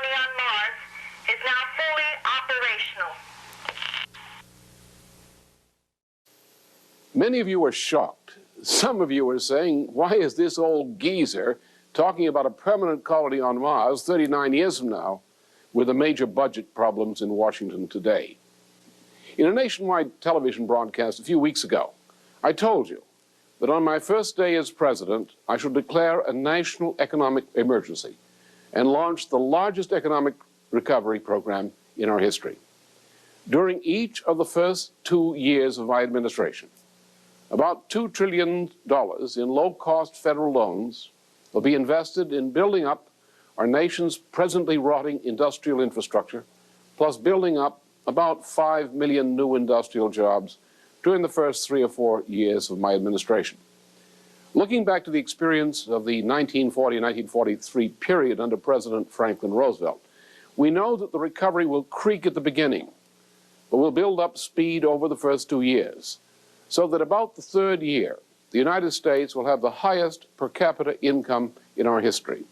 colony on Mars is now fully operational. Many of you are shocked. Some of you are saying, why is this old geezer talking about a permanent colony on Mars 39 years from now with the major budget problems in Washington today? In a nationwide television broadcast a few weeks ago, I told you that on my first day as president, I should declare a national economic emergency and launch the largest economic recovery program in our history. During each of the first 2 years of my administration, about $2 trillion in low-cost federal loans will be invested in building up our nation's presently rotting industrial infrastructure, plus building up about 5 million new industrial jobs during the first 3 or 4 years of my administration. Looking back to the experience of the 1940-1943 period under President Franklin Roosevelt, we know that the recovery will creak at the beginning, but will build up speed over the first 2 years, so that about the third year, the United States will have the highest per capita income in our history.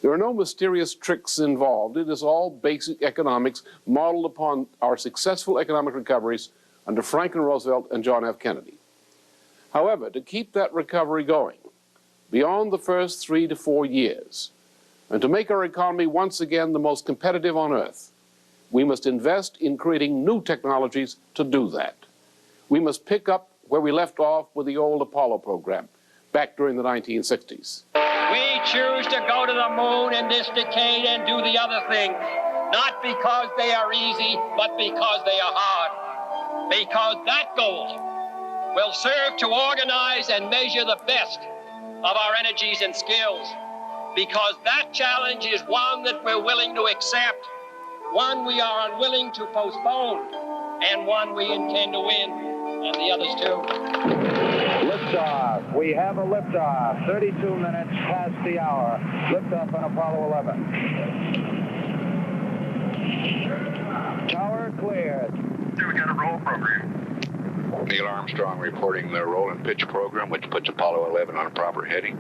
There are no mysterious tricks involved. It is all basic economics modeled upon our successful economic recoveries under Franklin Roosevelt and John F. Kennedy. However, to keep that recovery going beyond the first 3 to 4 years, and to make our economy once again the most competitive on earth, we must invest in creating new technologies to do that. We must pick up where we left off with the old Apollo program back during the 1960s. We choose to go to the moon in this decade and do the other things, not because they are easy, but because they are hard. Because that goal will serve to organize and measure the best of our energies and skills. Because that challenge is one that we're willing to accept, one we are unwilling to postpone, and one we intend to win. And the others too. Liftoff. We have a liftoff. 32 minutes past the hour. Liftoff on Apollo 11. Tower cleared. We got a roll program. Neil Armstrong reporting the roll and pitch program, which puts Apollo 11 on a proper heading.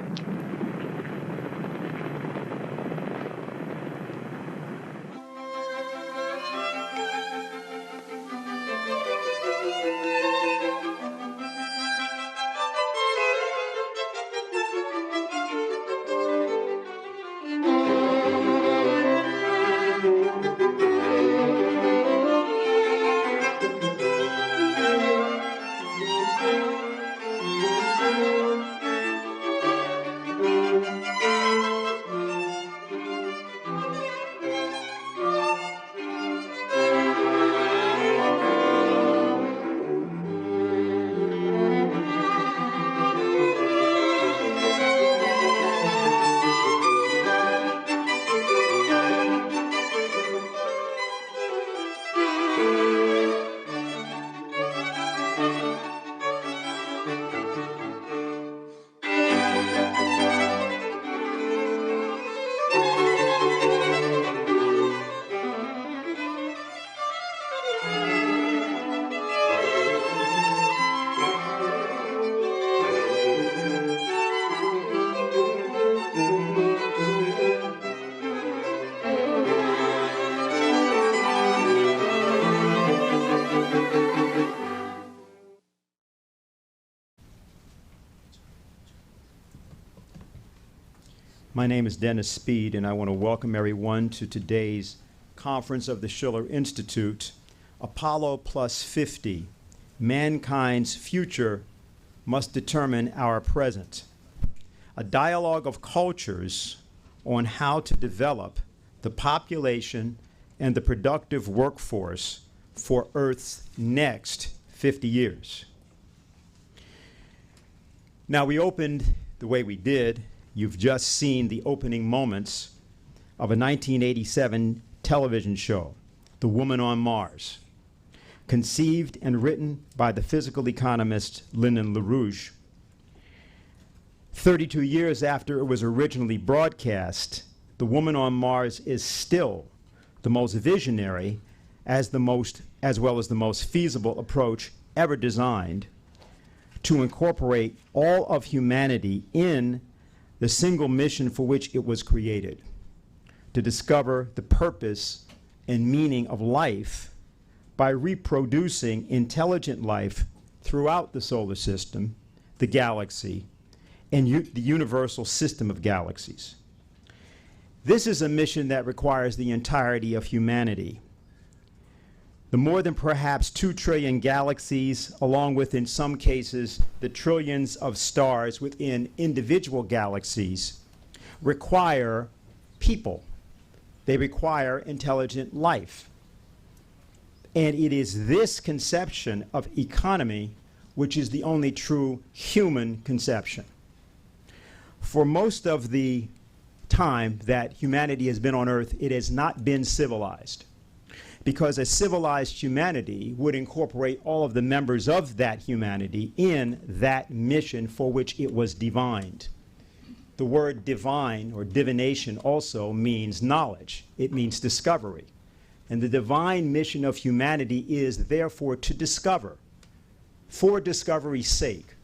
My name is Dennis Speed, and I want to welcome everyone to today's conference of the Schiller Institute, Apollo Plus 50, Mankind's Future Must Determine Our Present, a dialogue of cultures on how to develop the population and the productive workforce for Earth's next 50 years. Now, we opened the way we did. You've just seen the opening moments of a 1987 television show, The Woman on Mars, conceived and written by the physical economist Lyndon LaRouche. 32 years after it was originally broadcast, The Woman on Mars is still the most visionary as well as the most feasible approach ever designed to incorporate all of humanity in the single mission for which it was created, to discover the purpose and meaning of life by reproducing intelligent life throughout the solar system, the galaxy, and the universal system of galaxies. This is a mission that requires the entirety of humanity. The more than perhaps 2 trillion galaxies, along with, in some cases, the trillions of stars within individual galaxies, require people. They require intelligent life. And it is this conception of economy which is the only true human conception. For most of the time that humanity has been on Earth, it has not been civilized, because a civilized humanity would incorporate all of the members of that humanity in that mission for which it was divined. The word divine or divination also means knowledge. It means discovery. And the divine mission of humanity is therefore to discover, for discovery's sake.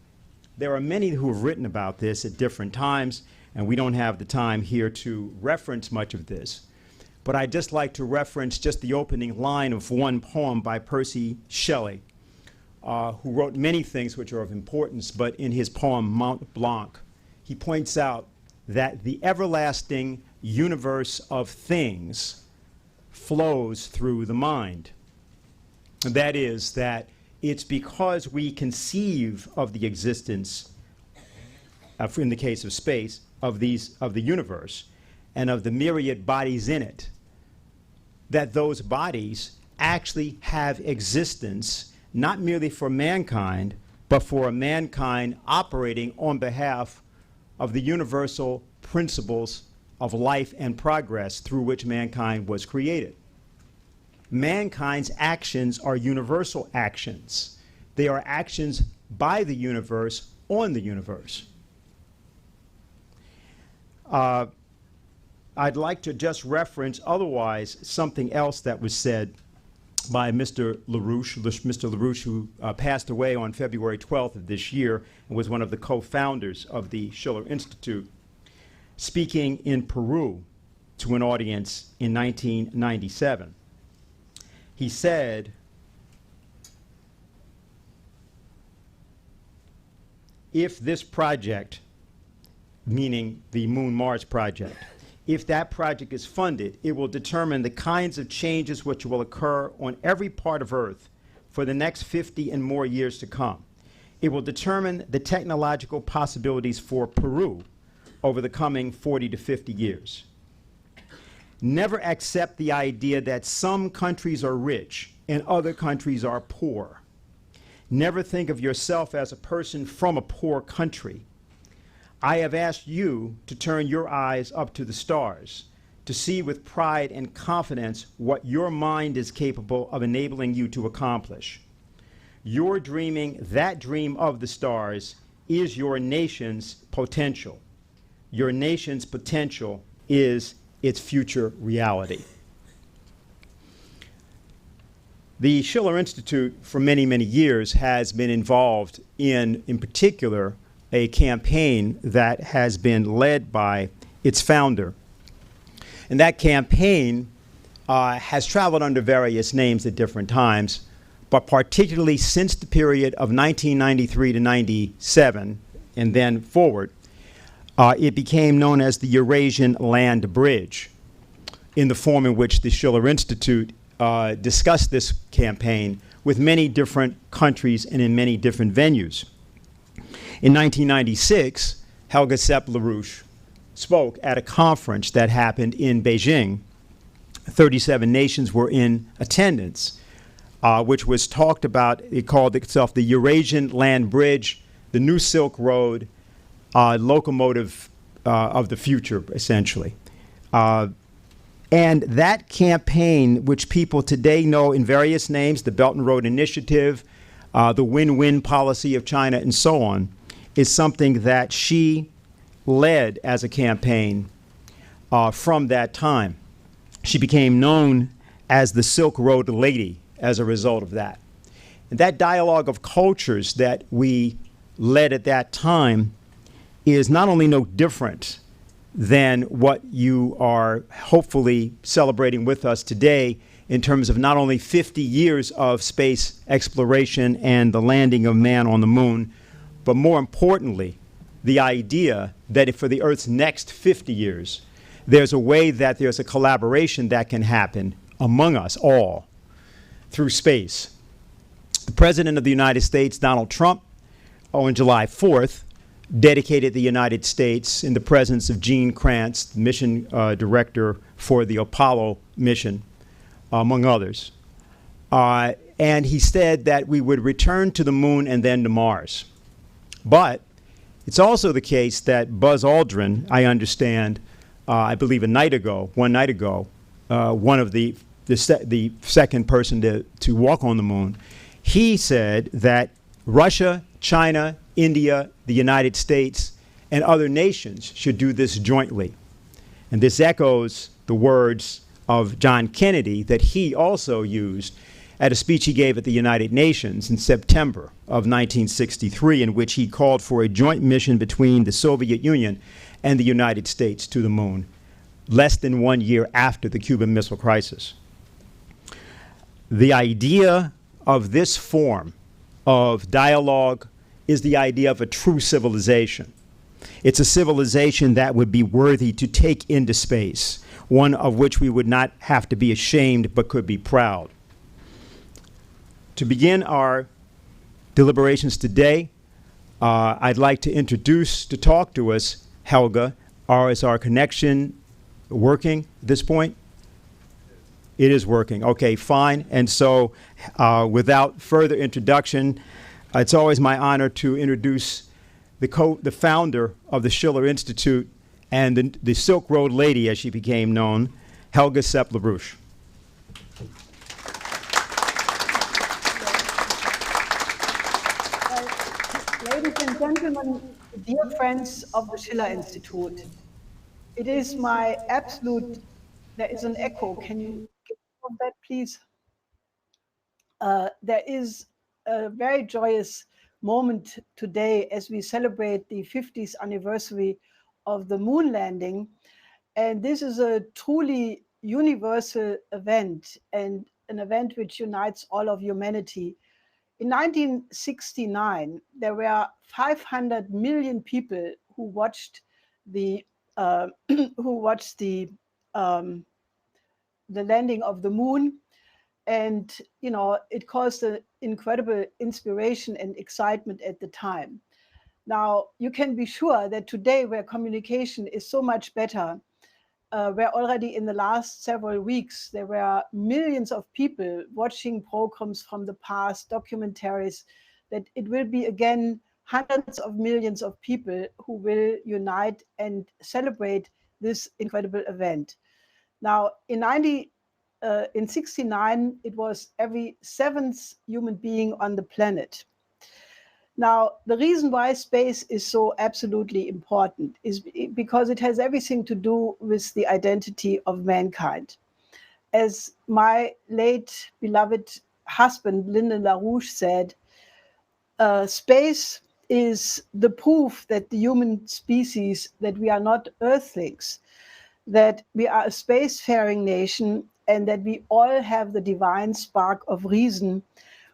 There are many who have written about this at different times, and we don't have the time here to reference much of this. But I'd just like to reference just the opening line of one poem by Percy Shelley, who wrote many things which are of importance, but in his poem Mont Blanc, he points out that the everlasting universe of things flows through the mind. And that is that it's because we conceive of the existence, in the case of space, of the universe and of the myriad bodies in it, that those bodies actually have existence, not merely for mankind, but for a mankind operating on behalf of the universal principles of life and progress through which mankind was created. Mankind's actions are universal actions. They are actions by the universe on the universe. I'd like to just reference otherwise something else that was said by Mr. LaRouche, who passed away on February 12th of this year and was one of the co-founders of the Schiller Institute, speaking in Peru to an audience in 1997. He said, if this project, meaning the Moon-Mars project, if that project is funded, it will determine the kinds of changes which will occur on every part of Earth for the next 50 and more years to come. It will determine the technological possibilities for Peru over the coming 40 to 50 years. Never accept the idea that some countries are rich and other countries are poor. Never think of yourself as a person from a poor country. I have asked you to turn your eyes up to the stars, to see with pride and confidence what your mind is capable of enabling you to accomplish. Your dreaming that dream of the stars is your nation's potential. Your nation's potential is its future reality. The Schiller Institute for many, many years has been involved in particular, a campaign that has been led by its founder. And that campaign has traveled under various names at different times, but particularly since the period of 1993 to 97 and then forward, it became known as the Eurasian Land Bridge, in the form in which the Schiller Institute discussed this campaign with many different countries and in many different venues. In 1996, Helga Zepp-LaRouche spoke at a conference that happened in Beijing. 37 nations were in attendance, which was talked about. It called itself the Eurasian Land Bridge, the New Silk Road, locomotive of the future, essentially. And that campaign, which people today know in various names, the Belt and Road Initiative, the win-win policy of China, and so on, is something that she led as a campaign from that time. She became known as the Silk Road Lady as a result of that. And that dialogue of cultures that we led at that time is not only no different than what you are hopefully celebrating with us today in terms of not only 50 years of space exploration and the landing of man on the moon, but more importantly, the idea that if for the Earth's next 50 years, there's a way that there's a collaboration that can happen among us all through space. The President of the United States, Donald Trump, on July 4th, dedicated the United States in the presence of Gene Kranz, mission director for the Apollo mission, among others. And he said that we would return to the moon and then to Mars. But it's also the case that Buzz Aldrin, I understand, I believe one night ago, one of the second person to walk on the moon, he said that Russia, China, India, the United States, and other nations should do this jointly. And this echoes the words of John Kennedy that he also used at a speech he gave at the United Nations in September of 1963, in which he called for a joint mission between the Soviet Union and the United States to the moon, less than 1 year after the Cuban Missile Crisis. The idea of this form of dialogue is the idea of a true civilization. It's a civilization that would be worthy to take into space, one of which we would not have to be ashamed but could be proud. To begin our deliberations today, I'd like to introduce, to talk to us, Helga. Is our connection working at this point? It is working. Okay, fine. And so without further introduction, it's always my honor to introduce the founder of the Schiller Institute and the Silk Road Lady, as she became known, Helga Zepp-LaRouche. Ladies and gentlemen, dear friends of the Schiller Institute, it is my absolute, there is an echo, can you get rid of that, please? There is a very joyous moment today as we celebrate the 50th anniversary of the moon landing. And this is a truly universal event and an event which unites all of humanity. In 1969, there were 500 million people who watched the landing of the moon, and it caused an incredible inspiration and excitement at the time. Now you can be sure that today, where communication is so much better, where already in the last several weeks, there were millions of people watching programs from the past, documentaries, that it will be again hundreds of millions of people who will unite and celebrate this incredible event. Now, in 69, it was every 7th human being on the planet. Now, the reason why space is so absolutely important is because it has everything to do with the identity of mankind. As my late beloved husband, Lyndon LaRouche, said, space is the proof that the human species, that we are not earthlings, that we are a spacefaring nation, and that we all have the divine spark of reason,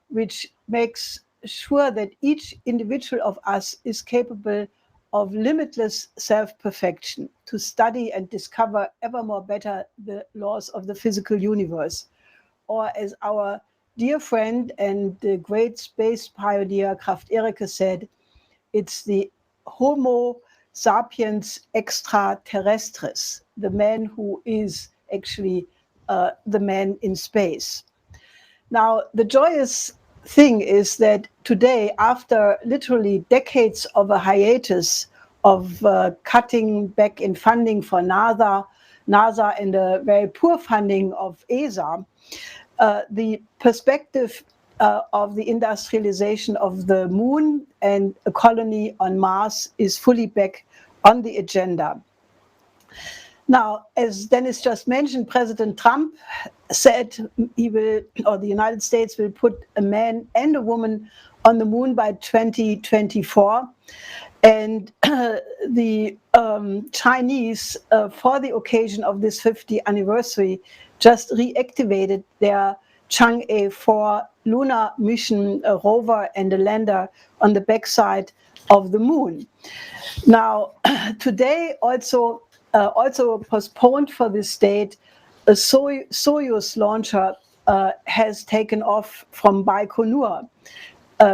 which makes sure that each individual of us is capable of limitless self-perfection, to study and discover ever more better the laws of the physical universe. Or as our dear friend and the great space pioneer Kraft-Ericke said, it's the Homo sapiens extraterrestris, the man who is actually the man in space. Now, the joyous thing is that today, after literally decades of a hiatus of cutting back in funding for NASA and a very poor funding of ESA, the perspective of the industrialization of the moon and a colony on Mars is fully back on the agenda. Now, as Dennis just mentioned, President Trump said he will, or the United States will put a man and a woman on the moon by 2024. And the Chinese, for the occasion of this 50th anniversary, just reactivated their Chang'e 4 lunar mission, a rover and a lander on the backside of the moon. Now, today also postponed for this date, a Soyuz launcher has taken off from Baikonur,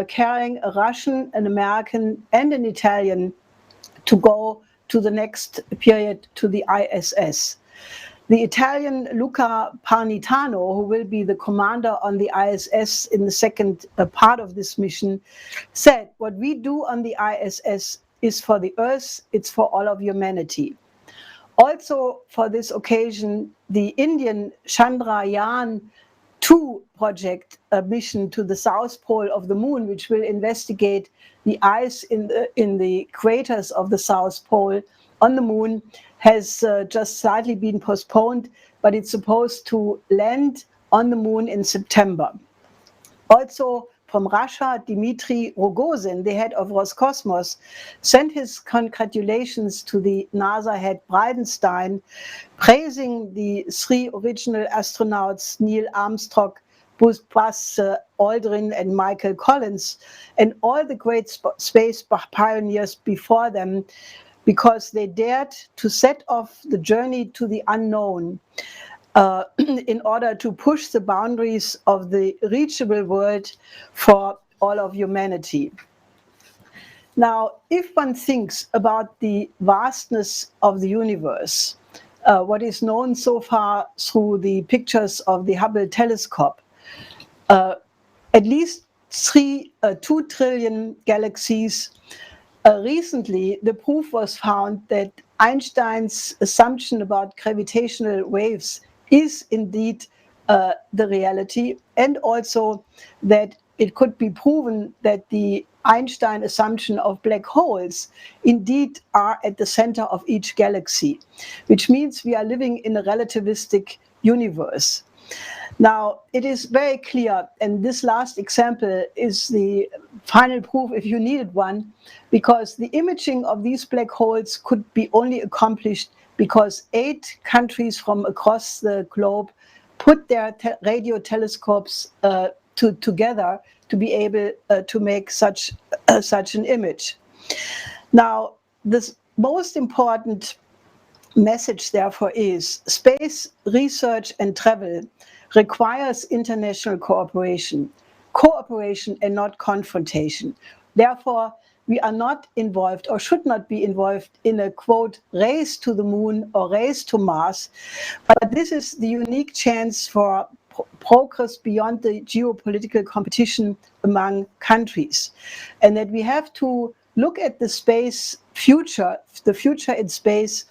carrying a Russian, an American, and an Italian to go to the next period to the ISS. The Italian Luca Parnitano, who will be the commander on the ISS in the second part of this mission, said, "What we do on the ISS is for the Earth, it's for all of humanity." Also, for this occasion, the Indian Chandrayaan-2 project, a mission to the South Pole of the Moon, which will investigate the ice in the craters of the South Pole on the Moon, has just slightly been postponed, but it's supposed to land on the Moon in September. Also, from Russia, Dmitry Rogozin, the head of Roscosmos, sent his congratulations to the NASA head Bridenstine, praising the 3 original astronauts, Neil Armstrong, Buzz Aldrin, and Michael Collins, and all the great space pioneers before them, because they dared to set off the journey to the unknown in order to push the boundaries of the reachable world for all of humanity. Now, if one thinks about the vastness of the universe, what is known so far through the pictures of the Hubble telescope, at least 2 trillion galaxies. Recently, the proof was found that Einstein's assumption about gravitational waves is indeed the reality, and also that it could be proven that the Einstein assumption of black holes indeed are at the center of each galaxy, which means we are living in a relativistic universe. Now, it is very clear, and this last example is the final proof if you needed one, because the imaging of these black holes could be only accomplished because 8 countries from across the globe put their radio telescopes together to be able to make such an image. Now, the most important message, therefore, is space research and travel requires international cooperation and not confrontation. Therefore, we are not involved or should not be involved in a, quote, race to the moon or race to Mars, but this is the unique chance for progress beyond the geopolitical competition among countries, and that we have to look at the future in space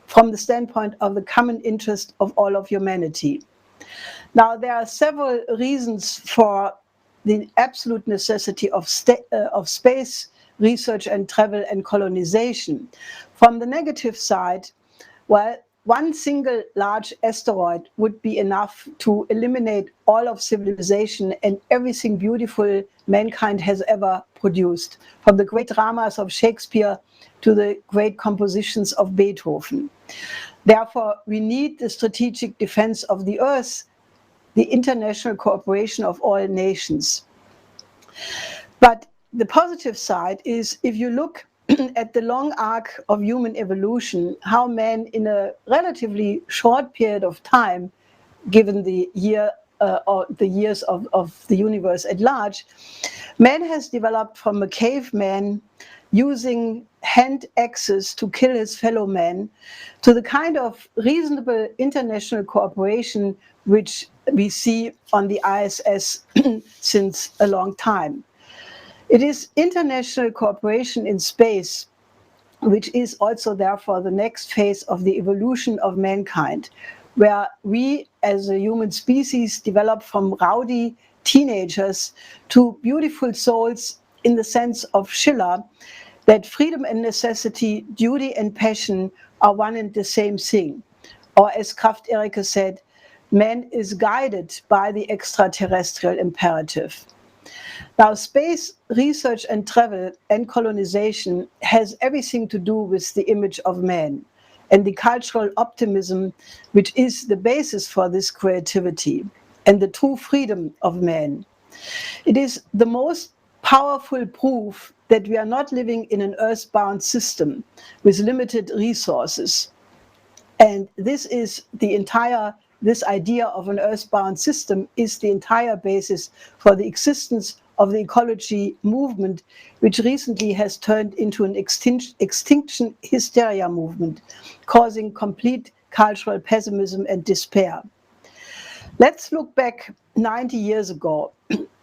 from the standpoint of the common interest of all of humanity. Now, there are several reasons for the absolute necessity of space research and travel and colonization. From the negative side, well, one single large asteroid would be enough to eliminate all of civilization and everything beautiful mankind has ever produced, from the great dramas of Shakespeare to the great compositions of Beethoven. Therefore, we need the strategic defense of the Earth, the international cooperation of all nations. But the positive side is, if you look at the long arc of human evolution, how man in a relatively short period of time, given the year or the years of the universe at large, man has developed from a caveman using hand axes to kill his fellow man to the kind of reasonable international cooperation which we see on the ISS since a long time. It is international cooperation in space, which is also therefore the next phase of the evolution of mankind, where we as a human species develop from rowdy teenagers to beautiful souls in the sense of Schiller, that freedom and necessity, duty and passion are one and the same thing. Or as Kraft-Erike said, man is guided by the extraterrestrial imperative. Now, space research and travel and colonization has everything to do with the image of man and the cultural optimism, which is the basis for this creativity and the true freedom of man. It is the most powerful proof that we are not living in an earthbound system with limited resources. And this idea of an earthbound system is the entire basis for the existence of the ecology movement, which recently has turned into an extinction hysteria movement, causing complete cultural pessimism and despair. Let's look back 90 years ago.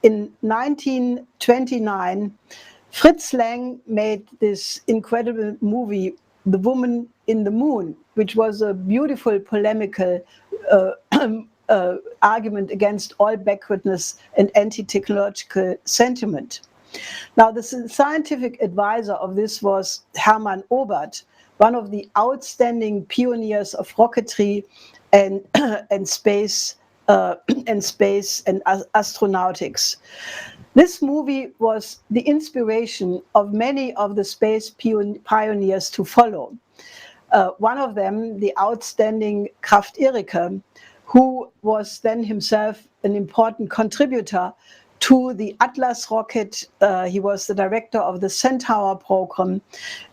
In 1929, Fritz Lang made this incredible movie, The Woman in the Moon, which was a beautiful polemical argument against all backwardness and anti-technological sentiment. Now, the scientific advisor of this was Hermann Oberth, one of the outstanding pioneers of rocketry and space and astronautics. This movie was the inspiration of many of the space pioneers to follow. One of them, the outstanding Kraft Ericke, who was then himself an important contributor to the Atlas rocket. He was the director of the Centaur program.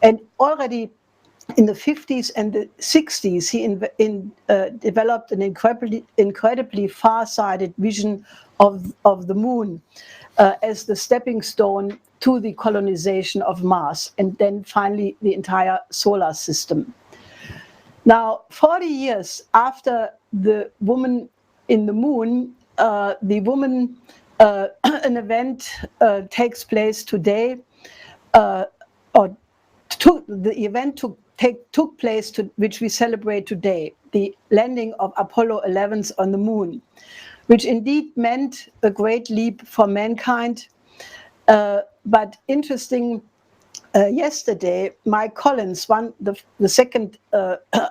And already in the 50s and the 60s, he developed an incredibly far-sighted vision of the moon as the stepping stone to the colonization of Mars, and then finally the entire solar system. Now, 40 years after The Woman in the Moon, an event takes place today, the event took place which we celebrate today, the landing of Apollo 11 on the moon, which indeed meant a great leap for mankind. But interesting, yesterday, Mike Collins, the second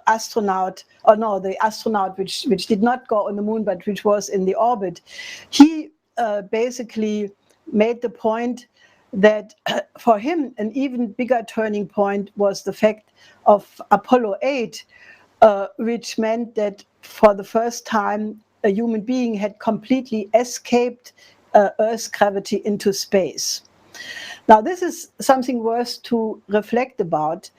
astronaut, the astronaut which did not go on the moon, but which was in the orbit, he basically made the point that for him, an even bigger turning point was the fact of Apollo 8, which meant that for the first time, a human being had completely escaped Earth's gravity into space. Now, this is something worth to reflect about,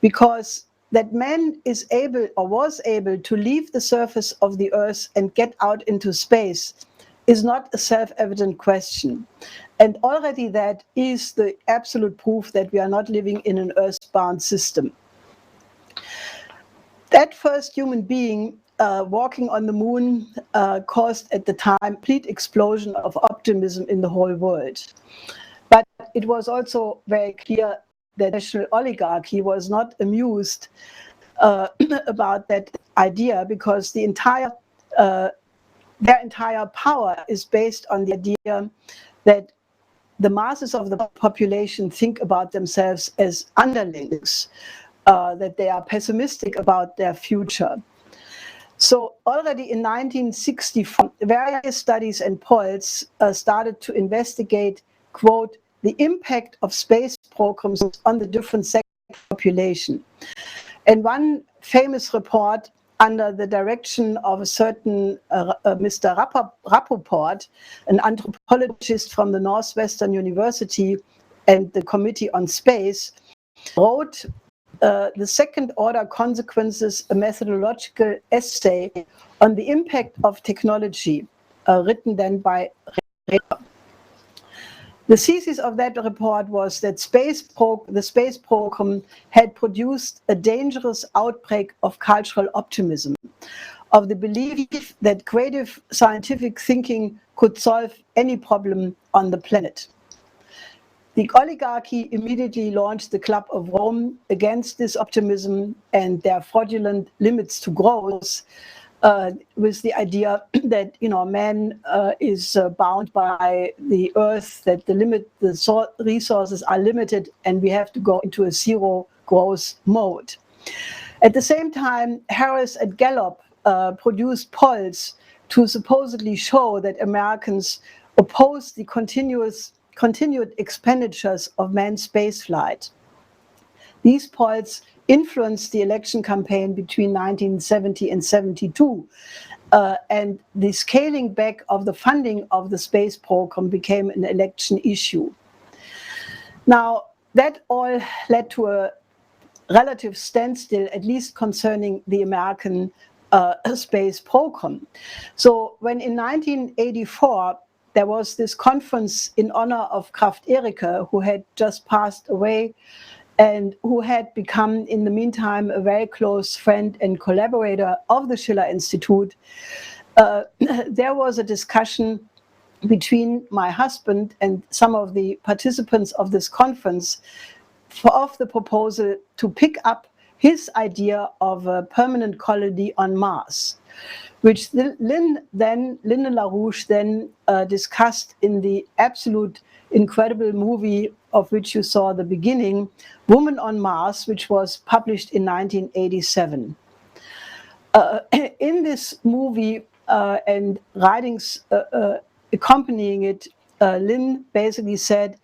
because that man is able or was able to leave the surface of the Earth and get out into space is not a self-evident question. And already that is the absolute proof that we are not living in an earthbound system. That first human being walking on the moon caused at the time a complete explosion of optimism in the whole world. But it was also very clear that the national oligarchy was not amused about that idea, because their entire power is based on the idea that the masses of the population think about themselves as underlings, that they are pessimistic about their future. So already in 1964, various studies and polls started to investigate, quote, the impact of space programs on the different sectors of the population. And one famous report under the direction of a certain Mr. Rappaport, an anthropologist from the Northwestern University and the Committee on Space, wrote the second order consequences, a methodological essay on the impact of technology, written then by Reber. The thesis of that report was that the space program had produced a dangerous outbreak of cultural optimism, of the belief that creative scientific thinking could solve any problem on the planet. The oligarchy immediately launched the Club of Rome against this optimism and their fraudulent limits to growth, with the idea that man is bound by the earth, that the resources are limited, and we have to go into a zero growth mode. At the same time, Harris and Gallup produced polls to supposedly show that Americans opposed the continued expenditures of manned spaceflight. These points influenced the election campaign between 1970 and 72, and the scaling back of the funding of the space program became an election issue. Now, that all led to a relative standstill, at least concerning the American space program. So when in 1984, there was this conference in honor of Kraft-Erike, who had just passed away and who had become, in the meantime, a very close friend and collaborator of the Schiller Institute, there was a discussion between my husband and some of the participants of this conference of the proposal to pick up his idea of a permanent colony on Mars, which Lyndon LaRouche then discussed in the absolute incredible movie of which you saw the beginning, Woman on Mars, which was published in 1987. In this movie and writings accompanying it, Lynn basically said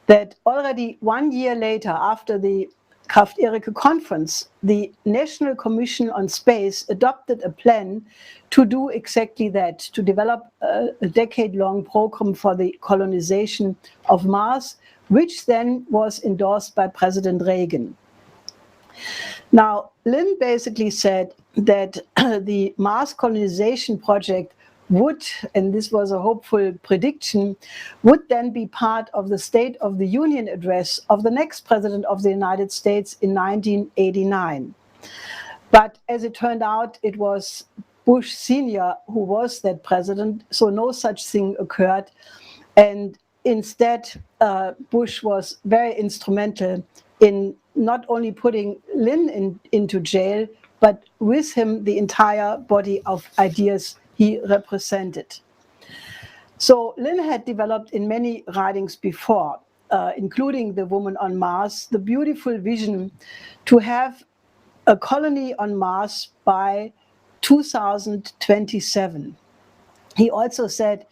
that already 1 year later, after the Kraft-Erike conference, the National Commission on Space adopted a plan to do exactly that, to develop a decade-long program for the colonization of Mars, which then was endorsed by President Reagan. Now, Lynn basically said that the Mars colonization project would, and this was a hopeful prediction, would then be part of the State of the Union address of the next president of the United States in 1989. But as it turned out, it was Bush Sr. who was that president, so no such thing occurred. And instead, Bush was very instrumental in not only putting Lynn into jail, but with him the entire body of ideas he represented. So Lynn had developed in many writings before, including The Woman on Mars, the beautiful vision to have a colony on Mars by 2027. He also said,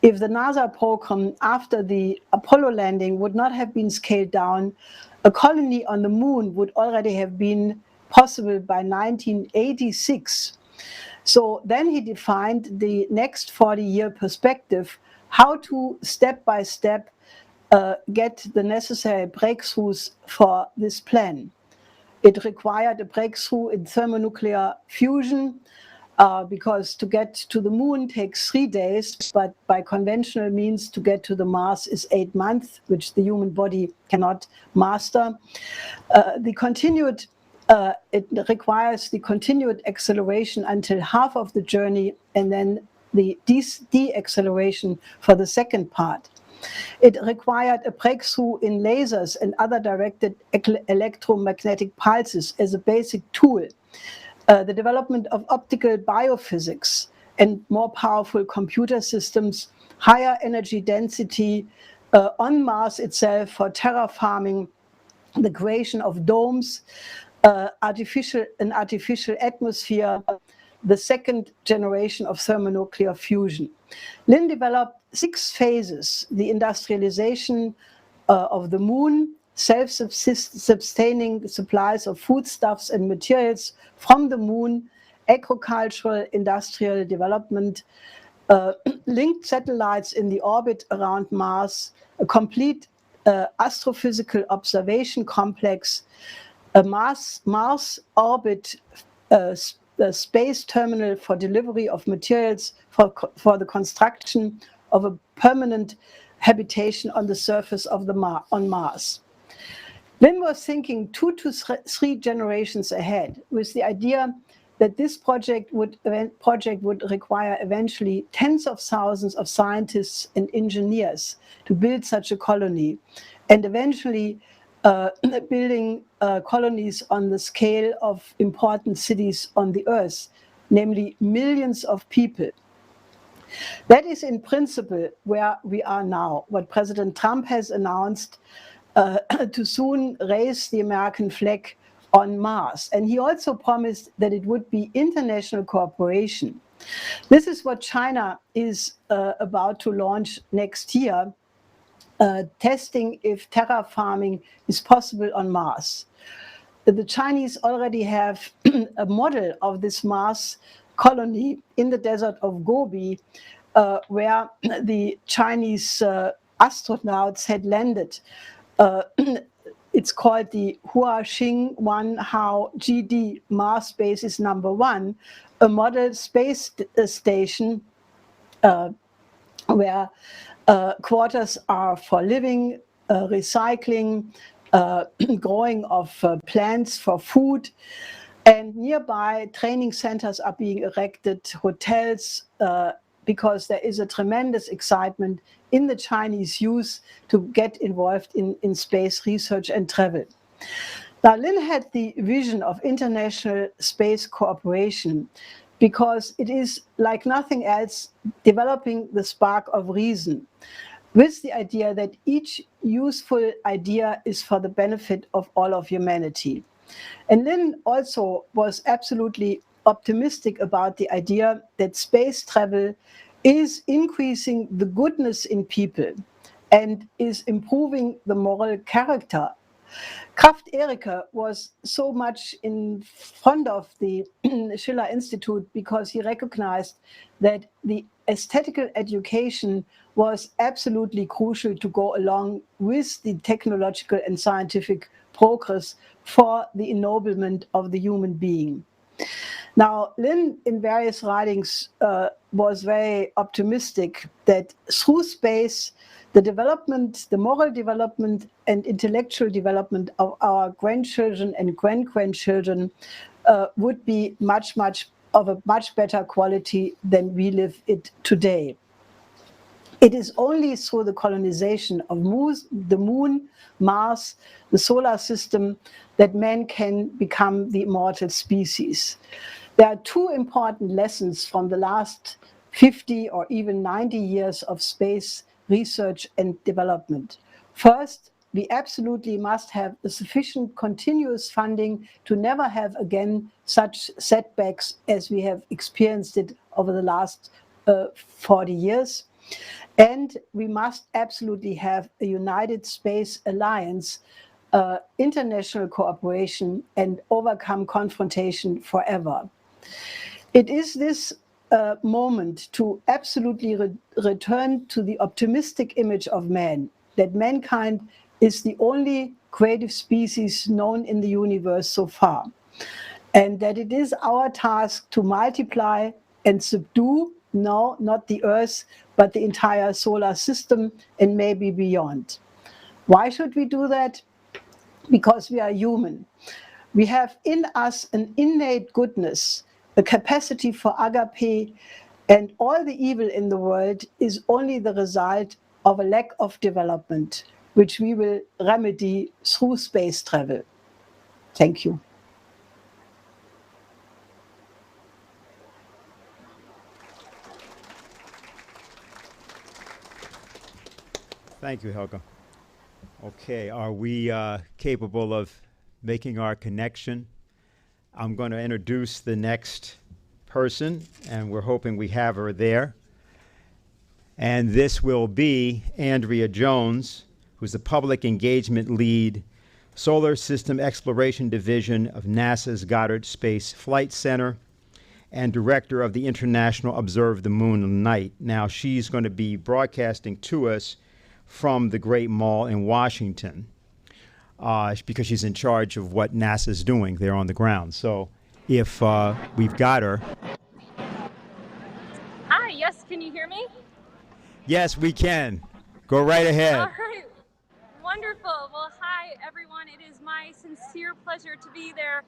if the NASA program after the Apollo landing would not have been scaled down, a colony on the moon would already have been possible by 1986. So then he defined the next 40-year perspective, how to step by step get the necessary breakthroughs for this plan. It required a breakthrough in thermonuclear fusion, because to get to the moon takes 3 days, but by conventional means to get to the Mars is 8 months, which the human body cannot master. It requires the continued acceleration until half of the journey, and then the de-acceleration for the second part. It required a breakthrough in lasers and other directed electromagnetic pulses as a basic tool, the development of optical biophysics and more powerful computer systems, higher energy density on Mars itself for terraforming, the creation of domes, an artificial atmosphere, the second generation of thermonuclear fusion. Lynn developed 6 phases: the industrialization of the moon, self-sustaining supplies of foodstuffs and materials from the moon, agricultural, industrial development, linked satellites in the orbit around Mars, a complete astrophysical observation complex, a Mars orbit space terminal for delivery of materials for the construction of a permanent habitation on the surface of on Mars. Lynn was thinking 2 to 3 generations ahead, with the idea that this project would require eventually tens of thousands of scientists and engineers to build such a colony, and eventually building colonies on the scale of important cities on the Earth, namely millions of people. That is in principle where we are now. What President Trump has announced to soon raise the American flag on Mars. And he also promised that it would be international cooperation. This is what China is about to launch next year, testing if terraforming is possible on Mars. The Chinese already have a model of this Mars colony in the desert of Gobi, where the Chinese astronauts had landed. It's called the Huaxing 1 Hao GD Mars Basis number 1, a model space station where quarters are for living, recycling, growing of plants for food, and nearby training centers are being erected, hotels, because there is a tremendous excitement in the Chinese youth to get involved in space research and travel. Now, Lynn had the vision of international space cooperation because it is, like nothing else, developing the spark of reason, with the idea that each useful idea is for the benefit of all of humanity. And Lynn also was absolutely optimistic about the idea that space travel is increasing the goodness in people and is improving the moral character. Kraft Erika was so much in front of the Schiller Institute because he recognized that the aesthetical education was absolutely crucial to go along with the technological and scientific progress for the ennoblement of the human being. Now, Lynn, in various writings, was very optimistic that through space, the development, the moral development and intellectual development of our grandchildren and great-grandchildren would be much of a much better quality than we live it today. It is only through the colonization of the moon, Mars, the solar system, that man can become the immortal species. There are two important lessons from the last 50 or even 90 years of space research and development. First, we absolutely must have a sufficient continuous funding to never have again such setbacks as we have experienced it over the last 40 years. And we must absolutely have a united space alliance, international cooperation, and overcome confrontation forever. It is this moment to absolutely return to the optimistic image of man, that mankind is the only creative species known in the universe so far, and that it is our task to multiply and subdue, no, not the Earth, but the entire solar system and maybe beyond. Why should we do that? Because we are human. We have in us an innate goodness, a capacity for agape, and all the evil in the world is only the result of a lack of development, which we will remedy through space travel. Thank you. Thank you, Helga. Okay, are we capable of making our connection? I'm going to introduce the next person, and we're hoping we have her there. And this will be Andrea Jones, who's the Public Engagement Lead, Solar System Exploration Division of NASA's Goddard Space Flight Center, and Director of the International Observe the Moon Night. Now, she's going to be broadcasting to us from the Great Mall in Washington, because she's in charge of what NASA's doing there on the ground. So if we've got her. Hi, yes, can you hear me? Yes, we can. Go right ahead. All right, wonderful. Well, hi, everyone. It is my sincere pleasure to be there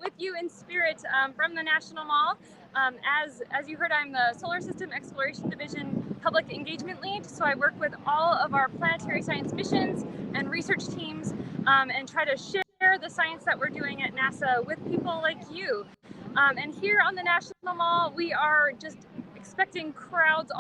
with you in spirit from the National Mall. As you heard, I'm the Solar System Exploration Division Public Engagement Lead, so I work with all of our planetary science missions and research teams and try to share the science that we're doing at NASA with people like you. And here on the National Mall, we are just expecting crowds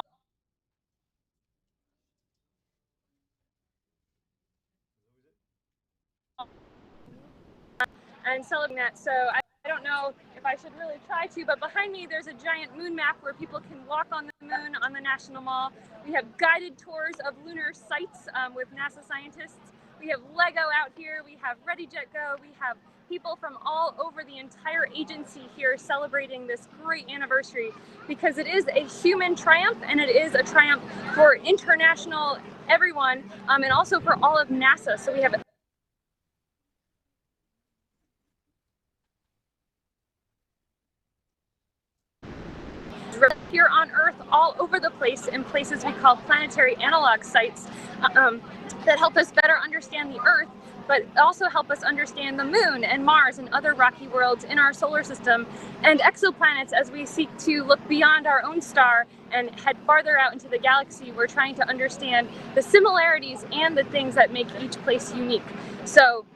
and celebrating that. So I don't know if if I should really try to, but behind me there's a giant moon map where people can walk on the moon on the National Mall. We have guided tours of lunar sites with NASA scientists. We have Lego out here. We have Ready, Jet, Go. We have people from all over the entire agency here celebrating this great anniversary because it is a human triumph and it is a triumph for international everyone and also for all of NASA. So we have here on Earth all over the place in places we call planetary analog sites that help us better understand the Earth, but also help us understand the Moon and Mars and other rocky worlds in our solar system and exoplanets as we seek to look beyond our own star and head farther out into the galaxy. We're trying to understand the similarities and the things that make each place unique. So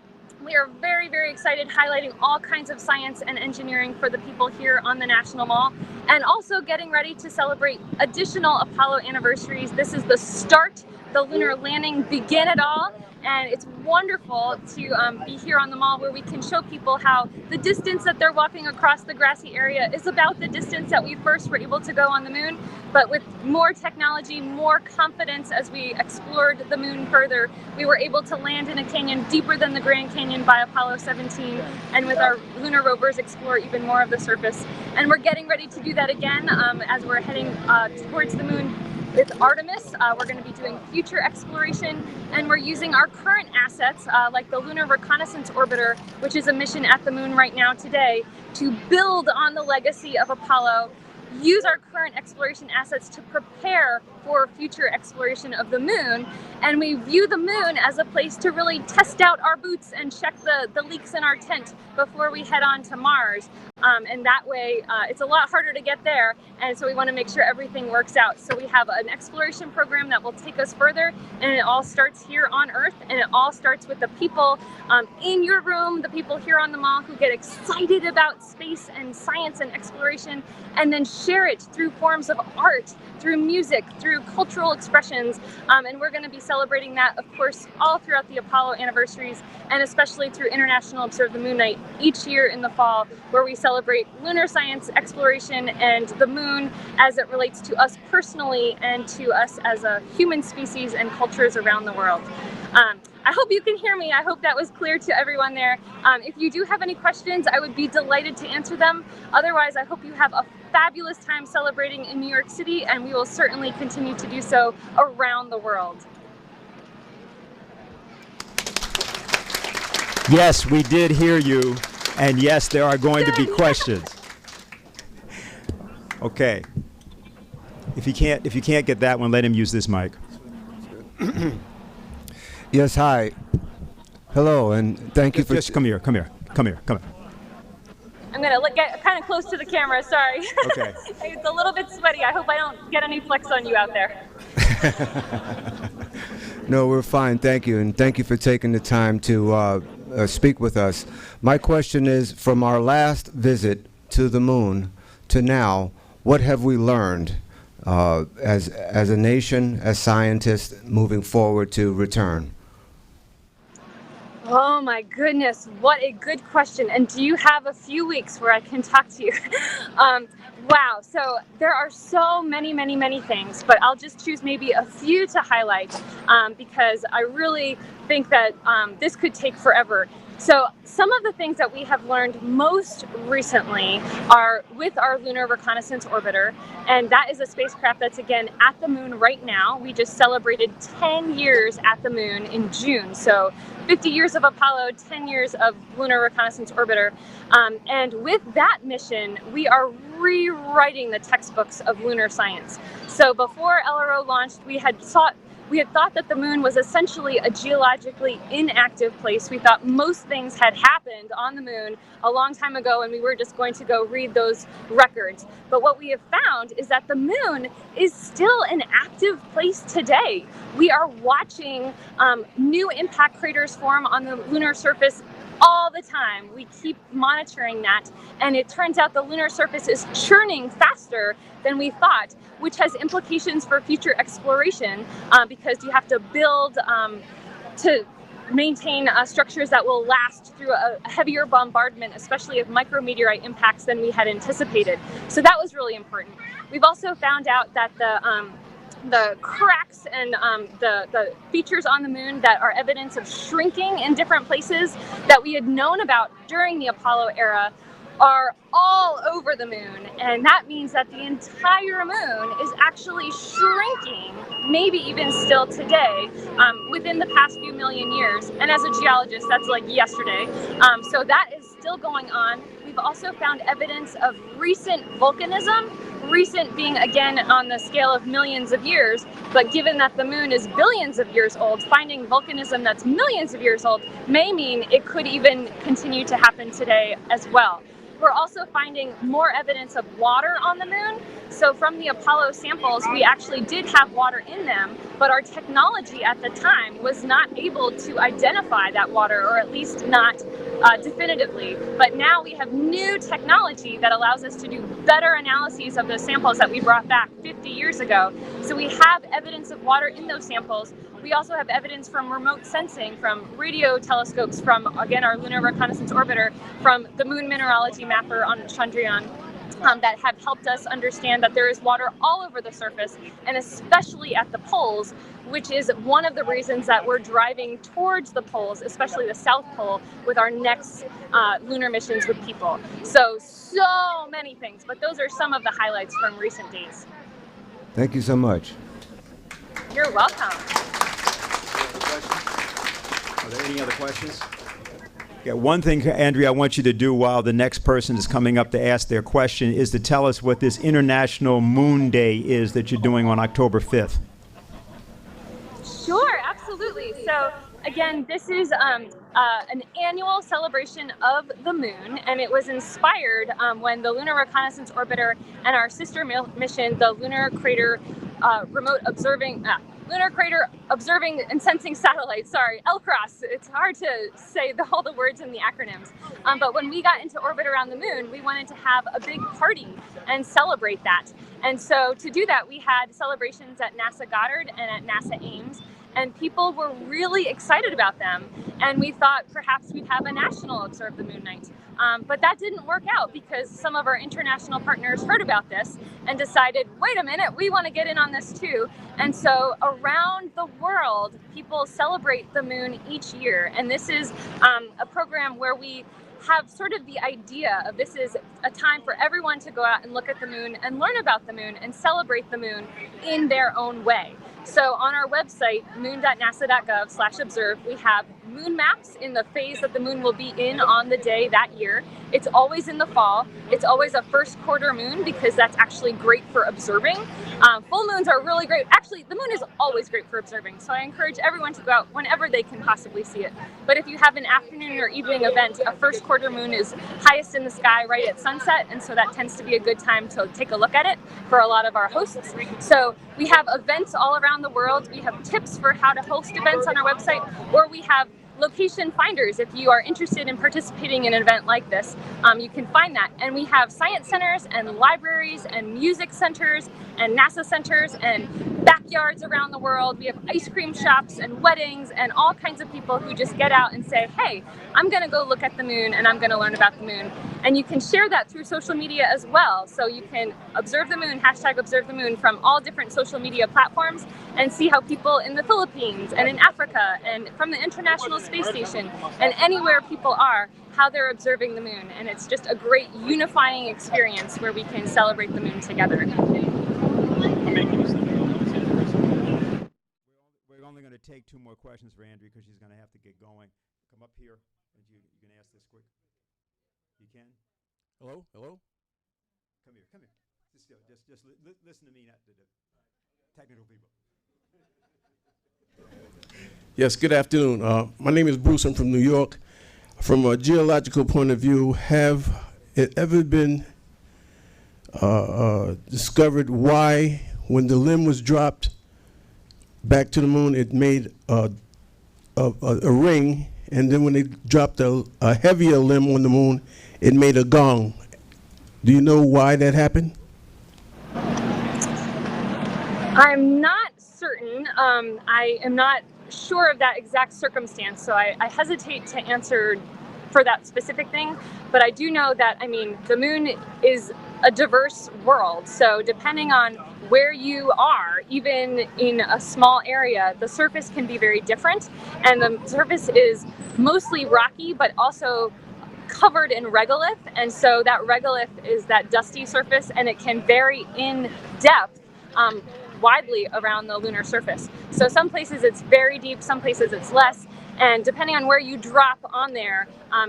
we are very, very excited, highlighting all kinds of science and engineering for the people here on the National Mall, and also getting ready to celebrate additional Apollo anniversaries. This is the start, the lunar landing, begin it all. And it's wonderful to be here on the mall where we can show people how the distance that they're walking across the grassy area is about the distance that we first were able to go on the moon. But with more technology, more confidence as we explored the moon further, we were able to land in a canyon deeper than the Grand Canyon by Apollo 17. And with our lunar rovers, explore even more of the surface. And we're getting ready to do that again as we're heading towards the moon. With Artemis, we're going to be doing future exploration, and we're using our current assets, like the Lunar Reconnaissance Orbiter, which is a mission at the moon right now today, to build on the legacy of Apollo, use our current exploration assets to prepare for future exploration of the moon. And we view the moon as a place to really test out our boots and check the leaks in our tent before we head on to Mars. And that way, it's a lot harder to get there. And so we want to make sure everything works out. So we have an exploration program that will take us further. And it all starts here on Earth. And it all starts with the people in your room, the people here on the mall who get excited about space and science and exploration, and then share it through forms of art, through music, through cultural expressions. And we're going to be celebrating that, of course, all throughout the Apollo anniversaries, and especially through International Observe the Moon Night each year in the fall, where we celebrate lunar science, exploration, and the moon as it relates to us personally and to us as a human species and cultures around the world. I hope you can hear me. I hope that was clear to everyone there. If you do have any questions, I would be delighted to answer them. Otherwise, I hope you have a fabulous time celebrating in New York City, and we will certainly continue to do so around the world. Yes, we did hear you, and yes, there are going to be questions. Okay. If you can't get that one, let him use this mic. Yes, hi. Hello, and thank you for... Just come here. I'm going to get kind of close to the camera, sorry. Okay. It's a little bit sweaty. I hope I don't get any flex on you out there. No, we're fine, thank you, and thank you for taking the time to speak with us. My question is, from our last visit to the moon to now, what have we learned as a nation, as scientists, moving forward to return? Oh my goodness, what a good question. And do you have a few weeks where I can talk to you? Wow, so there are so many things, but I'll just choose maybe a few to highlight because I really think that this could take forever. So some of the things that we have learned most recently are with our Lunar Reconnaissance Orbiter, and that is a spacecraft that's again at the moon right now. We just celebrated 10 years at the moon in June, so 50 years of Apollo, 10 years of Lunar Reconnaissance Orbiter. And with that mission, we are rewriting the textbooks of lunar science. So before LRO launched, we had thought that the moon was essentially a geologically inactive place. We thought most things had happened on the moon a long time ago, and we were just going to go read those records. But what we have found is that the moon is still an active place today. We are watching new impact craters form on the lunar surface all the time. We keep monitoring that, and it turns out the lunar surface is churning faster than we thought, which has implications for future exploration because you have to build to maintain structures that will last through a heavier bombardment, especially of micrometeorite impacts than we had anticipated. So that was really important. We've also found out that the cracks and the features on the moon that are evidence of shrinking in different places that we had known about during the Apollo era are all over the moon, and that means that the entire moon is actually shrinking, maybe even still today, within the past few million years. And as a geologist, that's like yesterday. So that is still going on. We've also found evidence of recent volcanism, recent being again on the scale of millions of years, but given that the moon is billions of years old, finding volcanism that's millions of years old may mean it could even continue to happen today as well. We're also finding more evidence of water on the moon. So from the Apollo samples, we actually did have water in them, but our technology at the time was not able to identify that water, or at least not definitively. But now we have new technology that allows us to do better analyses of those samples that we brought back 50 years ago. So we have evidence of water in those samples. We also have evidence from remote sensing, from radio telescopes, from, again, our Lunar Reconnaissance Orbiter, from the Moon Mineralogy Mapper on Chandrayaan, that have helped us understand that there is water all over the surface, and especially at the poles, which is one of the reasons that we're driving towards the poles, especially the South Pole, with our next lunar missions with people. So many things, but those are some of the highlights from recent days. Thank you so much. You're welcome. Are there any other questions? Yeah, one thing, Andrea, I want you to do while the next person is coming up to ask their question is to tell us what this International Moon Day is that you're doing on October 5th. Sure, absolutely. So again, this is an annual celebration of the moon, and it was inspired when the Lunar Reconnaissance Orbiter and our sister mission, the Lunar Crater Lunar Crater Observing and Sensing Satellite, LCROSS. It's hard to say all the words in the acronyms. But when we got into orbit around the moon, we wanted to have a big party and celebrate that. And so to do that, we had celebrations at NASA Goddard and at NASA Ames, and people were really excited about them. And we thought perhaps we'd have a national Observe the Moon night. But that didn't work out because some of our international partners heard about this and decided, wait a minute, we want to get in on this too. And so around the world, people celebrate the moon each year. And this is a program where we have sort of the idea of this is a time for everyone to go out and look at the moon and learn about the moon and celebrate the moon in their own way. So on our website, moon.nasa.gov/observe, we have moon maps in the phase that the moon will be in on the day that year. It's always in the fall. It's always a first quarter moon because that's actually great for observing. Full moons are really great. Actually, the moon is always great for observing. So I encourage everyone to go out whenever they can possibly see it. But if you have an afternoon or evening event, a first quarter moon is highest in the sky right at sunset. And so that tends to be a good time to take a look at it for a lot of our hosts. So we have events all around the world. We have tips for how to host events on our website, or we have location finders. If you are interested in participating in an event like this, you can find that. And we have science centers and libraries and music centers and NASA centers and backyards around the world. We have ice cream shops and weddings and all kinds of people who just get out and say, hey, I'm going to go look at the moon and I'm going to learn about the moon. And you can share that through social media as well. So you can observe the moon, #observe the moon from all different social media platforms and see how people in the Philippines and in Africa and from the International Space Station and anywhere people are, how they're observing the moon. And it's just a great unifying experience where we can celebrate the moon together. We're only going to take 2 more questions for Andrea because she's going to have to get going. Come up here and you can ask this quick. You can? Hello? Come here. Just listen to me, not to the technical people. Yes, good afternoon. My name is Bruce. I'm from New York. From a geological point of view, have it ever been discovered why, when the limb was dropped back to the moon, it made a ring, and then when they dropped a heavier limb on the moon, it made a gong? Do you know why that happened? I'm not certain. I am not sure of that exact circumstance, so I hesitate to answer for that specific thing, but I do know that, the moon is a diverse world, so depending on where you are, even in a small area, the surface can be very different, and the surface is mostly rocky, but also covered in regolith, and so that regolith is that dusty surface, and it can vary in depth widely around the lunar surface. So some places it's very deep, some places it's less, and depending on where you drop on there,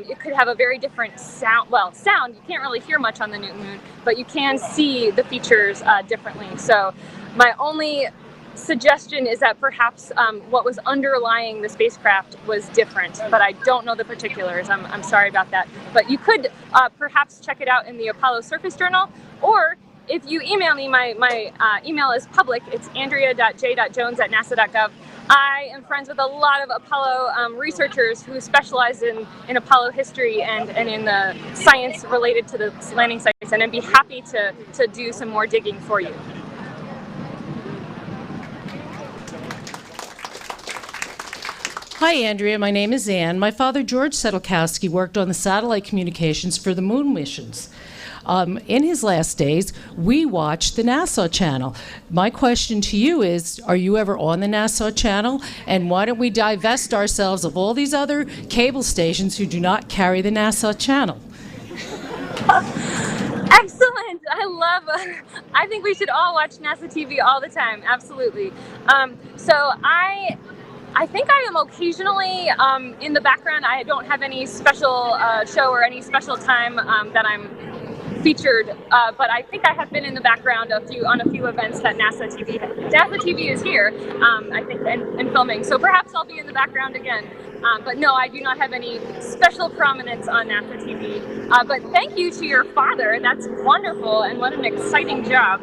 it could have a very different sound. Well, sound, you can't really hear much on the new moon, but you can see the features differently. So my only suggestion is that perhaps what was underlying the spacecraft was different, but I don't know the particulars. I'm sorry about that. But you could perhaps check it out in the Apollo Surface Journal, or if you email me, my email is public. It's andrea.j.jones@nasa.gov. I am friends with a lot of Apollo researchers who specialize in Apollo history and in the science related to the landing sites, and I'd be happy to do some more digging for you. Hi, Andrea. My name is Ann. My father, George Sedelkowski, worked on the satellite communications for the moon missions. In his last days, we watched the Nassau channel. My question to you is, are you ever on the Nassau channel? And why don't we divest ourselves of all these other cable stations who do not carry the Nassau channel? Excellent. I think we should all watch NASA TV all the time. Absolutely. So I think I am occasionally in the background. I don't have any special show or any special time that I'm featured, but I think I have been in the background on a few events that NASA TV is here, I think, and filming. So perhaps I'll be in the background again. But no, I do not have any special prominence on NASA TV. But thank you to your father. That's wonderful, and what an exciting job.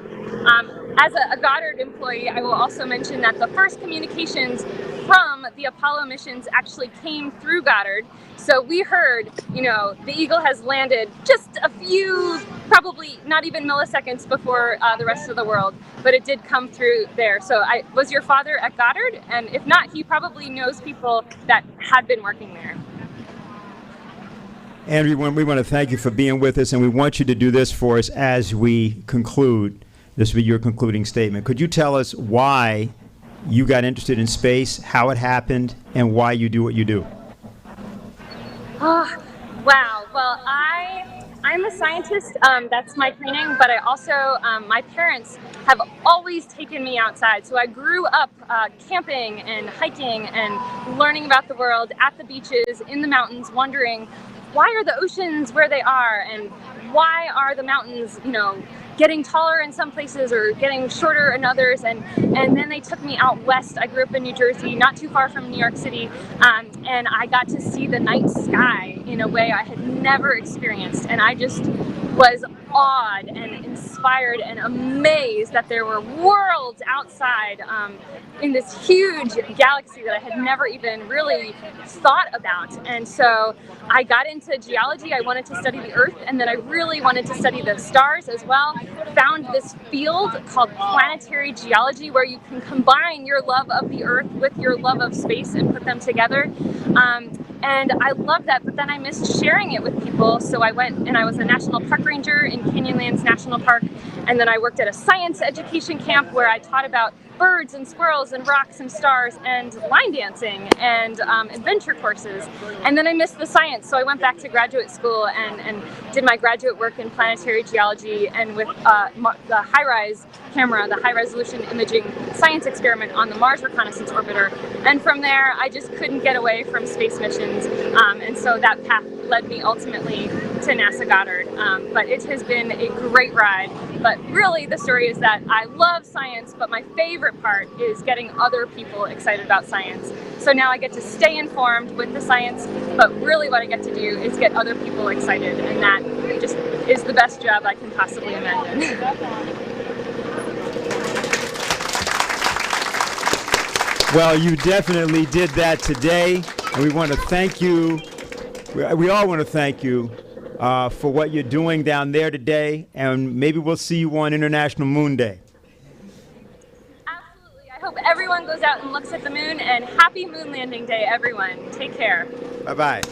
As a Goddard employee, I will also mention that the first communications from the Apollo missions actually came through Goddard. So we heard, the Eagle has landed just a few, probably not even milliseconds before the rest of the world, but it did come through there. So was your father at Goddard? And if not, he probably knows people that had been working there. Andrew, we want to thank you for being with us, and we want you to do this for us as we conclude. This will be your concluding statement. Could you tell us why you got interested in space, how it happened, and why you do what you do? Oh, wow. Well, I'm a scientist. That's my training, but I also, my parents have always taken me outside. So I grew up camping and hiking and learning about the world at the beaches, in the mountains, wondering why are the oceans where they are, and why are the mountains, getting taller in some places or getting shorter in others, and then they took me out west. I grew up in New Jersey, not too far from New York City, and I got to see the night sky in a way I had never experienced, and I just was awed and inspired and amazed that there were worlds outside in this huge galaxy that I had never even really thought about. And so I got into geology. I wanted to study the Earth, and then I really wanted to study the stars as well. Found this field called planetary geology, where you can combine your love of the Earth with your love of space and put them together. And I loved that, but then I missed sharing it with people. So I went and I was a national park ranger in Canyonlands National Park. And then I worked at a science education camp where I taught about birds and squirrels and rocks and stars and line dancing and adventure courses. And then I missed the science, so I went back to graduate school and did my graduate work in planetary geology and with the HiRISE camera, the high resolution imaging science experiment on the Mars Reconnaissance Orbiter. And from there, I just couldn't get away from space missions. And so that path led me ultimately to NASA Goddard. But it has been a great ride. But really, the story is that I love science, but my favorite part is getting other people excited about science. So now I get to stay informed with the science, but really what I get to do is get other people excited, and that just is the best job I can possibly imagine. Well, you definitely did that today, and we want to thank you. We all want to thank you for what you're doing down there today, and maybe we'll see you on International Moon Day. Absolutely. I hope everyone goes out and looks at the moon, and happy moon landing day, everyone. Take care. Bye-bye.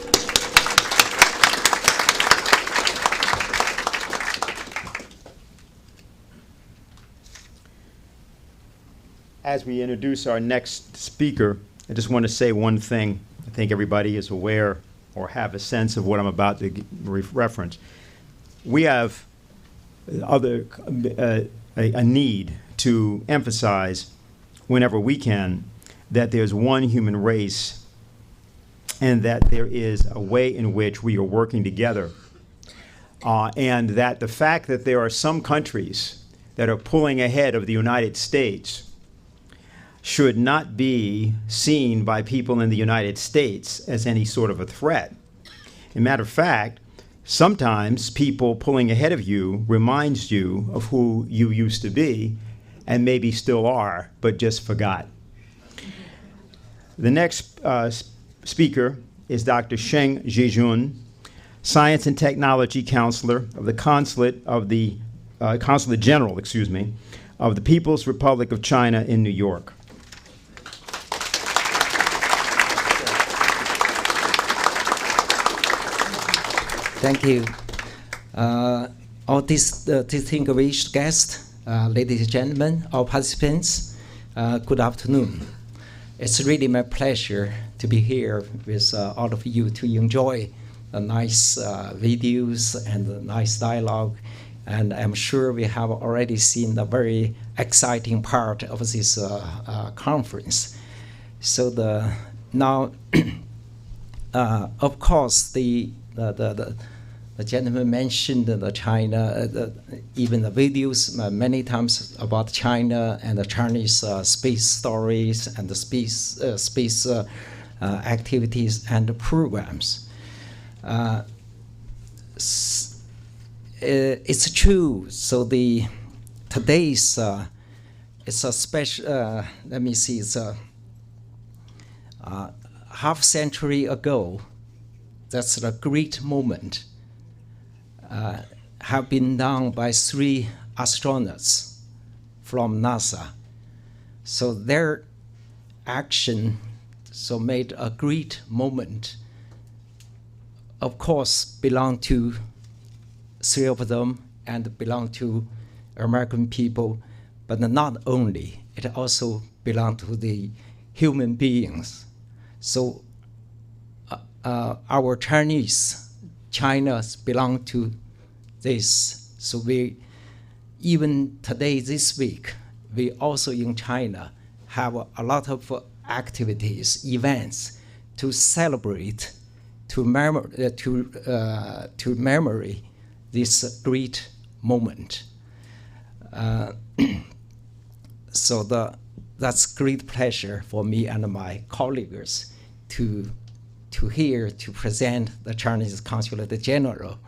As we introduce our next speaker, I just want to say one thing. I think everybody is aware or have a sense of what I'm about to reference. We have a need to emphasize whenever we can that there's one human race and that there is a way in which we are working together. And that the fact that there are some countries that are pulling ahead of the United States should not be seen by people in the United States as any sort of a threat. As a matter of fact, sometimes people pulling ahead of you reminds you of who you used to be and maybe still are, but just forgot. The next speaker is Dr. Sheng Zhijun, Science and Technology Counselor of the Consulate General, of the People's Republic of China in New York. Thank you. All distinguished guests, ladies and gentlemen, all participants, good afternoon. It's really my pleasure to be here with all of you to enjoy the nice videos and the nice dialogue. And I'm sure we have already seen the very exciting part of this conference. So now, of course, the gentleman mentioned the China, even the videos many times about China and the Chinese space stories and the space activities and programs. It's true. So today's it's a special. Let me see. It's a half century ago. That's a great moment. Have been done by 3 astronauts from NASA. So their action made a great moment. Of course, belong to 3 of them and belong to American people, but not only, it also belonged to the human beings. So our China belong to this. So we, even today, this week, we also in China have a lot of activities, events to celebrate, to memory this great moment. So that's great pleasure for me and my colleagues to present the Chinese Consulate General,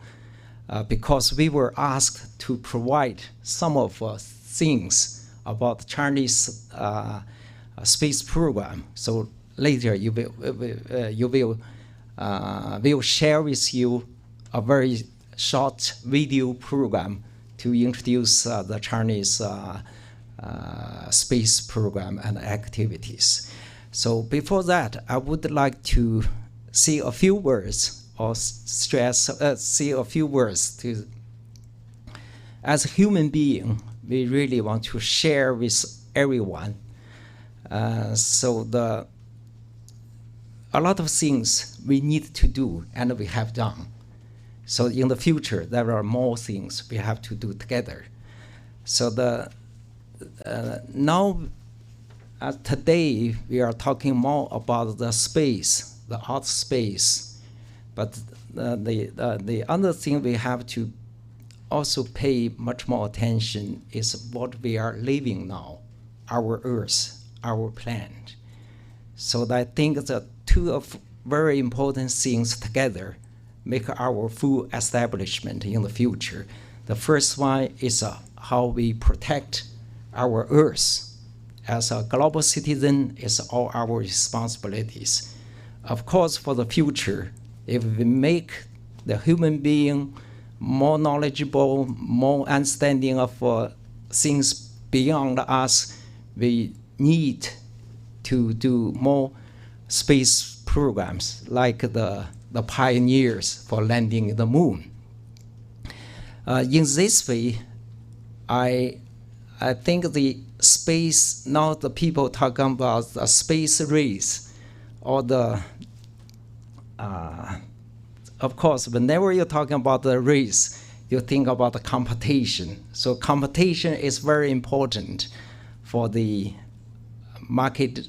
because we were asked to provide some of things about the Chinese space program. So later we'll share with you a very short video program to introduce the Chinese space program and activities. So before that, I would like to say a few words or say a few words to, as a human being, we really want to share with everyone. A lot of things we need to do and we have done. So in the future, there are more things we have to do together. So today we are talking more about the space, the outer space. But the other thing we have to also pay much more attention is what we are living now, our Earth, our planet. So I think the 2 of very important things together make our full establishment in the future. The first one is how we protect our Earth. As a global citizen, it's all our responsibilities. Of course, for the future, if we make the human being more knowledgeable, more understanding of things beyond us, we need to do more space programs like the pioneers for landing the moon. In this way, I think the space, now the people talking about the space race, or the, of course, whenever you're talking about the race, you think about the competition. So competition is very important for the market,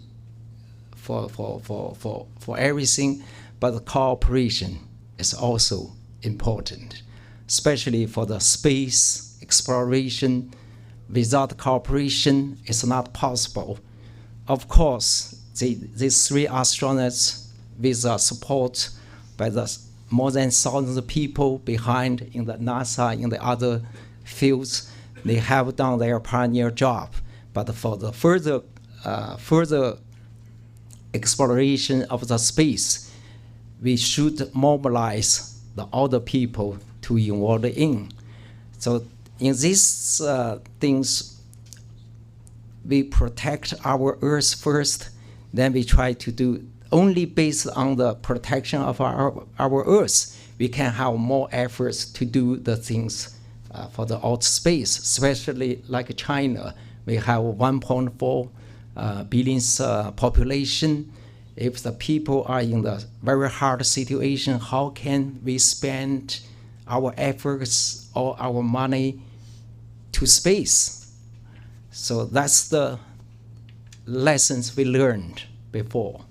for everything, but the cooperation is also important, especially for the space exploration. Without cooperation, it's not possible. Of course, these 3 astronauts, with the support by the more than thousands of people behind in the NASA, in the other fields, they have done their pioneer job. But for the further exploration of the space, we should mobilize the other people to involve in. So in these things, we protect our Earth first, then we try to do only based on the protection of our Earth, we can have more efforts to do the things for the outer space, especially like China. We have 1.4 billion population. If the people are in the very hard situation, how can we spend our efforts or our money to space? So that's the lessons we learned before.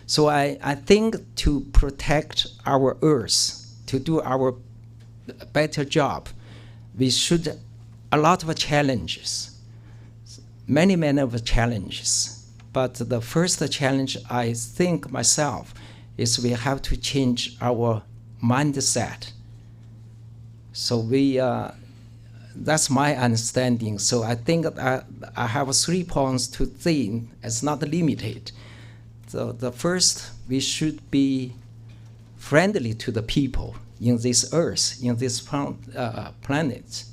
So I think to protect our Earth, to do our better job, we should, a lot of challenges, many of challenges. But the first challenge, I think myself, is we have to change our mindset. So that's my understanding. So I think I have 3 points to think. It's not limited. So the first, we should be friendly to the people in this Earth, in this planet.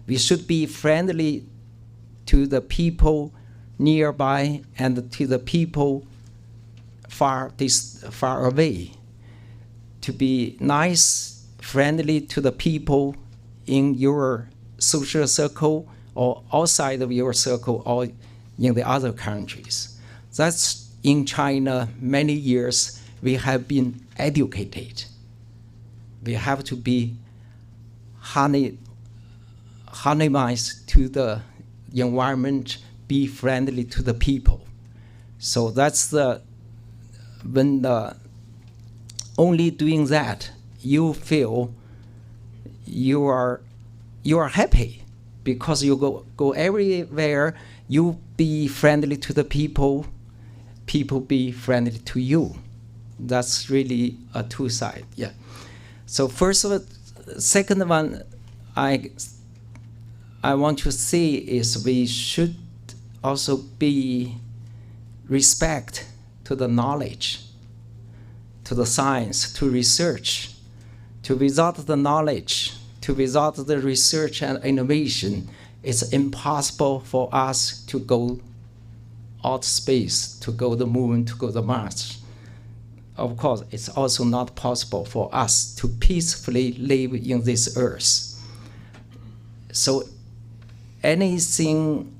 We should be friendly to the people nearby and to the people far away. To be nice, friendly to the people in your social circle or outside of your circle or in the other countries. That's in China, many years we have been educated. We have to be harmonized to the environment, be friendly to the people. So that's only doing that, you feel you are happy, because you go everywhere, you be friendly to the people, people be friendly to you. That's really a two side, yeah. So second one, I want to say is we should also be respect to the knowledge, to the science, to research. Without the knowledge, without the research and innovation, it's impossible for us to go out space, to go to the moon, to go to Mars. Of course, it's also not possible for us to peacefully live in this earth. So anything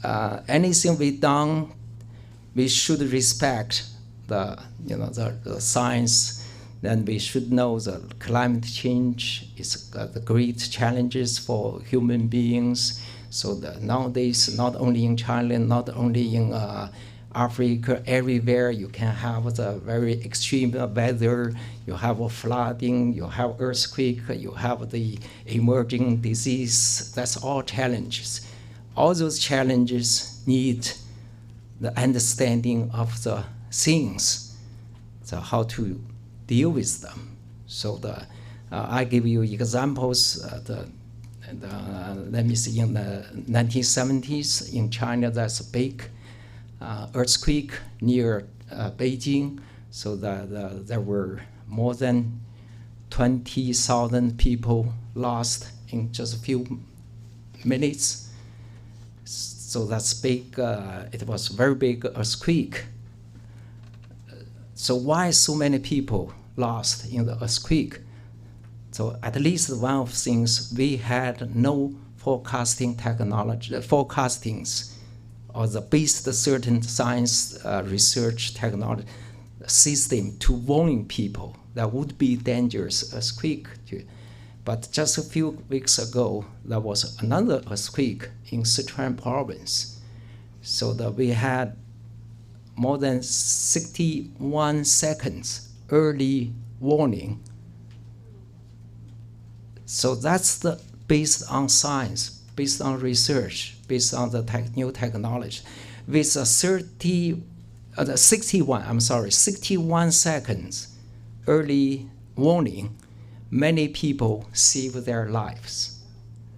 we done, we should respect the science. Then we should know that climate change is the great challenges for human beings. So nowadays, not only in China, not only in Africa, everywhere you can have the very extreme weather. You have a flooding, you have earthquake, you have the emerging disease. That's all challenges. All those challenges need the understanding of the things, so how to deal with them. So I give you examples. Let me see, in the 1970s in China, there's a big earthquake near Beijing. So there were more than 20,000 people lost in just a few minutes. So that's big. It was a very big earthquake. So why so many people lost in the earthquake? So at least one of the things, we had no forecasting technology, forecastings, or the based certain science research technology system to warning people that would be dangerous earthquake. But just a few weeks ago, there was another earthquake in Sichuan province. So that we had more than 61 seconds early warning. So that's based on science, based on research, based on the new technology. With a 61 seconds early warning, many people saved their lives.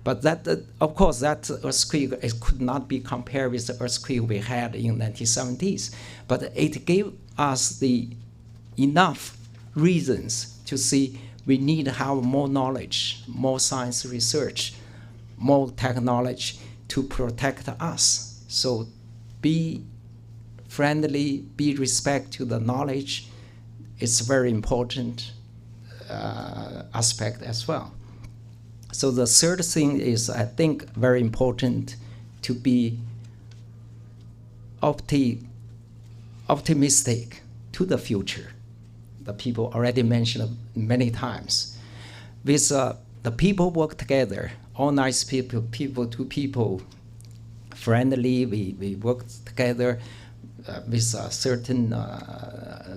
But that, of course, that earthquake, it could not be compared with the earthquake we had in the 1970s. But it gave us enough reasons to see we need to have more knowledge, more science research, more technology to protect us. So be friendly, be respect to the knowledge. It's a very important aspect as well. So the third thing is, I think, very important to be optimistic to the future. The people already mentioned many times. With the people work together, all nice people, people to people, friendly, we work together with a certain,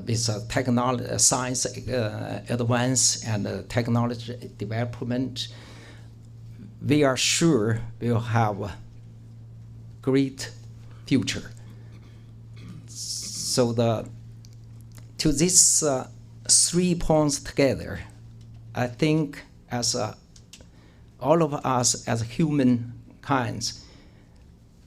with technology, science advance and technology development. We are sure we'll have a great future. So to these 3 points together, I think as all of us as humankind,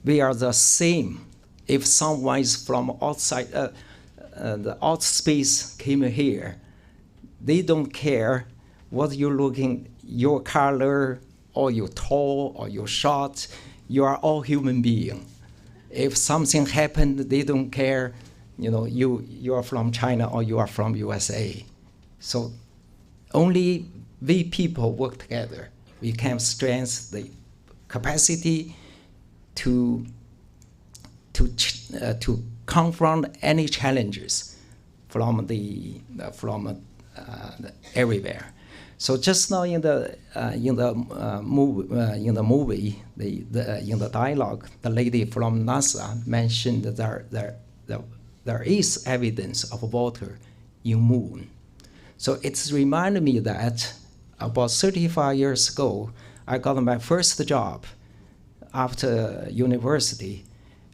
we are the same. If someone is from outside, the outer space came here, they don't care what you're looking, your color, or you're tall, or you're short, you are all human beings. If something happened, they don't care, you are from China or you are from USA. So only we people work together. We can strengthen the capacity to confront any challenges from everywhere. So just now in the movie, in the dialogue, the lady from NASA mentioned that there is evidence of water in moon. So it's reminded me that about 35 years ago, I got my first job after university.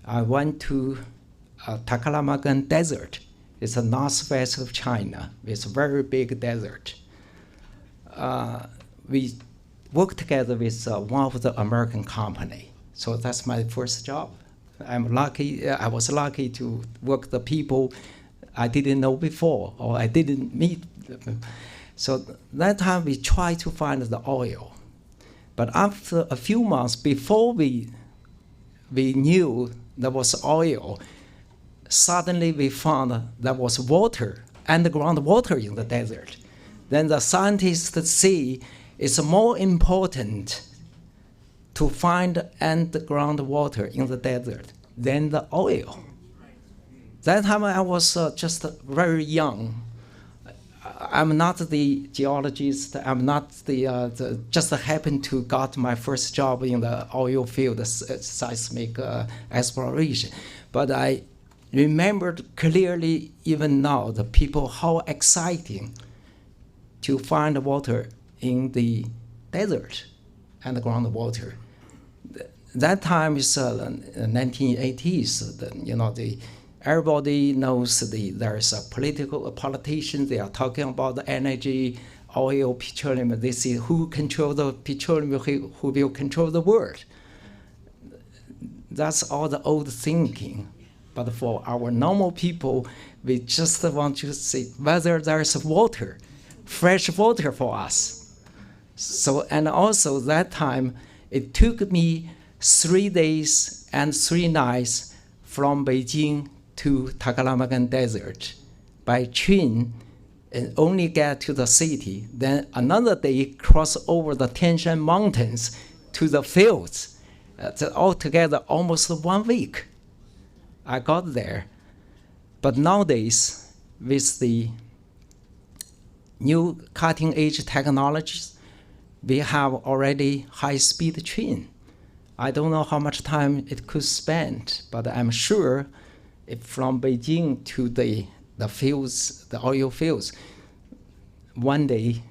I went to Taklamakan Desert. It's the northwest of China. It's a very big desert. We worked together with one of the American company. So that's my first job. I was lucky to work with the people I didn't know before, or I didn't meet. So that time we tried to find the oil. But after a few months, before we knew there was oil, suddenly we found there was water, underground water in the desert. Then the scientists say it's more important to find underground water in the desert than the oil. That time I was just very young. I'm not the geologist. I'm not just happened to got my first job in the oil field, seismic exploration. But I remembered clearly even now the people, how exciting to find water in the desert, underground water. That time is 1980s. Everybody knows there's a politicians. They are talking about the energy, oil, petroleum. They see who control the petroleum, who will control the world. That's all the old thinking. But for our normal people, we just want to see whether there's water, fresh water for us. So, and also that time, it took me 3 days and 3 nights from Beijing to Taklamakan Desert by train and only get to the city. Then another day cross over the Tianshan Mountains to the fields. So altogether almost 1 week I got there. But nowadays, with the new cutting-edge technologies, we have already high-speed train. I don't know how much time it could spend, but I'm sure if from Beijing to the fields, the oil fields, 1 day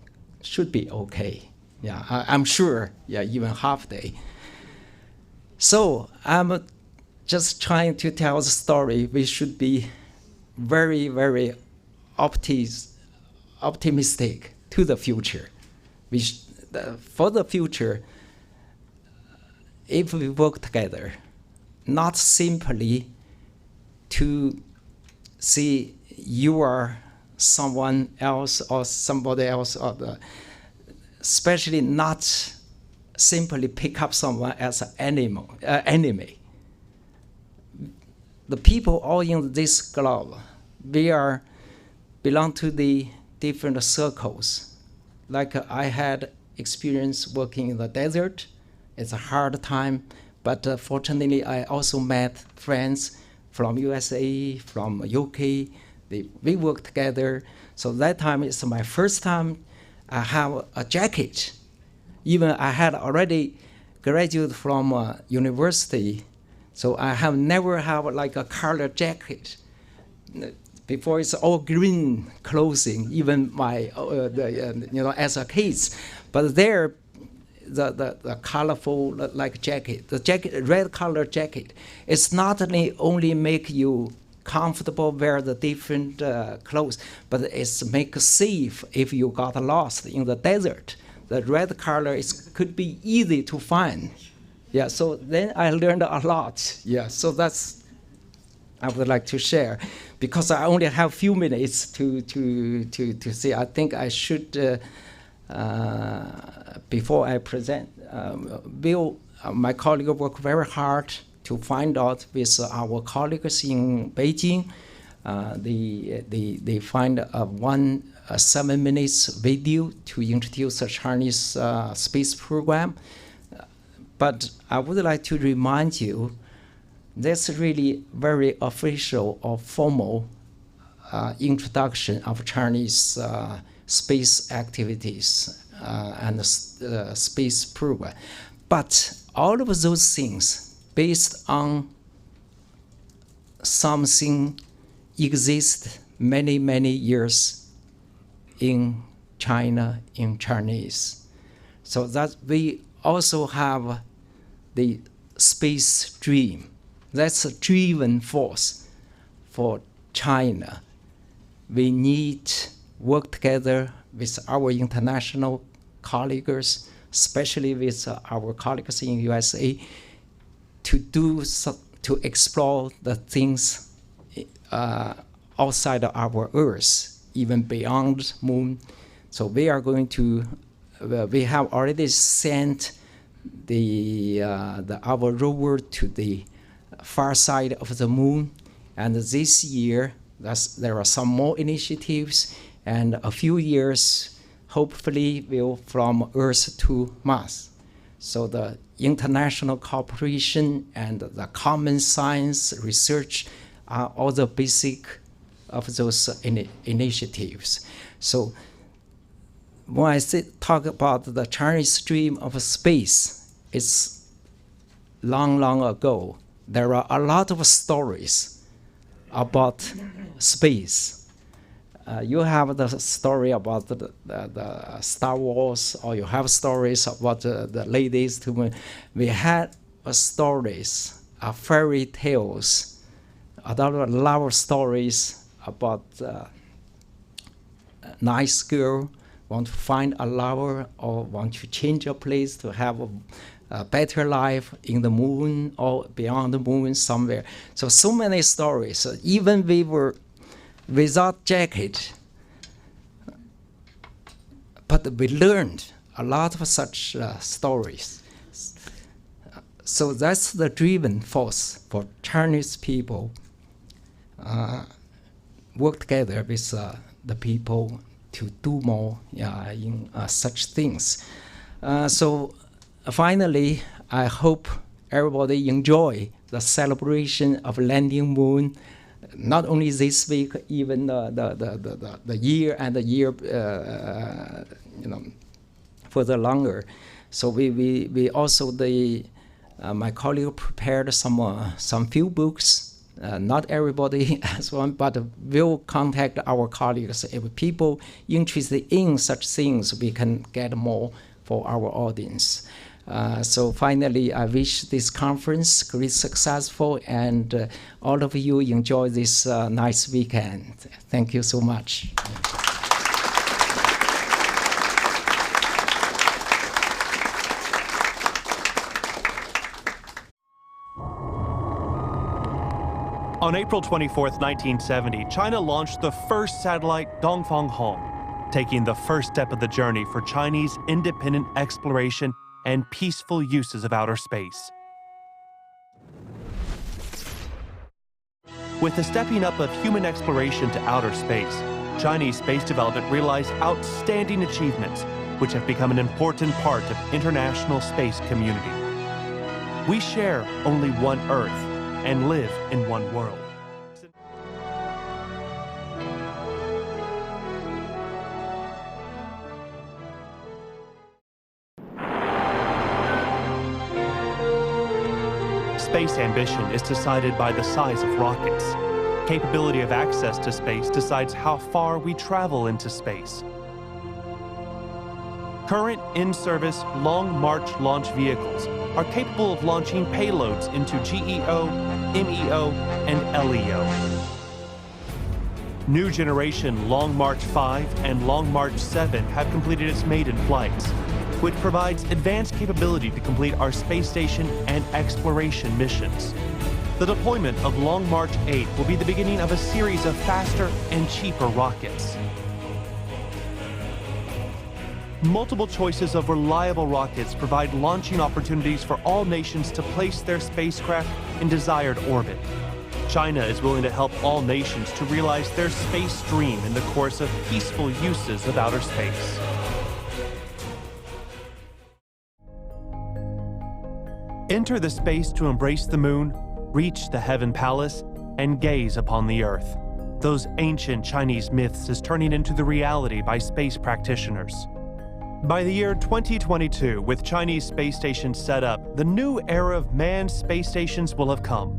should be okay. Yeah, I'm sure, yeah, even half day. So I'm just trying to tell the story. We should be very, very optimistic to the future. For the future, if we work together, not simply to see you are someone else or somebody else, or especially not simply pick up someone as an enemy. The people all in this globe, we belong to the different circles. Like I had experience working in the desert. It's a hard time, but fortunately I also met friends from USA, from UK. We work together. So that time is my first time I have a jacket. Even I had already graduated from university, so I have never had like a color jacket. Before it's all green clothing, even my, as a kids. But there, the colorful like jacket, the jacket, red color jacket, it's not only make you comfortable wear the different clothes, but it's make safe if you got lost in the desert. The red color could be easy to find. Yeah, so then I learned a lot. Yeah, so that's I would like to share, because I only have a few minutes to say. I think I should before I present. Bill, my colleague, worked very hard to find out with our colleagues in Beijing. They find a 7 minutes video to introduce the Chinese space program. But I would like to remind you, that's really very official or formal introduction of Chinese space activities and space program. But all of those things based on something exist many, many years in China, in Chinese. So that we also have the space dream. That's a driven force for China. We need work together with our international colleagues, especially with our colleagues in USA, to explore the things outside of our Earth, even beyond Moon. So we are going to. We have already sent our rover to the far side of the Moon, and this year there are some more initiatives, and a few years hopefully will from Earth to Mars. So the international cooperation and the common science research are all the basic of those initiatives. So when I talk about the Chinese dream of space, it's long, long ago. There are a lot of stories about space. You have the story about the Star Wars, or you have stories about the ladies. We had stories, fairy tales, a lot of love stories about a nice girl want to find a lover or want to change a place to have a better life in the moon or beyond the moon somewhere. So many stories. Even we were without jacket, but we learned a lot of such stories. So that's the driving force for Chinese people. Work together with the people to do more in such things. So finally, I hope everybody enjoy the celebration of landing moon, not only this week, even the year and the year, further longer. So we also my colleague prepared some few books. Not everybody has one, but we'll contact our colleagues. If people interested in such things, we can get more for our audience. So finally, I wish this conference great successful, and all of you enjoy this nice weekend. Thank you so much. On April 24, 1970, China launched the first satellite Dongfang Hong, taking the first step of the journey for Chinese independent exploration and peaceful uses of outer space. With the stepping up of human exploration to outer space, Chinese space development realized outstanding achievements, which have become an important part of international space community. We share only one Earth and live in one world. Space ambition is decided by the size of rockets. Capability of access to space decides how far we travel into space. Current in-service Long March launch vehicles are capable of launching payloads into GEO, MEO, and LEO. New generation Long March 5 and Long March 7 have completed its maiden flights, which provides advanced capability to complete our space station and exploration missions. The deployment of Long March 8 will be the beginning of a series of faster and cheaper rockets. Multiple choices of reliable rockets provide launching opportunities for all nations to place their spacecraft in desired orbit. China is willing to help all nations to realize their space dream in the course of peaceful uses of outer space. Enter the space to embrace the moon, reach the heaven palace, and gaze upon the earth. Those ancient Chinese myths is turning into the reality by space practitioners. By the year 2022, with Chinese space stations set up, the new era of manned space stations will have come.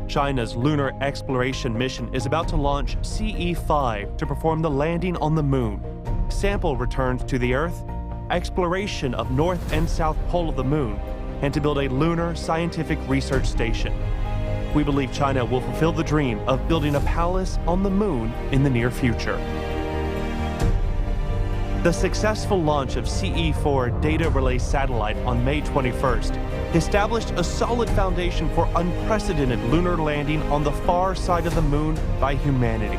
China's lunar exploration mission is about to launch CE-5 to perform the landing on the moon, sample returns to the Earth, exploration of north and south pole of the moon, and to build a lunar scientific research station. We believe China will fulfill the dream of building a palace on the moon in the near future. The successful launch of CE-4 data relay satellite on May 21st established a solid foundation for unprecedented lunar landing on the far side of the moon by humanity.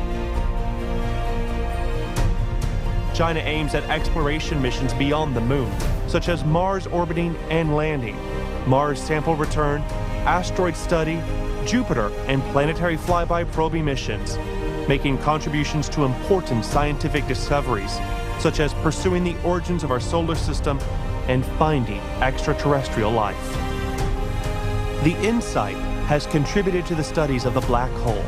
China aims at exploration missions beyond the moon, such as Mars orbiting and landing, Mars sample return, asteroid study, Jupiter, and planetary flyby probing missions, making contributions to important scientific discoveries, such as pursuing the origins of our solar system and finding extraterrestrial life. The InSight has contributed to the studies of the black hole.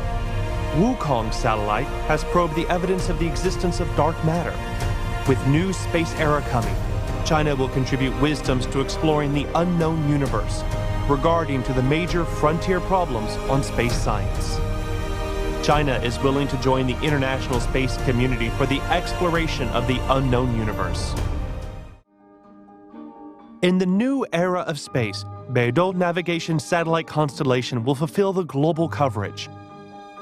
Wukong satellite has probed the evidence of the existence of dark matter. With new space era coming, China will contribute wisdoms to exploring the unknown universe, regarding to the major frontier problems on space science. China is willing to join the international space community for the exploration of the unknown universe. In the new era of space, Beidou navigation satellite constellation will fulfill the global coverage.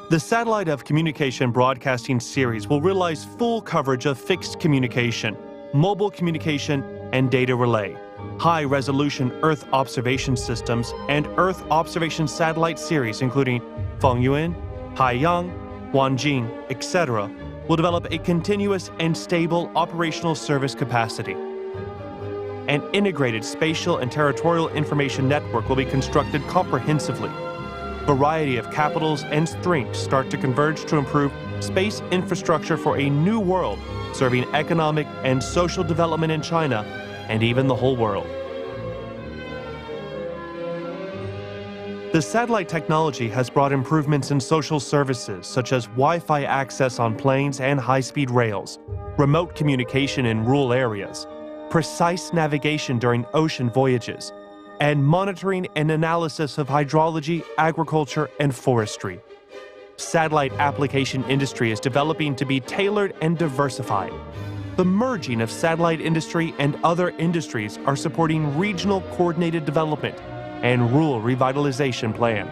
The Satellite of Communication Broadcasting Series will realize full coverage of fixed communication, mobile communication, and data relay, high-resolution Earth observation systems, and Earth observation satellite series including Fengyuan, Haiyang, Wanjing, etc., will develop a continuous and stable operational service capacity. An integrated spatial and territorial information network will be constructed comprehensively. Variety of capitals and strengths start to converge to improve space infrastructure for a new world, serving economic and social development in China and even the whole world. The satellite technology has brought improvements in social services such as Wi-Fi access on planes and high-speed rails, remote communication in rural areas, precise navigation during ocean voyages, and monitoring and analysis of hydrology, agriculture, and forestry. Satellite application industry is developing to be tailored and diversified. The merging of satellite industry and other industries are supporting regional coordinated development and rural revitalization plan.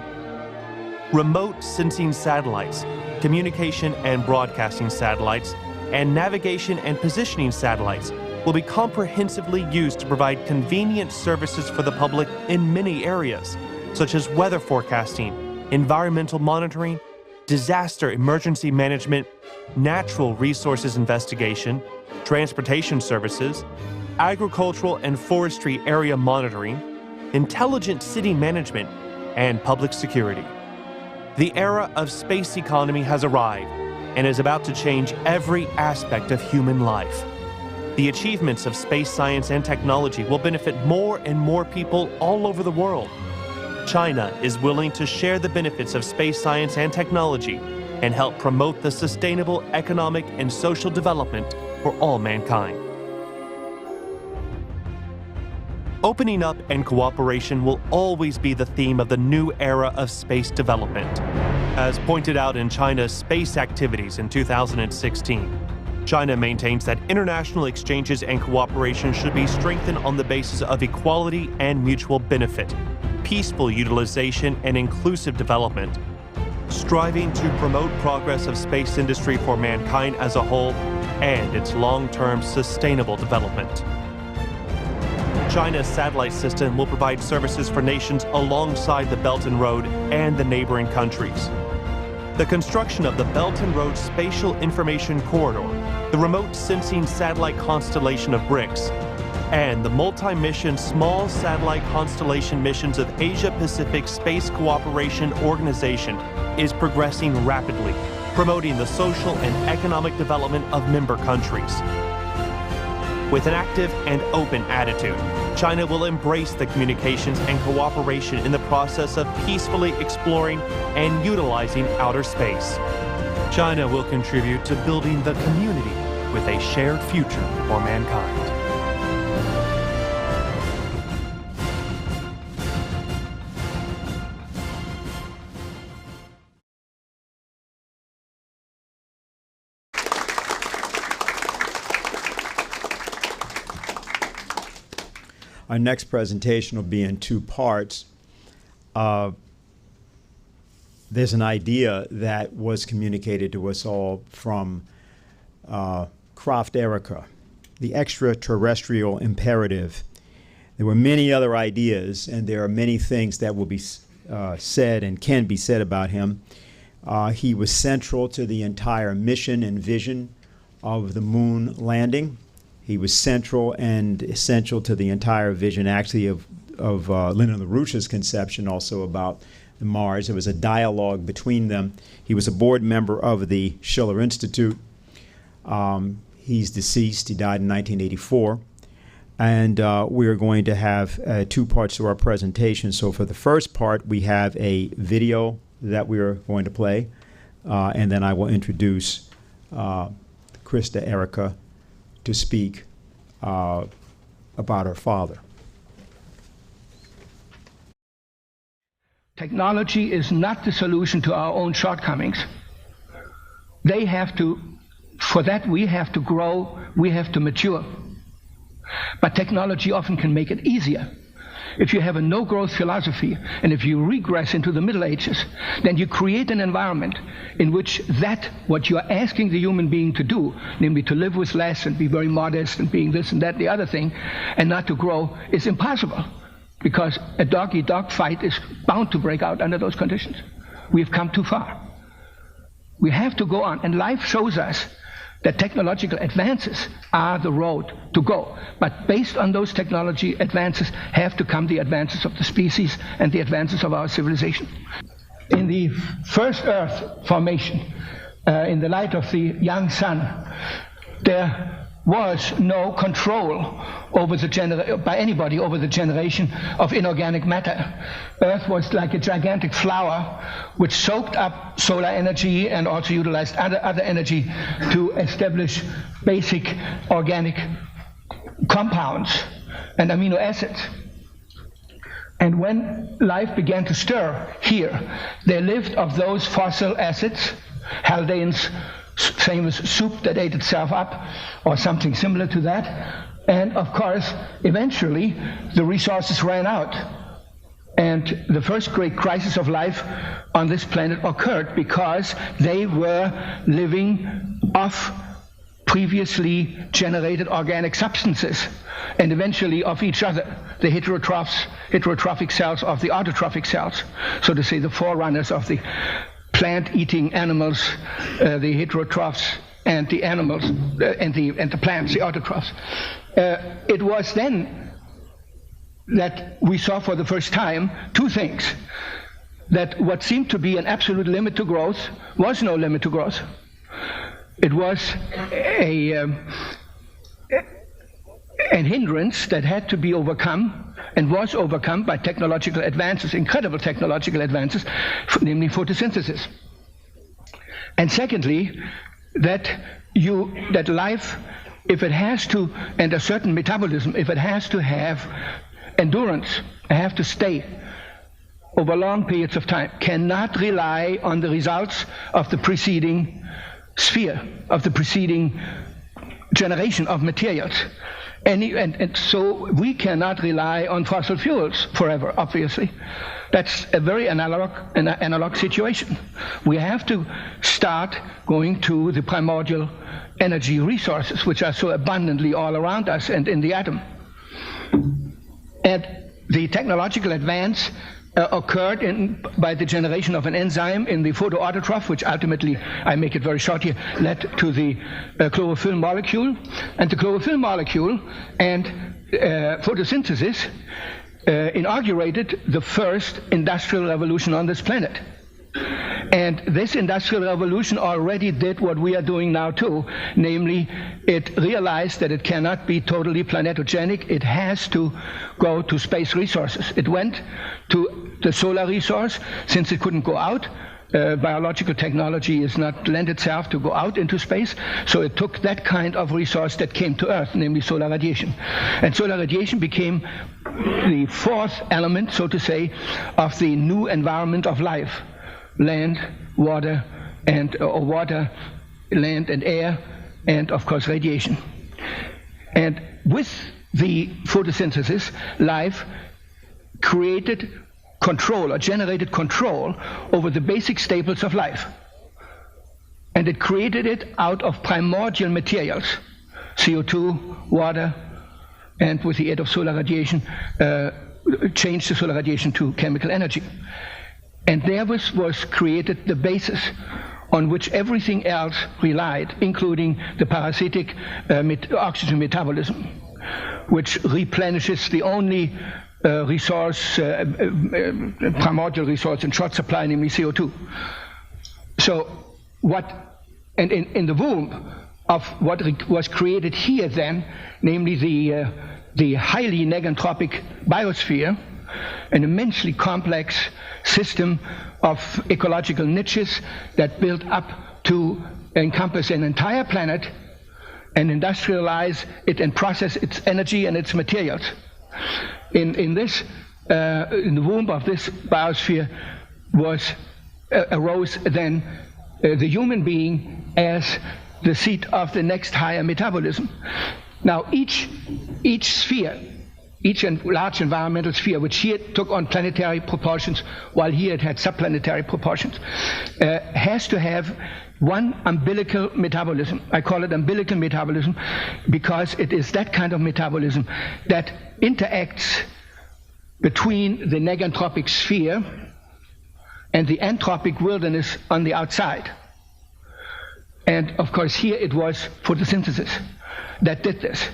Remote sensing satellites, communication and broadcasting satellites, and navigation and positioning satellites will be comprehensively used to provide convenient services for the public in many areas, such as weather forecasting, environmental monitoring, disaster emergency management, natural resources investigation, transportation services, agricultural and forestry area monitoring, intelligent city management, and public security. The era of space economy has arrived and is about to change every aspect of human life. The achievements of space science and technology will benefit more and more people all over the world. China is willing to share the benefits of space science and technology and help promote the sustainable economic and social development for all mankind. Opening up and cooperation will always be the theme of the new era of space development. As pointed out in China's space activities in 2016, China maintains that international exchanges and cooperation should be strengthened on the basis of equality and mutual benefit, peaceful utilization and inclusive development, striving to promote progress of space industry for mankind as a whole and its long-term sustainable development. China's satellite system will provide services for nations alongside the Belt and Road and the neighboring countries. The construction of the Belt and Road Spatial Information Corridor, the remote sensing satellite constellation of BRICS, and the multi-mission small satellite constellation missions of Asia-Pacific Space Cooperation Organization is progressing rapidly, promoting the social and economic development of member countries. With an active and open attitude, China will embrace the communications and cooperation in the process of peacefully exploring and utilizing outer space. China will contribute to building the community with a shared future for mankind. Our next presentation will be in two parts. There's an idea that was communicated to us all from Kraft Erika, the extraterrestrial imperative. There were many other ideas, and there are many things that will be said and can be said about him. He was central to the entire mission and vision of the moon landing. He was central and essential to the entire vision, actually, of Lyndon LaRouche's conception also about Mars. There was a dialogue between them. He was a board member of the Schiller Institute. He's deceased. He died in 1984. And we're going to have two parts to our presentation. So for the first part, we have a video that we're going to play. And then I will introduce Krista Erika to speak about her father. Technology is not the solution to our own shortcomings. They have to, for that we have to grow, we have to mature. But technology often can make it easier. If you have a no-growth philosophy, and if you regress into the Middle Ages, then you create an environment in which what you're asking the human being to do, namely to live with less and be very modest and being this and that, the other thing, and not to grow, is impossible. Because a dog-eat-dog fight is bound to break out under those conditions. We have come too far. We have to go on, and life shows us that technological advances are the road to go. But based on those technology advances have to come the advances of the species and the advances of our civilization. In the first Earth formation, in the light of the young sun, there was no control over by anybody over the generation of inorganic matter. Earth was like a gigantic flower which soaked up solar energy and also utilized other energy to establish basic organic compounds and amino acids. And when life began to stir here, there lived of those fossil acids, Haldane's famous soup that ate itself up, or something similar to that. And of course, eventually, the resources ran out. And the first great crisis of life on this planet occurred because they were living off previously generated organic substances, and eventually of each other, the heterotrophic cells of the autotrophic cells, so to say, the forerunners of the plant-eating animals, the heterotrophs, and the animals, and the plants, the autotrophs. It was then that we saw for the first time two things: that what seemed to be an absolute limit to growth was no limit to growth. It was an hindrance that had to be overcome, and was overcome by technological advances, incredible technological advances, namely photosynthesis. And secondly, that life, if it has to, and a certain metabolism, if it has to have endurance, have to stay over long periods of time, cannot rely on the results of the preceding sphere, of the preceding generation of materials. And so we cannot rely on fossil fuels forever, obviously. That's a very analog situation. We have to start going to the primordial energy resources, which are so abundantly all around us and in the atom. And the technological advance occurred by the generation of an enzyme in the photoautotroph, which ultimately, I make it very short here, led to the chlorophyll molecule. And the chlorophyll molecule and photosynthesis inaugurated the first industrial revolution on this planet. And this industrial revolution already did what we are doing now too, namely it realized that it cannot be totally planetogenic. It has to go to space resources. It went to the solar resource, since it couldn't go out. Biological technology is not lend itself to go out into space, so it took that kind of resource that came to Earth, namely solar radiation. And solar radiation became the fourth element, so to say, of the new environment of life: land, water, and land and air, and of course radiation. And with the photosynthesis, life created control, or generated control over the basic staples of life. And it created it out of primordial materials: CO2, water, and with the aid of solar radiation, changed the solar radiation to chemical energy. And there was created the basis on which everything else relied, including the parasitic oxygen metabolism, which replenishes the only resource, primordial resource in short supply, namely CO2. So and in the womb of what was created here then, namely the highly negantropic biosphere, an immensely complex system of ecological niches that built up to encompass an entire planet and industrialize it and process its energy and its materials. In the womb of this biosphere arose then the human being as the seat of the next higher metabolism. Now each sphere, each large environmental sphere, which here took on planetary proportions, while here it had subplanetary proportions, has to have one umbilical metabolism. I call it umbilical metabolism because it is that kind of metabolism that interacts between the negantropic sphere and the anthropic wilderness on the outside. And of course, here it was photosynthesis that did this.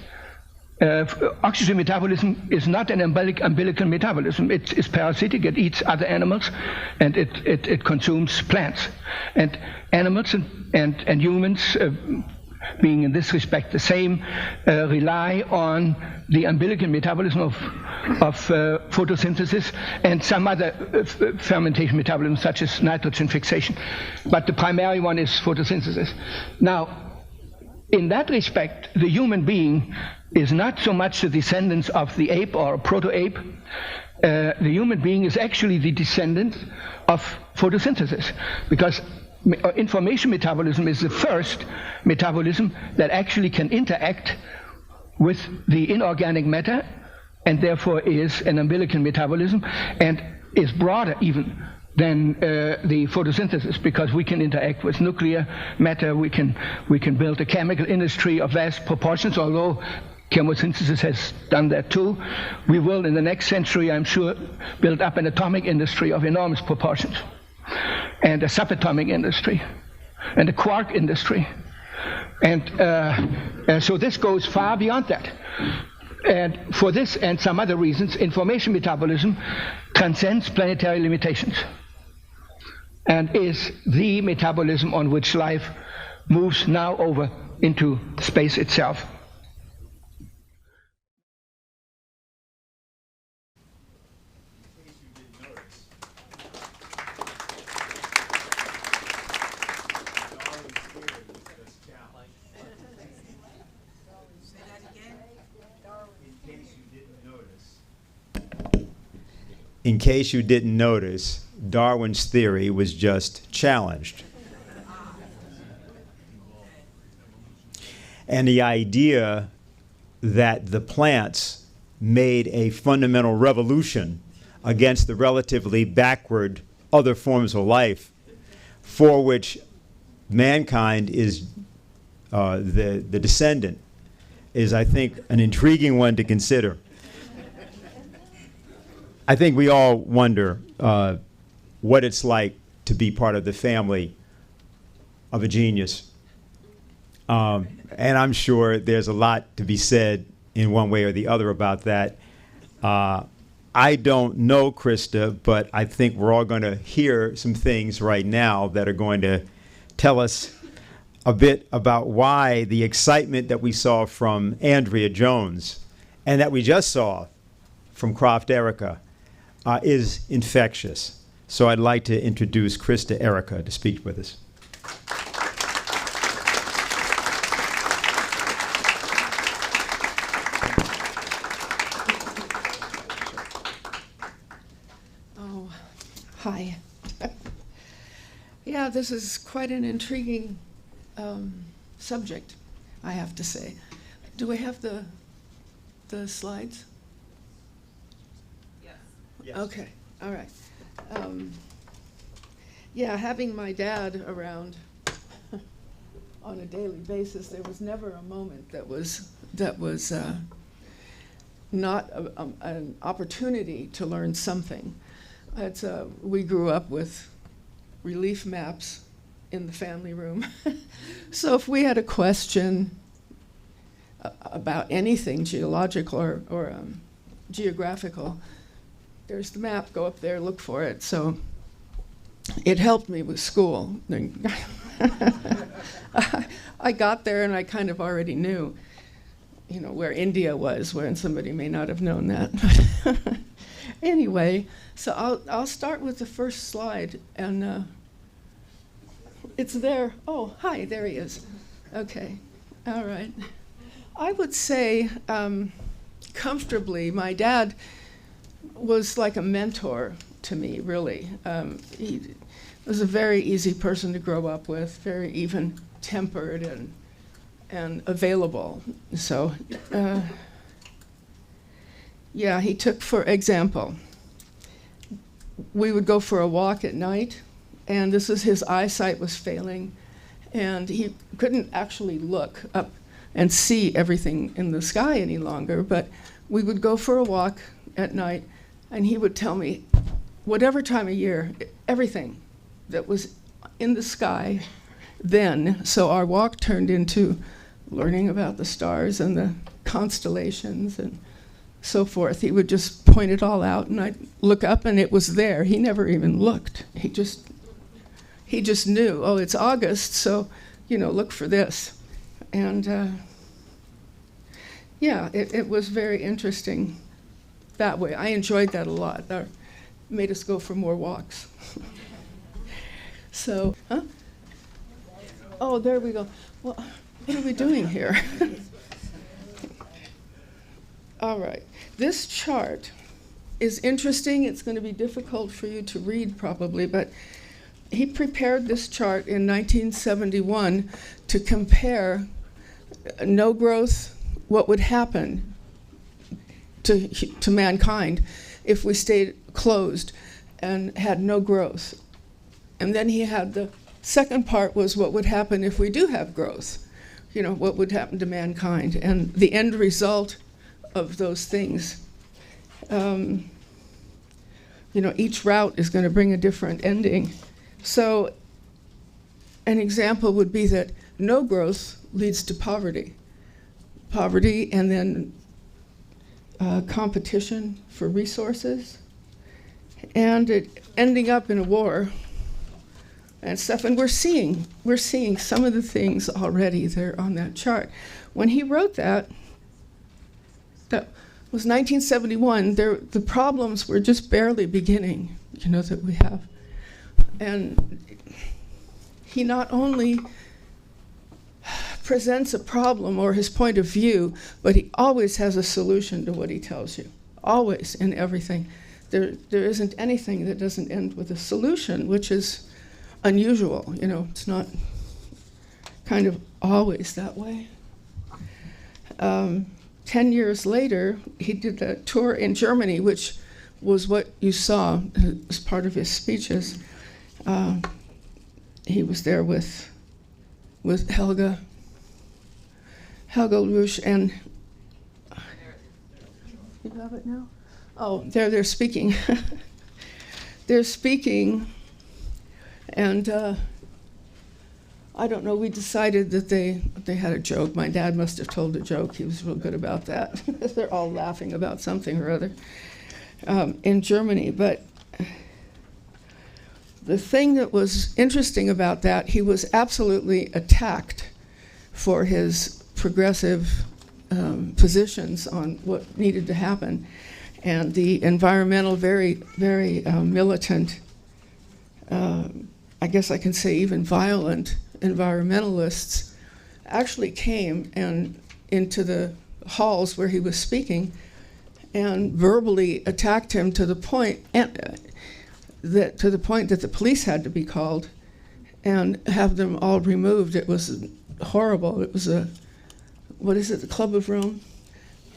Oxygen metabolism is not an umbilical metabolism. It's parasitic. It eats other animals, and it consumes plants. And animals and humans, being in this respect the same, rely on the umbilical metabolism of photosynthesis and some other fermentation metabolism, such as nitrogen fixation. But the primary one is photosynthesis. Now, in that respect, the human being is not so much the descendants of the ape or proto-ape. The human being is actually the descendant of photosynthesis, because information metabolism is the first metabolism that actually can interact with the inorganic matter, and therefore is an umbilical metabolism, and is broader even than the photosynthesis, because we can interact with nuclear matter, we can build a chemical industry of vast proportions, although chemosynthesis has done that too. We will, in the next century, I'm sure, build up an atomic industry of enormous proportions, and a subatomic industry, and a quark industry. And so this goes far beyond that. And for this and some other reasons, information metabolism transcends planetary limitations and is the metabolism on which life moves now over into space itself. In case you didn't notice, Darwin's theory was just challenged. And the idea that the plants made a fundamental revolution against the relatively backward other forms of life for which mankind is the descendant is, I think, an intriguing one to consider. I think we all wonder what it's like to be part of the family of a genius. And I'm sure there's a lot to be said in one way or the other about that. I don't know Krista, but I think we're all going to hear some things right now that are going to tell us a bit about why the excitement that we saw from Andrea Jones and that we just saw from Croft Erica is infectious. So I'd like to introduce Krista Erica to speak with us. Oh, hi. Yeah, this is quite an intriguing subject, I have to say. Do we have the slides? Yes. Okay, all right. Yeah, having my dad around on a daily basis, there was never a moment that was not an opportunity to learn something. We grew up with relief maps in the family room. So if we had a question about anything geological or geographical, there's the map, go up there, look for it. So it helped me with school. I got there and I kind of already knew, where India was, when somebody may not have known that. Anyway, so I'll start with the first slide, and it's there. Oh, hi, there he is. Okay, all right. I would say comfortably, my dad was like a mentor to me, really. He was a very easy person to grow up with, very even-tempered and available. So, yeah, he took, for example, we would go for a walk at night, and his eyesight was failing, and he couldn't actually look up and see everything in the sky any longer, but we would go for a walk at night, and he would tell me, whatever time of year, everything that was in the sky then. So our walk turned into learning about the stars and the constellations and so forth. He would just point it all out, and I'd look up, and it was there. He never even looked. He just knew, oh, it's August, so, look for this. And yeah, it was very interesting that way. I enjoyed that a lot. That made us go for more walks. So, huh? Oh, there we go. Well, what are we doing here? All right. This chart is interesting. It's going to be difficult for you to read probably, but he prepared this chart in 1971 to compare no growth, what would happen to mankind if we stayed closed and had no growth. And then he had the second part was what would happen if we do have growth, what would happen to mankind. And the end result of those things, each route is going to bring a different ending. So an example would be that no growth leads to poverty. Poverty and then competition for resources, and it ending up in a war and stuff. And we're seeing some of the things already there on that chart. When he wrote that was 1971. The problems were just barely beginning, that we have. And he not only presents a problem or his point of view, but he always has a solution to what he tells you. Always, in everything. There isn't anything that doesn't end with a solution, which is unusual. It's not kind of always that way. 10 years later, he did a tour in Germany, which was what you saw as part of his speeches. He was there with Helga LaRouche, and you have it now? Oh, they're speaking. They're speaking, and I don't know, we decided that they had a joke. My dad must have told a joke. He was real good about that. They're all laughing about something or other in Germany. But the thing that was interesting about that, he was absolutely attacked for his progressive positions on what needed to happen. And the environmental, very, very militant, I guess I can say even violent environmentalists actually came and into the halls where he was speaking and verbally attacked him to the point that the police had to be called and have them all removed. It was horrible. It was the Club of Rome,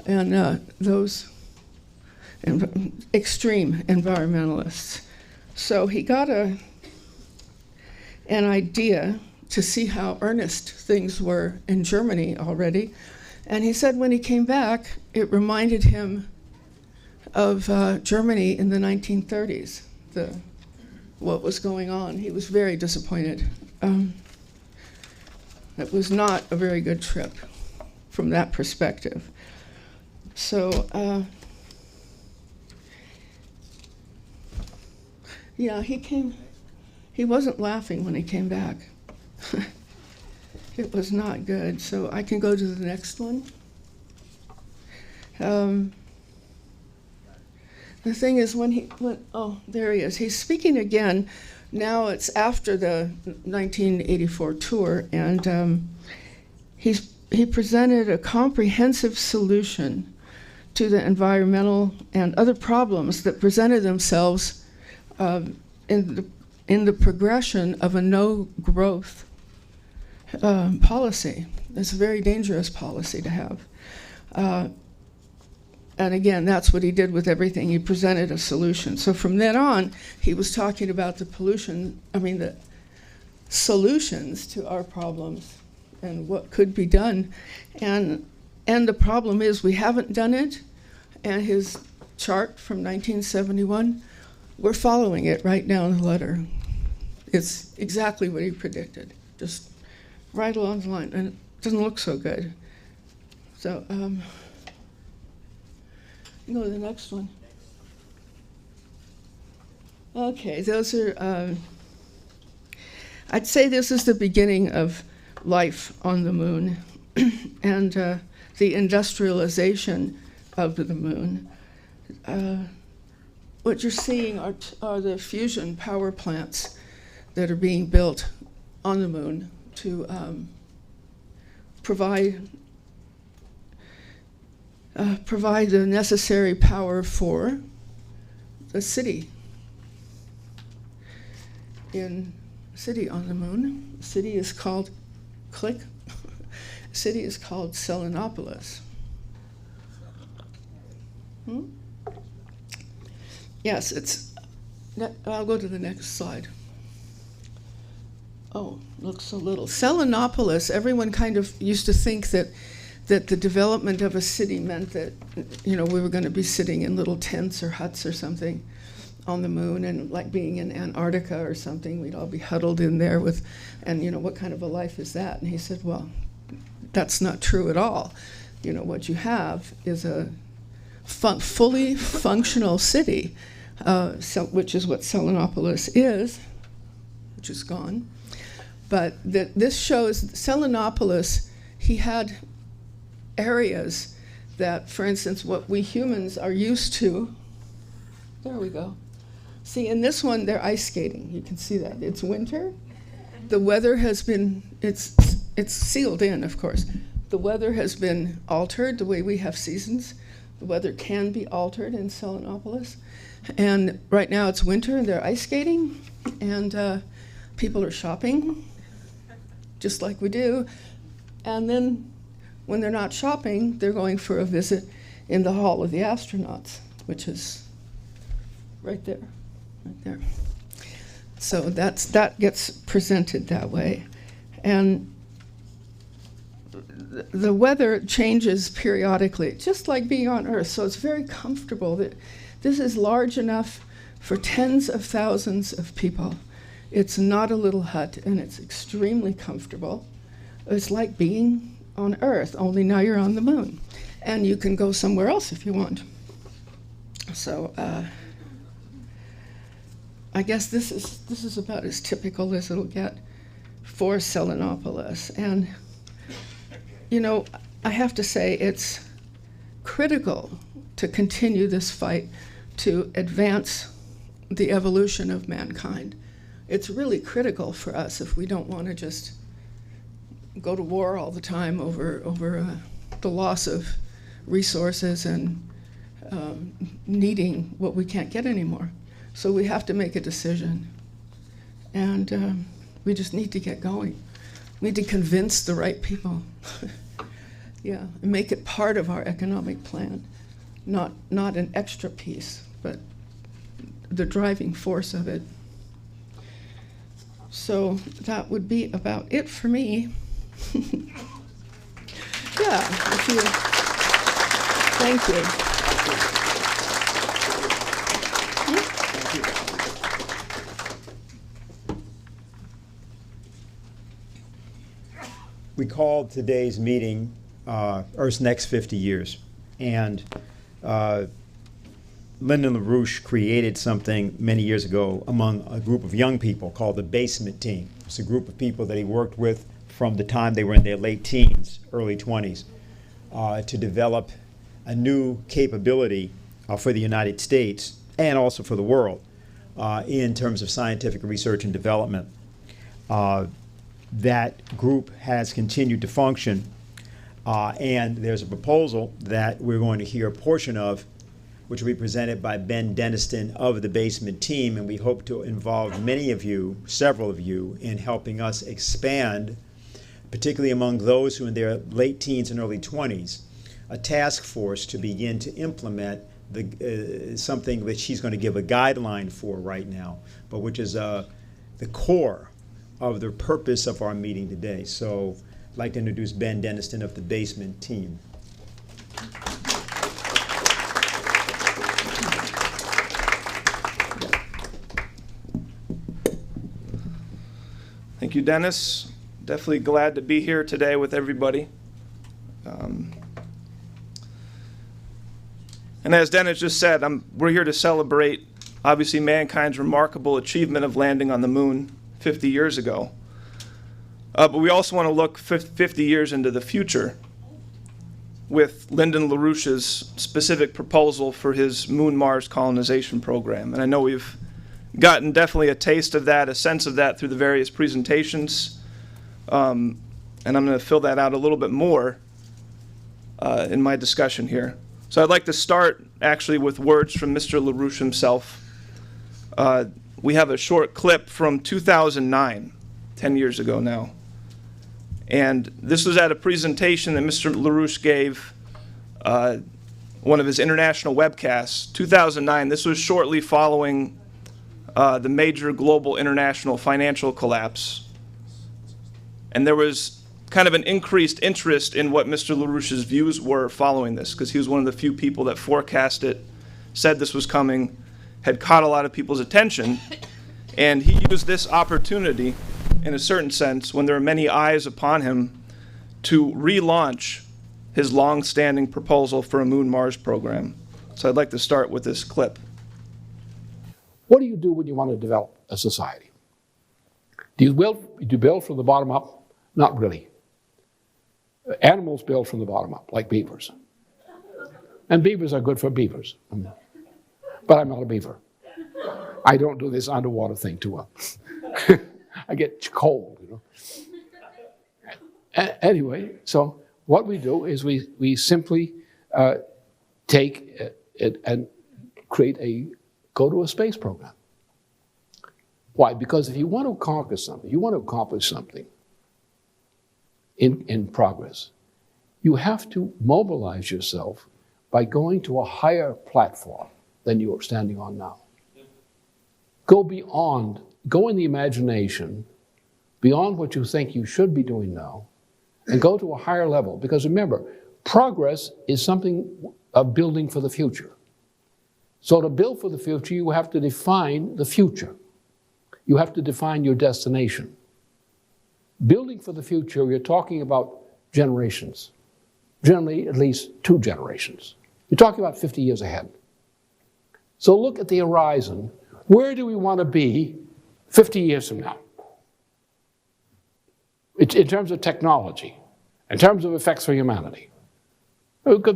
and those extreme environmentalists. So he got an idea to see how earnest things were in Germany already. And he said when he came back, it reminded him of Germany in the 1930s, what was going on. He was very disappointed. It was not a very good trip from that perspective. So, yeah, he wasn't laughing when he came back. It was not good. So I can go to the next one. The thing is, oh, there he is. He's speaking again. Now it's after the 1984 tour, and he presented a comprehensive solution to the environmental and other problems that presented themselves in the progression of a no-growth policy. It's a very dangerous policy to have. And again, that's what he did with everything. He presented a solution. So from then on, he was talking about the solutions to our problems and what could be done. And the problem is we haven't done it. And his chart from 1971, we're following it right now in the letter. It's exactly what he predicted, just right along the line, and it doesn't look so good. So, go to the next one. Okay, those are, I'd say this is the beginning of life on the moon and the industrialization of the moon. What you're seeing are the fusion power plants that are being built on the moon to provide the necessary power for the city. In city on the moon, the city is called, click, city is called Selenopolis. Yes, I'll go to the next slide. Oh, looks so little. Selenopolis, everyone kind of used to think that the development of a city meant that, we were going to be sitting in little tents or huts or something on the moon, and like being in Antarctica or something, we'd all be huddled in there and what kind of a life is that? And he said, well, that's not true at all. What you have is a fully functional city, which is what Selenopolis is, which is gone. But this shows Selenopolis, he had areas that, for instance, what we humans are used to, there we go. See, in this one, they're ice skating. You can see that. It's winter. The weather has been, it's sealed in, of course. The weather has been altered the way we have seasons. The weather can be altered in Selenopolis. And right now it's winter, and they're ice skating, and people are shopping, just like we do. And then when they're not shopping, they're going for a visit in the Hall of the Astronauts, which is right there. Right there. So that gets presented that way. And the weather changes periodically, just like being on Earth. So it's very comfortable. That this is large enough for tens of thousands of people. It's not a little hut, and it's extremely comfortable. It's like being on Earth, only now you're on the moon. And you can go somewhere else if you want. So I guess this is about as typical as it'll get for Selenopolis. And, I have to say it's critical to continue this fight to advance the evolution of mankind. It's really critical for us if we don't want to just go to war all the time over the loss of resources and needing what we can't get anymore. So we have to make a decision, and we just need to get going. We need to convince the right people, and make it part of our economic plan, not an extra piece, but the driving force of it. So that would be about it for me. Thank you. We called today's meeting Earth's Next 50 Years. And Lyndon LaRouche created something many years ago among a group of young people called the Basement Team. It's a group of people that he worked with from the time they were in their late teens, early 20s, to develop a new capability for the United States and also for the world in terms of scientific research and development. That group has continued to function, and there's a proposal that we're going to hear a portion of, which will be presented by Ben Denniston of the Basement Team, and we hope to involve many of you, several of you, in helping us expand, particularly among those who are in their late teens and early 20s, a task force to begin to implement something that she's going to give a guideline for right now, but which is the core of the purpose of our meeting today. So I'd like to introduce Ben Denniston of the Basement Team. Thank you, Dennis. Definitely glad to be here today with everybody. And as Dennis just said, we're here to celebrate, obviously, mankind's remarkable achievement of landing on the moon 50 years ago. But we also want to look 50 years into the future with Lyndon LaRouche's specific proposal for his Moon-Mars colonization program. And I know we've gotten definitely a taste of that, a sense of that through the various presentations. And I'm going to fill that out a little bit more in my discussion here. So I'd like to start actually with words from Mr. LaRouche himself. We have a short clip from 2009, 10 years ago now. And this was at a presentation that Mr. LaRouche gave, one of his international webcasts, 2009. This was shortly following the major global international financial collapse. And there was kind of an increased interest in what Mr. LaRouche's views were following this, because he was one of the few people that forecast it, said this was coming, had caught a lot of people's attention, and he used this opportunity, in a certain sense, when there are many eyes upon him, to relaunch his long-standing proposal for a Moon-Mars program. So I'd like to start with this clip. What do you do when you want to develop a society? Do you build from the bottom up? Not really. Animals build from the bottom up, like beavers. And beavers are good for beavers. But I'm not a beaver. I don't do this underwater thing too well. I get cold, you know. Anyway, so what we do is we simply take it and go to a space program. Why? Because if you want to conquer something, you want to accomplish something in progress, you have to mobilize yourself by going to a higher platform than you are standing on now. Go beyond, go in the imagination, beyond what you think you should be doing now, and go to a higher level. Because remember, progress is something of building for the future. So to build for the future, you have to define the future. You have to define your destination. Building for the future, you're talking about generations. Generally, at least 2 generations. You're talking about 50 years ahead. So look at the horizon. Where do we want to be 50 years from now? In terms of technology, in terms of effects for humanity.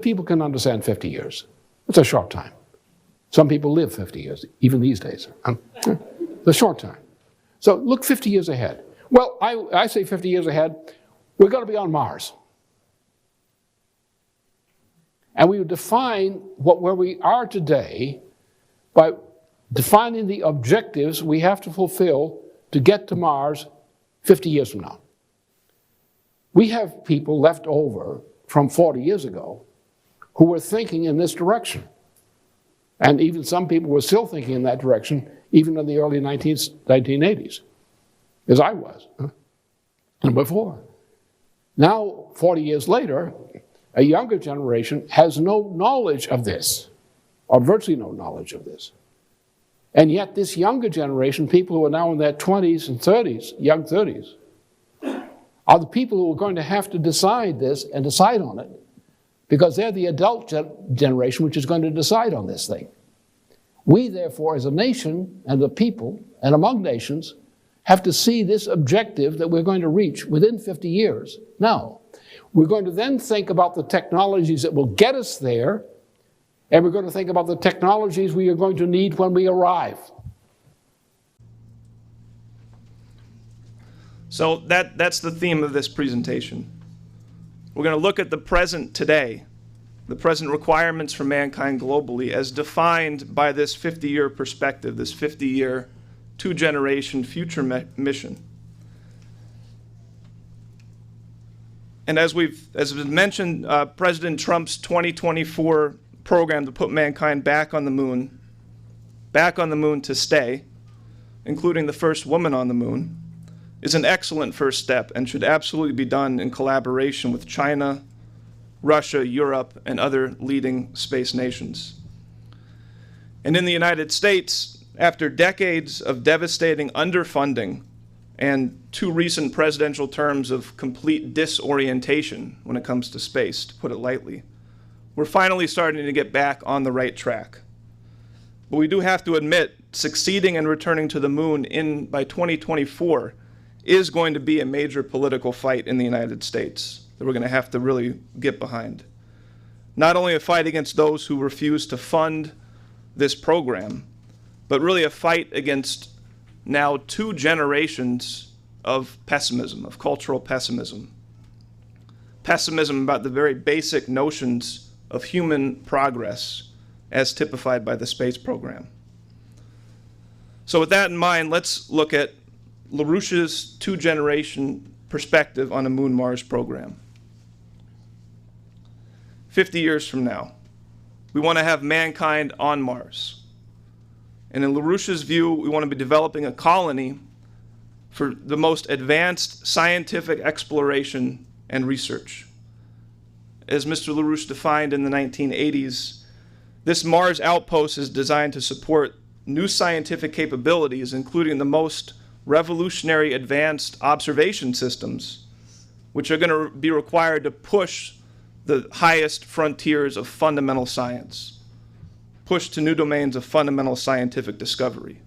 People can understand 50 years. It's a short time. Some people live 50 years, even these days. It's a short time. So look 50 years ahead. Well, I say 50 years ahead, we're going to be on Mars. And we would define where we are today by defining the objectives we have to fulfill to get to Mars 50 years from now. We have people left over from 40 years ago who were thinking in this direction. And even some people were still thinking in that direction, even in the early 1980s, as I was, and before. Now, 40 years later, a younger generation has no knowledge of this, or virtually no knowledge of this. And yet this younger generation, people who are now in their 20s and 30s, young 30s, are the people who are going to have to decide this and decide on it, because they're the adult generation which is going to decide on this thing. We, therefore, as a nation and a people, and among nations, have to see this objective that we're going to reach within 50 years. Now, we're going to then think about the technologies that will get us there, and we're going to think about the technologies we are going to need when we arrive. So that's the theme of this presentation. We're going to look at the present today, the present requirements for mankind globally as defined by this 50-year perspective, this 50-year, 2-generation future mission. And as was mentioned, President Trump's 2024 program to put mankind back on the moon to stay, including the first woman on the moon, is an excellent first step and should absolutely be done in collaboration with China, Russia, Europe, and other leading space nations. And in the United States, after decades of devastating underfunding and 2 recent presidential terms of complete disorientation when it comes to space, to put it lightly, we're finally starting to get back on the right track. But we do have to admit, succeeding and returning to the moon by 2024 is going to be a major political fight in the United States that we're going to have to really get behind. Not only a fight against those who refuse to fund this program, but really a fight against now 2 generations of pessimism, of cultural pessimism. Pessimism about the very basic notions of human progress as typified by the space program. So with that in mind, let's look at LaRouche's 2-generation perspective on a Moon-Mars program. 50 years from now, we want to have mankind on Mars. And in LaRouche's view, we want to be developing a colony for the most advanced scientific exploration and research. As Mr. LaRouche defined in the 1980s, this Mars outpost is designed to support new scientific capabilities, including the most revolutionary advanced observation systems, which are going to be required to push the highest frontiers of fundamental science, push to new domains of fundamental scientific discovery.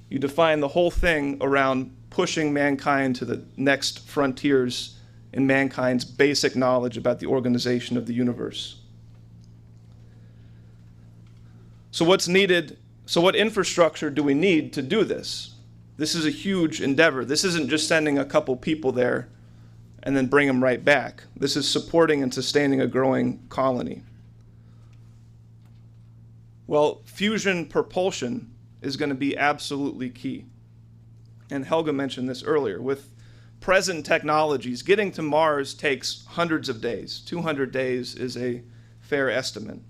You define the whole thing around pushing mankind to the next frontiers in mankind's basic knowledge about the organization of the universe. So what's needed? So what infrastructure do we need to do this? This is a huge endeavor. This isn't just sending a couple people there and then bring them right back. This is supporting and sustaining a growing colony. Well, fusion propulsion is going to be absolutely key. And Helga mentioned this earlier. With present technologies, getting to Mars takes hundreds of days. 200 days is a fair estimate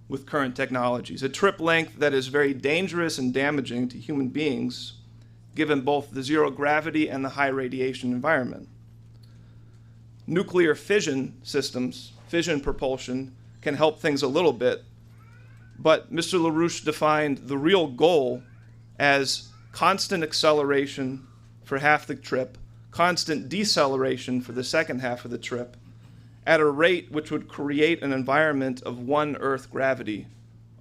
with current technologies. A trip length that is very dangerous and damaging to human beings, given both the zero gravity and the high radiation environment. Nuclear fission systems, fission propulsion, can help things a little bit, but Mr. LaRouche defined the real goal as constant acceleration for half the trip, constant deceleration for the second half of the trip, at a rate which would create an environment of 1 Earth gravity,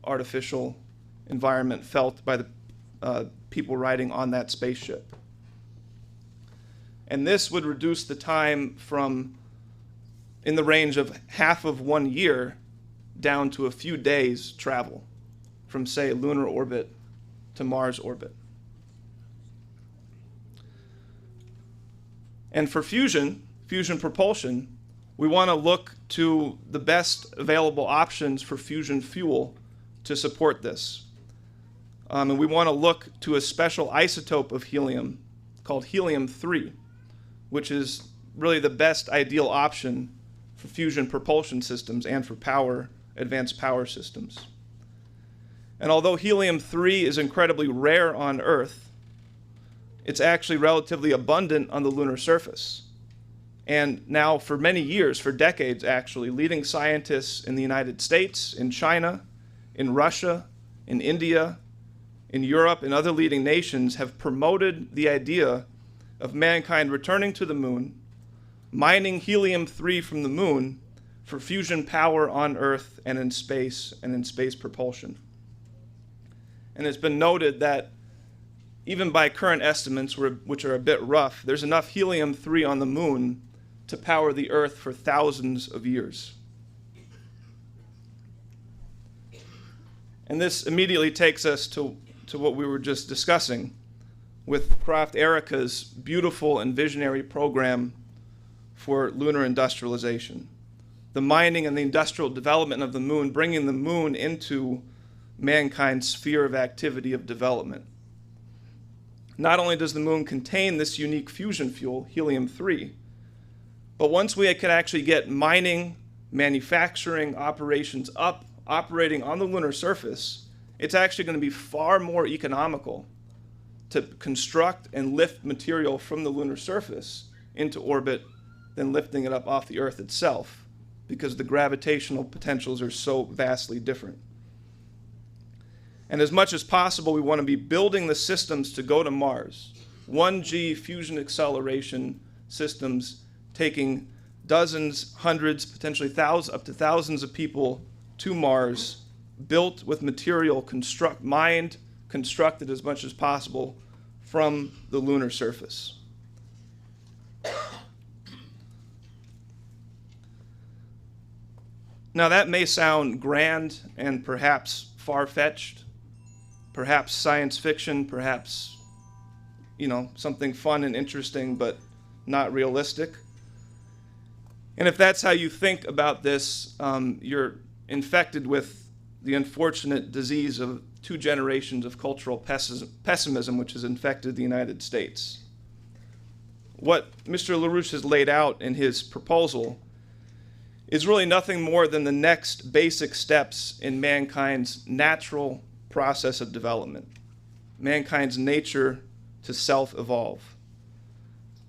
artificial environment felt by the people riding on that spaceship. And this would reduce the time from in the range of half of 1 year down to a few days travel from, say, lunar orbit to Mars orbit. And for fusion propulsion, we want to look to the best available options for fusion fuel to support this. And we want to look to a special isotope of helium called helium-3, which is really the best ideal option for fusion propulsion systems and for advanced power systems. And although helium-3 is incredibly rare on Earth, it's actually relatively abundant on the lunar surface. And now for many years, for decades actually, leading scientists in the United States, in China, in Russia, in India, in Europe, and other leading nations have promoted the idea of mankind returning to the moon, mining helium-3 from the moon for fusion power on Earth and in space propulsion. And it's been noted that even by current estimates, which are a bit rough, there's enough helium-3 on the moon to power the Earth for thousands of years. And this immediately takes us to what we were just discussing with Croft Erica's beautiful and visionary program for lunar industrialization. The mining and the industrial development of the moon, bringing the moon into mankind's sphere of activity of development. Not only does the moon contain this unique fusion fuel, helium-3, but once we can actually get mining, manufacturing operations up, operating on the lunar surface, it's actually going to be far more economical to construct and lift material from the lunar surface into orbit than lifting it up off the Earth itself, because the gravitational potentials are so vastly different. And as much as possible, we want to be building the systems to go to Mars 1G fusion acceleration systems taking dozens, hundreds, potentially thousands, up to thousands of people to Mars, built with material mined, constructed as much as possible from the lunar surface. Now that may sound grand and perhaps far-fetched, perhaps science fiction, perhaps, something fun and interesting, but not realistic. And if that's how you think about this, you're infected with the unfortunate disease of 2 generations of cultural pessimism, which has infected the United States. What Mr. LaRouche has laid out in his proposal is really nothing more than the next basic steps in mankind's natural process of development, mankind's nature to self-evolve.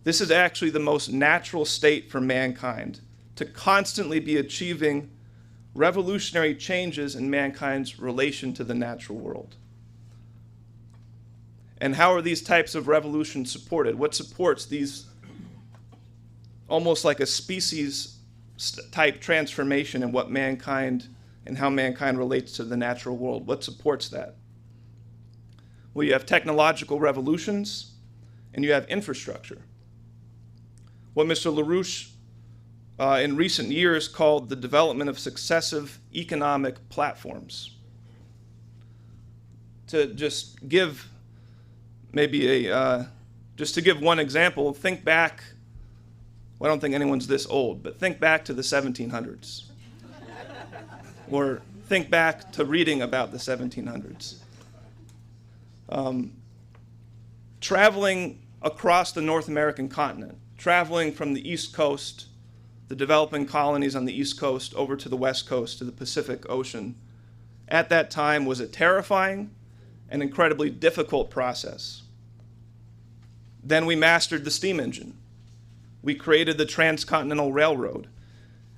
This is actually the most natural state for mankind, to constantly be achieving revolutionary changes in mankind's relation to the natural world. And how are these types of revolutions supported? What supports these almost like a species type transformation in what mankind and how mankind relates to the natural world? What supports that? Well, you have technological revolutions and you have infrastructure. What Mr. LaRouche in recent years called the development of successive economic platforms. To just give just to give one example, think back, well, I don't think anyone's this old, but think back to the 1700s. Or think back to reading about the 1700s. Traveling across the North American continent, traveling from the East Coast, the developing colonies on the East Coast, over to the West Coast, to the Pacific Ocean, at that time was a terrifying and incredibly difficult process. Then we mastered the steam engine. We created the transcontinental railroad.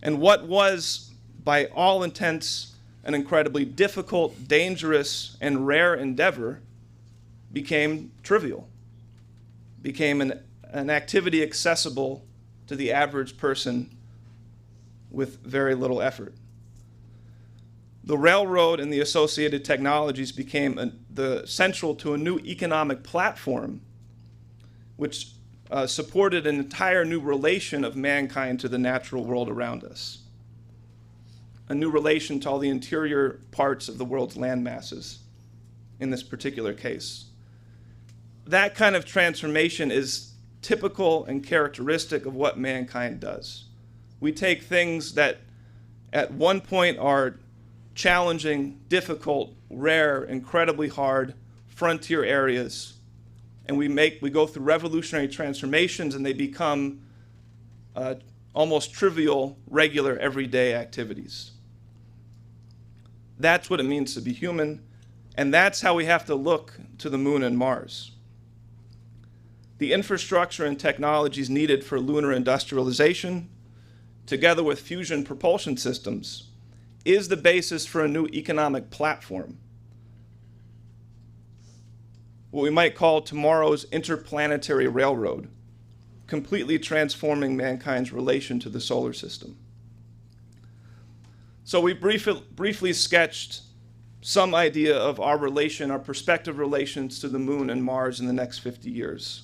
And what was, by all intents, an incredibly difficult, dangerous, and rare endeavor became trivial, became an activity accessible to the average person with very little effort. The railroad and the associated technologies became the central to a new economic platform which supported an entire new relation of mankind to the natural world around us, a new relation to all the interior parts of the world's land masses in this particular case. That kind of transformation is typical and characteristic of what mankind does. We take things that at one point are challenging, difficult, rare, incredibly hard frontier areas, and we go through revolutionary transformations, and they become almost trivial, regular, everyday activities. That's what it means to be human, and that's how we have to look to the moon and Mars. The infrastructure and technologies needed for lunar industrialization, together with fusion propulsion systems, is the basis for a new economic platform, what we might call tomorrow's interplanetary railroad, completely transforming mankind's relation to the solar system. So we briefly sketched some idea of our prospective relations to the moon and Mars in the next 50 years,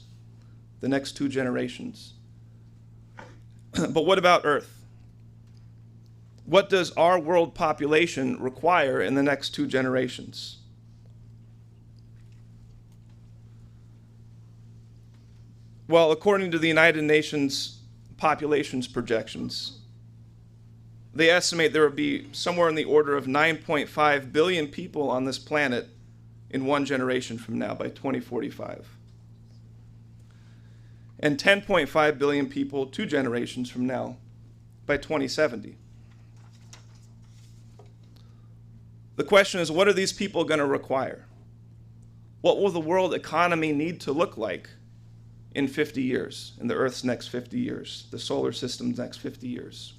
the next 2 generations. But what about Earth? What does our world population require in the next 2 generations? Well, according to the United Nations populations projections, they estimate there will be somewhere in the order of 9.5 billion people on this planet in 1 generation from now, by 2045. And 10.5 billion people 2 generations from now, by 2070. The question is, what are these people going to require? What will the world economy need to look like in 50 years, in the Earth's next 50 years, the solar system's next 50 years?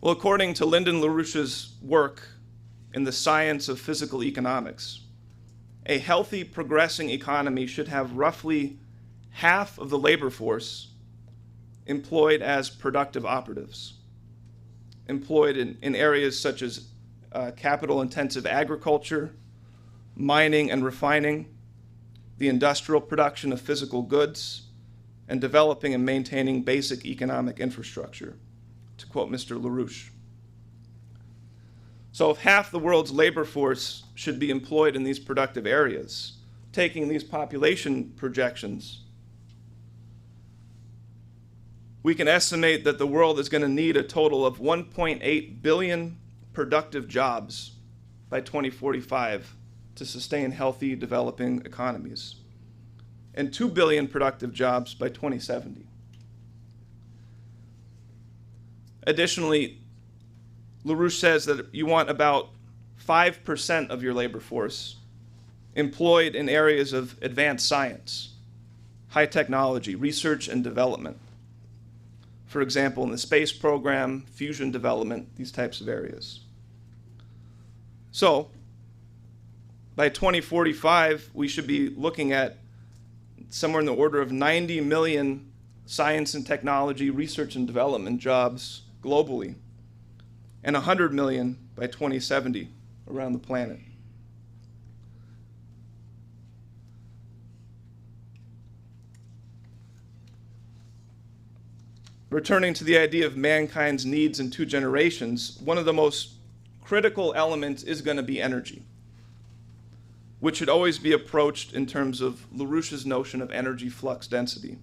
Well, according to Lyndon LaRouche's work in the science of physical economics, a healthy, progressing economy should have roughly half of the labor force employed as productive operatives, employed in areas such as capital-intensive agriculture, mining and refining, the industrial production of physical goods, and developing and maintaining basic economic infrastructure, to quote Mr. LaRouche. So if half the world's labor force should be employed in these productive areas, taking these population projections, we can estimate that the world is going to need a total of 1.8 billion productive jobs by 2045 to sustain healthy, developing economies, and 2 billion productive jobs by 2070. Additionally, LaRouche says that you want about 5% of your labor force employed in areas of advanced science, high technology, research and development. For example, in the space program, fusion development, these types of areas. So, by 2045, we should be looking at somewhere in the order of 90 million science and technology, research and development jobs globally, and 100 million by 2070 around the planet. Returning to the idea of mankind's needs in 2 generations, one of the most critical elements is going to be energy, which should always be approached in terms of LaRouche's notion of energy flux density.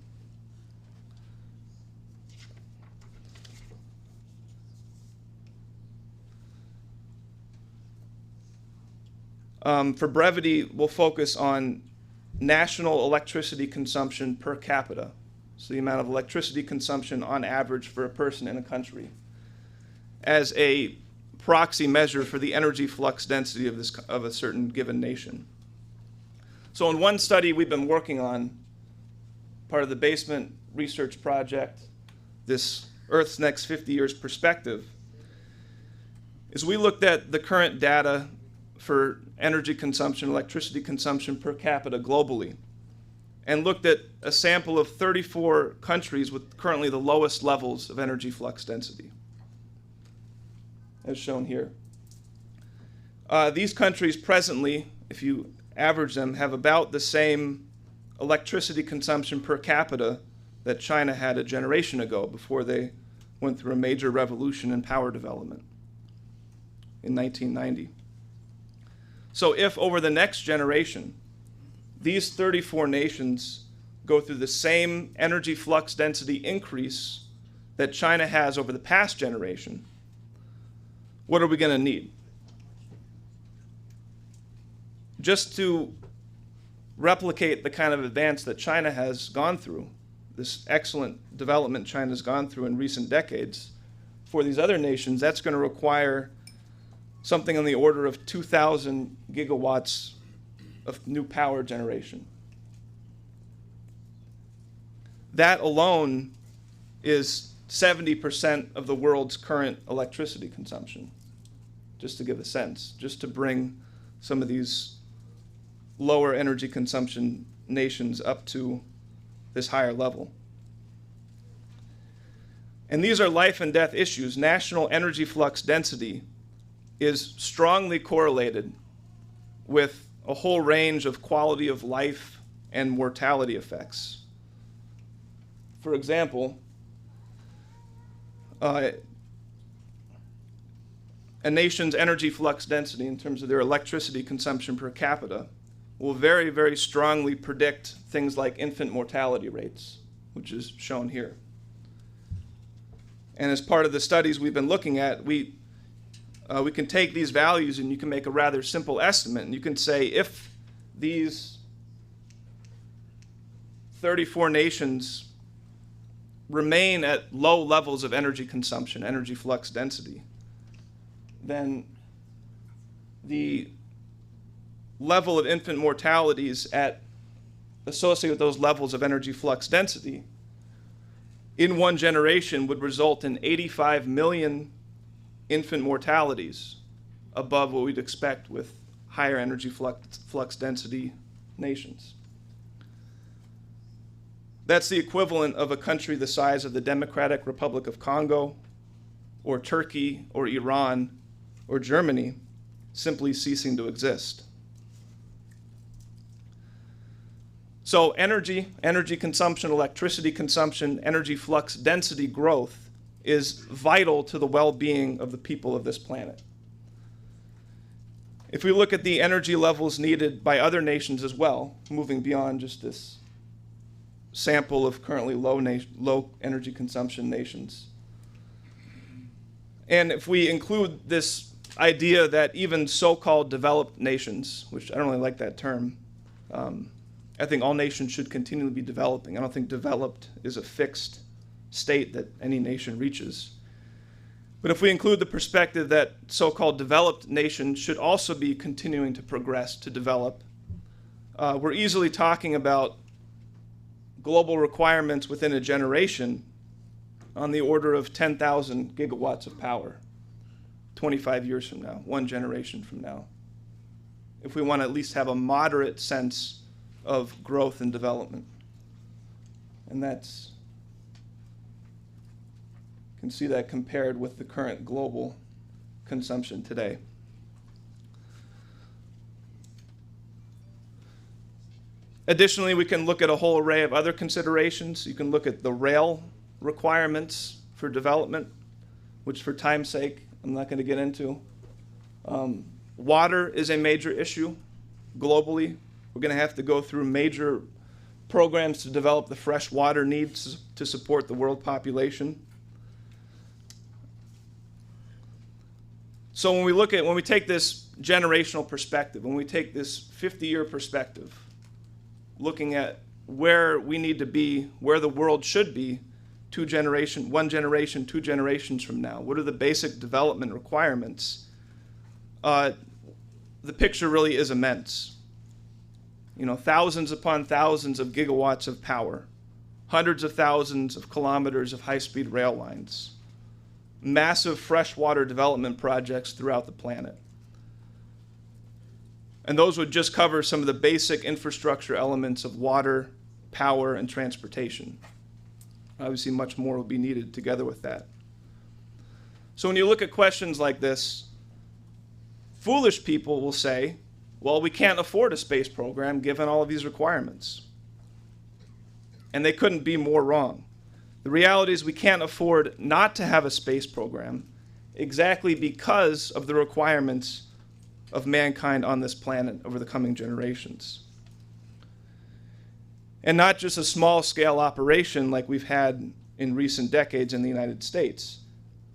For brevity, we'll focus on national electricity consumption per capita, so the amount of electricity consumption on average for a person in a country, as a proxy measure for the energy flux density of a certain given nation. So in one study we've been working on, part of the basement research project, this Earth's Next 50 Years Perspective, is we looked at the current data for energy consumption, electricity consumption per capita globally, and looked at a sample of 34 countries with currently the lowest levels of energy flux density, as shown here. These countries presently, if you average them, have about the same electricity consumption per capita that China had a generation ago before they went through a major revolution in power development in 1990. So if over the next generation, these 34 nations go through the same energy flux density increase that China has over the past generation, what are we going to need? Just to replicate the kind of advance that China has gone through, this excellent development China's gone through in recent decades, for these other nations, that's going to require something on the order of 2,000 gigawatts of new power generation. That alone is 70% of the world's current electricity consumption, just to give a sense, just to bring some of these lower energy consumption nations up to this higher level. And these are life and death issues. National energy flux density is strongly correlated with a whole range of quality of life and mortality effects. For example, a nation's energy flux density in terms of their electricity consumption per capita will very, very strongly predict things like infant mortality rates, which is shown here. And as part of the studies we've been looking at, we can take these values and you can make a rather simple estimate. And you can say if these 34 nations remain at low levels of energy consumption, energy flux density, then the level of infant mortalities associated with those levels of energy flux density in one generation would result in 85 million infant mortalities above what we'd expect with higher energy flux density nations. That's the equivalent of a country the size of the Democratic Republic of Congo, or Turkey, or Iran, or Germany simply ceasing to exist. So energy consumption, electricity consumption, energy flux density growth is vital to the well-being of the people of this planet. If we look at the energy levels needed by other nations as well, moving beyond just this sample of currently low energy consumption nations, and if we include this idea that even so-called developed nations, which I don't really like that term, I think all nations should continually be developing. I don't think developed is a fixed state that any nation reaches. But if we include the perspective that so-called developed nations should also be continuing to progress, to develop, we're easily talking about global requirements within a generation on the order of 10,000 gigawatts of power, 25 years from now, one generation from now, if we want to at least have a moderate sense of growth and development. And that's, you can see that compared with the current global consumption today. Additionally, we can look at a whole array of other considerations. You can look at the rail requirements for development, which for time's sake, I'm not going to get into. Water is a major issue globally. We're going to have to go through major programs to develop the fresh water needs to support the world population. So when we take this generational perspective, when we take this 50-year perspective, looking at where we need to be, where the world should be, one generation, 2 generations from now, what are the basic development requirements? The picture really is immense. You know, thousands upon thousands of gigawatts of power, hundreds of thousands of kilometers of high-speed rail lines, massive freshwater development projects throughout the planet. And those would just cover some of the basic infrastructure elements of water, power, and transportation. Obviously, much more will be needed together with that. So when you look at questions like this, foolish people will say, well, we can't afford a space program given all of these requirements. And they couldn't be more wrong. The reality is we can't afford not to have a space program exactly because of the requirements of mankind on this planet over the coming generations. And not just a small-scale operation like we've had in recent decades in the United States.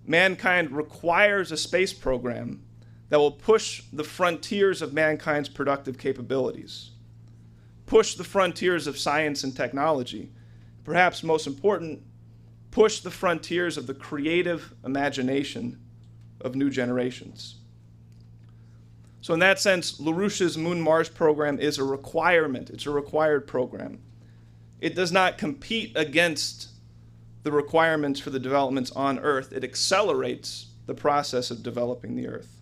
Mankind requires a space program that will push the frontiers of mankind's productive capabilities, push the frontiers of science and technology, perhaps most important, push the frontiers of the creative imagination of new generations. So in that sense, LaRouche's Moon-Mars program is a requirement. It's a required program. It does not compete against the requirements for the developments on Earth. It accelerates the process of developing the Earth.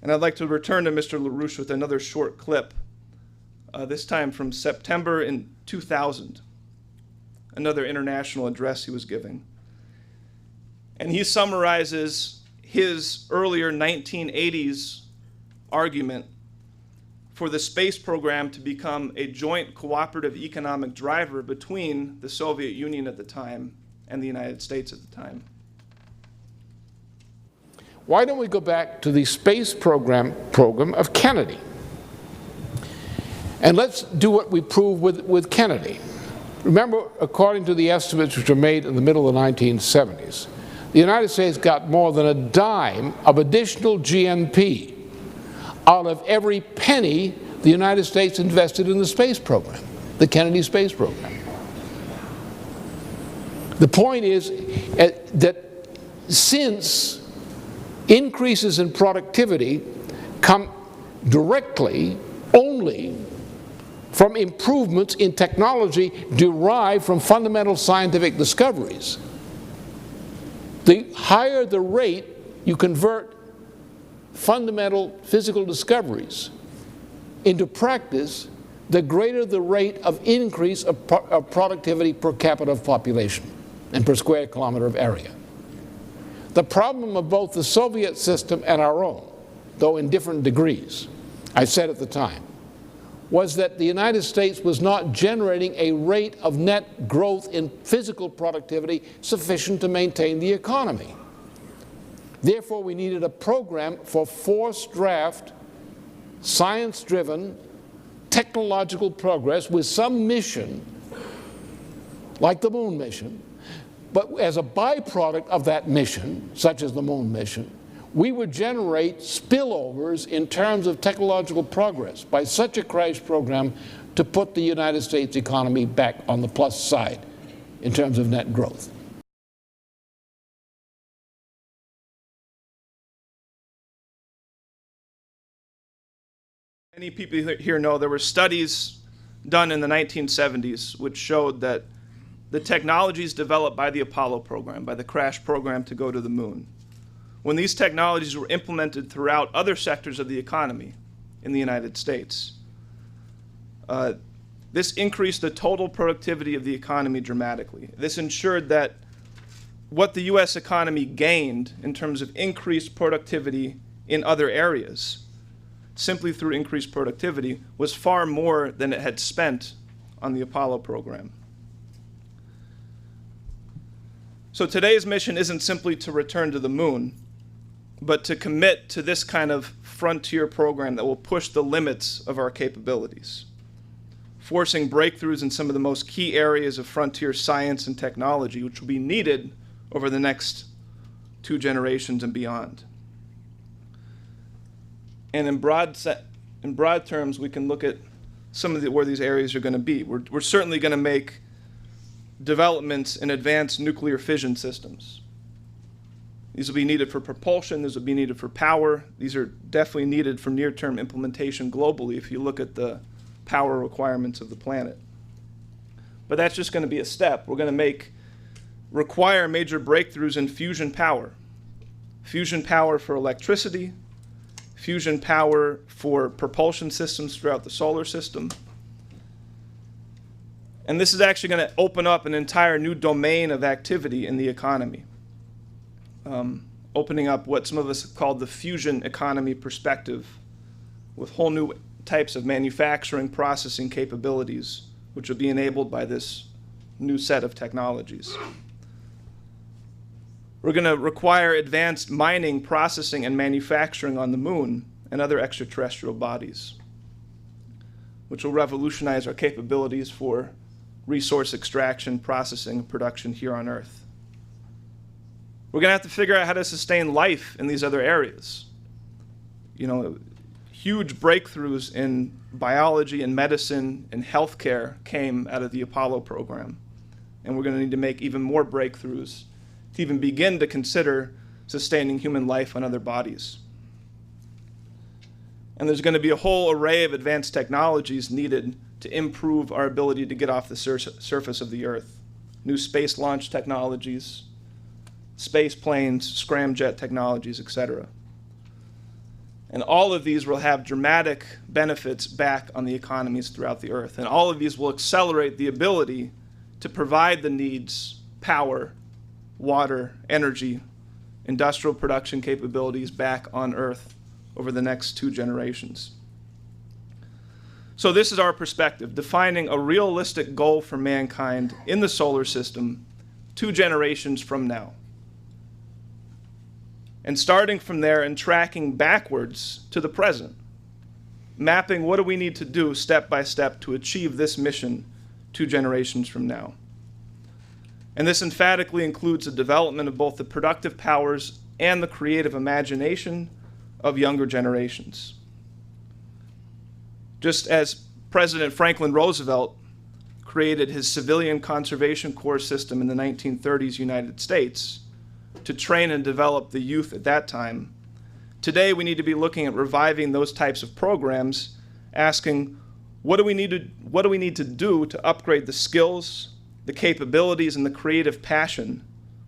And I'd like to return to Mr. LaRouche with another short clip, this time from September in 2000, another international address he was giving. And he summarizes his earlier 1980s argument for the space program to become a joint cooperative economic driver between the Soviet Union at the time and the United States at the time. Why don't we go back to the space program of Kennedy? And let's do what we proved with Kennedy. Remember, according to the estimates which were made in the middle of the 1970s, the United States got more than a dime of additional GNP out of every penny the United States invested in the space program, the Kennedy space program. The point is that since increases in productivity come directly only from improvements in technology derived from fundamental scientific discoveries, the higher the rate you convert fundamental physical discoveries into practice, the greater the rate of increase of productivity per capita of population and per square kilometer of area. The problem of both the Soviet system and our own, though in different degrees, I said at the time, was that the United States was not generating a rate of net growth in physical productivity sufficient to maintain the economy. Therefore, we needed a program for forced draft, science-driven, technological progress with some mission, like the moon mission, but as a byproduct of that mission, such as the moon mission, we would generate spillovers in terms of technological progress by such a crash program to put the United States economy back on the plus side in terms of net growth. Many people here know there were studies done in the 1970s which showed that the technologies developed by the Apollo program, by the crash program to go to the moon, when these technologies were implemented throughout other sectors of the economy in the United States, this increased the total productivity of the economy dramatically. This ensured that what the U.S. economy gained in terms of increased productivity in other areas, simply through increased productivity, was far more than it had spent on the Apollo program. So today's mission isn't simply to return to the moon, but to commit to this kind of frontier program that will push the limits of our capabilities, forcing breakthroughs in some of the most key areas of frontier science and technology, which will be needed over the next 2 generations and beyond. And in broad terms, we can look at some of where these areas are going to be. We're certainly going to make developments in advanced nuclear fission systems. These will be needed for propulsion. These will be needed for power. These are definitely needed for near-term implementation globally if you look at the power requirements of the planet. But that's just going to be a step. We're going to require major breakthroughs in fusion power. Fusion power for electricity, fusion power for propulsion systems throughout the solar system. And this is actually going to open up an entire new domain of activity in the economy, opening up what some of us have called the fusion economy perspective, with whole new types of manufacturing processing capabilities, which will be enabled by this new set of technologies. We're going to require advanced mining, processing, and manufacturing on the moon and other extraterrestrial bodies, which will revolutionize our capabilities for resource extraction, processing, and production here on Earth. We're going to have to figure out how to sustain life in these other areas. You know, huge breakthroughs in biology and medicine and healthcare came out of the Apollo program. And we're going to need to make even more breakthroughs to even begin to consider sustaining human life on other bodies. And there's going to be a whole array of advanced technologies needed to improve our ability to get off the surface of the Earth. New space launch technologies, space planes, scramjet technologies, etc. And all of these will have dramatic benefits back on the economies throughout the Earth. And all of these will accelerate the ability to provide the needs, power, water, energy, industrial production capabilities back on Earth over the next 2 generations. So this is our perspective, defining a realistic goal for mankind in the solar system 2 generations from now. And starting from there and tracking backwards to the present, mapping what do we need to do step by step to achieve this mission 2 generations from now. And this emphatically includes the development of both the productive powers and the creative imagination of younger generations. Just as President Franklin Roosevelt created his Civilian Conservation Corps system in the 1930s United States to train and develop the youth at that time, today we need to be looking at reviving those types of programs, asking what do we need to do to upgrade the skills, the capabilities, and the creative passion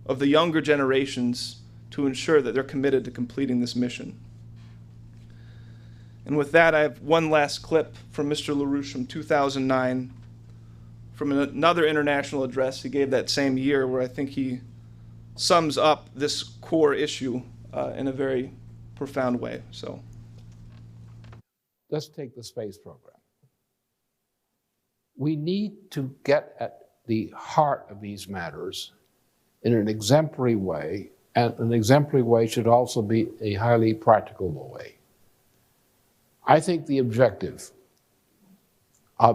of the younger generations to ensure that they're committed to completing this mission. And with that, I have one last clip from Mr. LaRouche from 2009, from another international address he gave that same year, where I think he sums up this core issue in a very profound way. So, let's take the space program. We need to get at the heart of these matters in an exemplary way, and an exemplary way should also be a highly practicable way. I think the objective,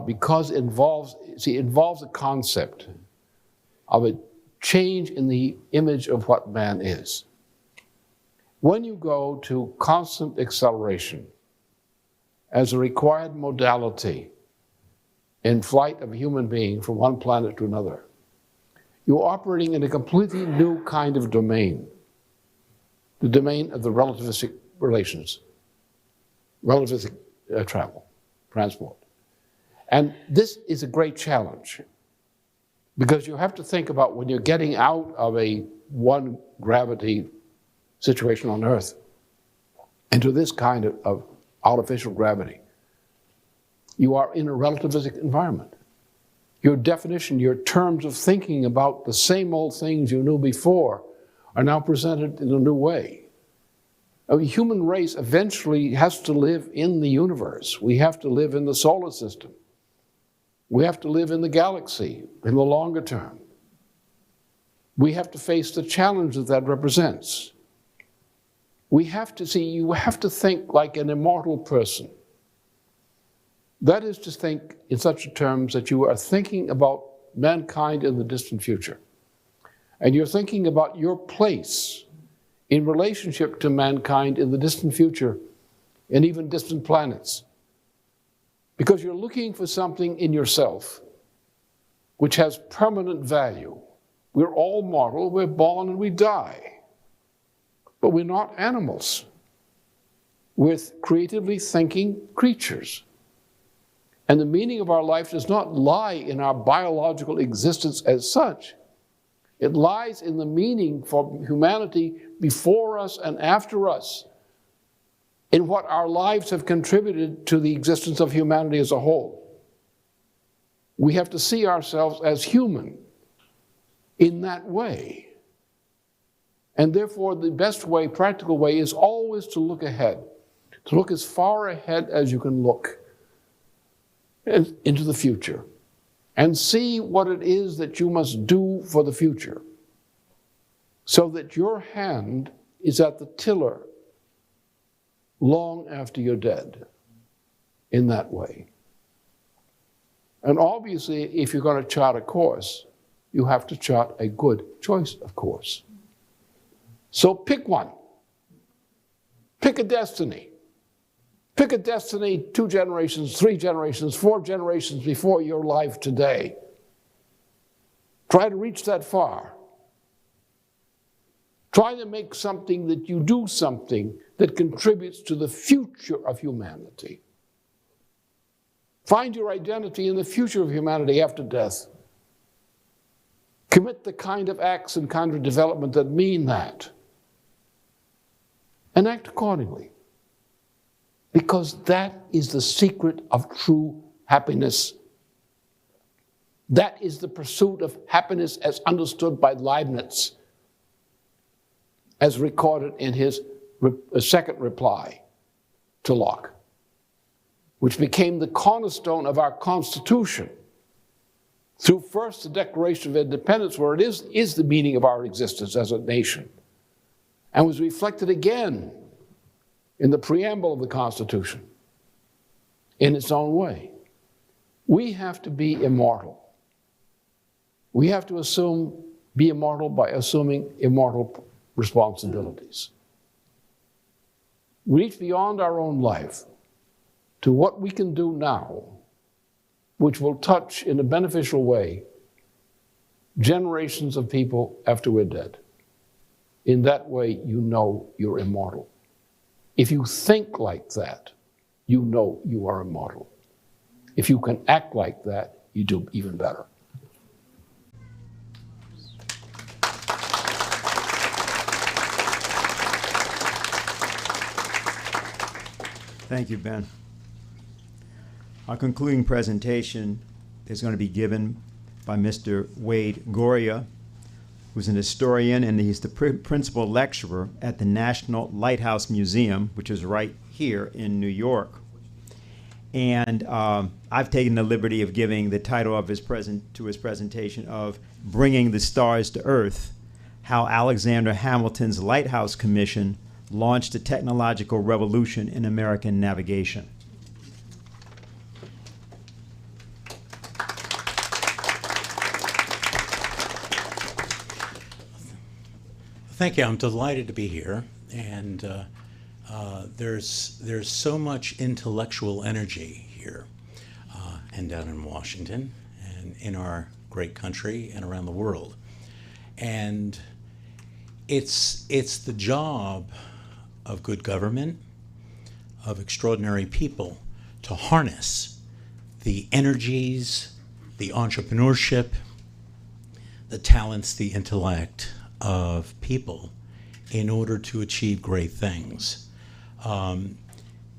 because it involves a concept of a change in the image of what man is. When you go to constant acceleration as a required modality in flight of a human being from one planet to another, you're operating in a completely new kind of domain, the domain of the relativistic relations, relativistic transport. And this is a great challenge, because you have to think about when you're getting out of a one gravity situation on Earth into this kind of artificial gravity, you are in a relativistic environment. Your definition, your terms of thinking about the same old things you knew before are now presented in a new way. The human race eventually has to live in the universe. We have to live in the solar system. We have to live in the galaxy in the longer term. We have to face the challenge that represents. You have to think like an immortal person. That is to think in such terms that you are thinking about mankind in the distant future. And you're thinking about your place in relationship to mankind in the distant future and even distant planets. Because you're looking for something in yourself which has permanent value. We're all mortal, we're born and we die. But we're not animals. We're creatively thinking creatures. And the meaning of our life does not lie in our biological existence as such. It lies in the meaning for humanity before us and after us, in what our lives have contributed to the existence of humanity as a whole. We have to see ourselves as human in that way. And therefore, the best way, practical way, is always to look ahead, to look as far ahead as you can look into the future, and see what it is that you must do for the future, so that your hand is at the tiller long after you're dead, in that way. And obviously, if you're going to chart a course, you have to chart a good choice of course. So pick one. Pick a destiny. Pick a destiny 2 generations, 3 generations, 4 generations before your life today. Try to reach that far. Try to make something that you do something that contributes to the future of humanity. Find your identity in the future of humanity after death. Commit the kind of acts and kind of development that mean that. And act accordingly. Because that is the secret of true happiness. That is the pursuit of happiness as understood by Leibniz, as recorded in his second reply to Locke, which became the cornerstone of our Constitution. Through first the Declaration of Independence, where it is the meaning of our existence as a nation, and was reflected again in the preamble of the Constitution in its own way. We have to be immortal. We have to be immortal by assuming immortal responsibilities. Reach beyond our own life to what we can do now, which will touch in a beneficial way generations of people after we're dead. In that way, you know you're immortal. If you think like that, you know you are immortal. If you can act like that, you do even better. Thank you, Ben. Our concluding presentation is going to be given by Mr. Wade Goria, who's an historian, and he's the principal lecturer at the National Lighthouse Museum, which is right here in New York. And I've taken the liberty of giving the title of his presentation of Bringing the Stars to Earth, How Alexander Hamilton's Lighthouse Commission Launched a Technological Revolution in American Navigation. Thank you. I'm delighted to be here, and there's so much intellectual energy here and down in Washington and in our great country and around the world. And it's the job of good government, of extraordinary people, to harness the energies, the entrepreneurship, the talents, the intellect of people in order to achieve great things.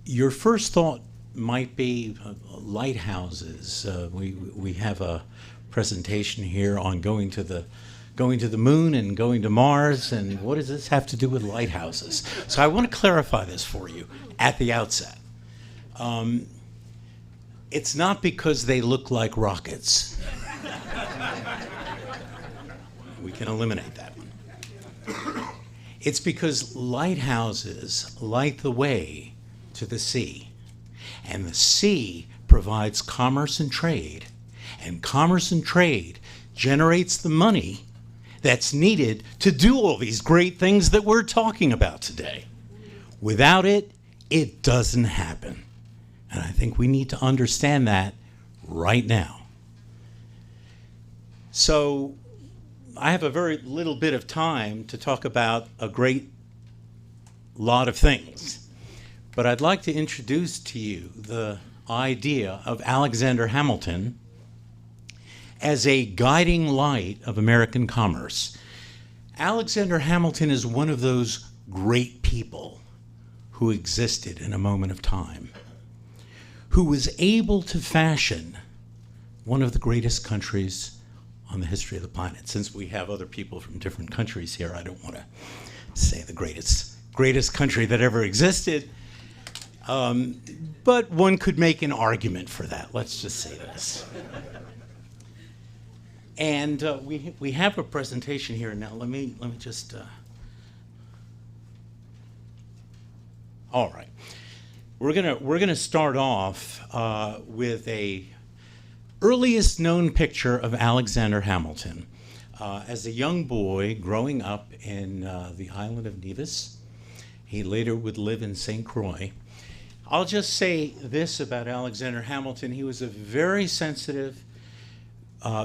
Your first thought might be lighthouses. We have a presentation here on going to the moon and going to Mars, and what does this have to do with lighthouses? So I want to clarify this for you at the outset. It's not because they look like rockets. We can eliminate that one. It's because lighthouses light the way to the sea, and the sea provides commerce and trade, and commerce and trade generates the money that's needed to do all these great things that we're talking about today. Without it, it doesn't happen. And I think we need to understand that right now. So I have a very little bit of time to talk about a great lot of things. But I'd like to introduce to you the idea of Alexander Hamilton as a guiding light of American commerce. Alexander Hamilton is one of those great people who existed in a moment of time, who was able to fashion one of the greatest countries on the history of the planet. Since we have other people from different countries here, I don't want to say the greatest country that ever existed, but one could make an argument for that. Let's just say this. And we have a presentation here now. Let me just. All right, we're gonna start off with a earliest known picture of Alexander Hamilton as a young boy growing up in the island of Nevis. He later would live in St. Croix. I'll just say this about Alexander Hamilton: he was a very sensitive,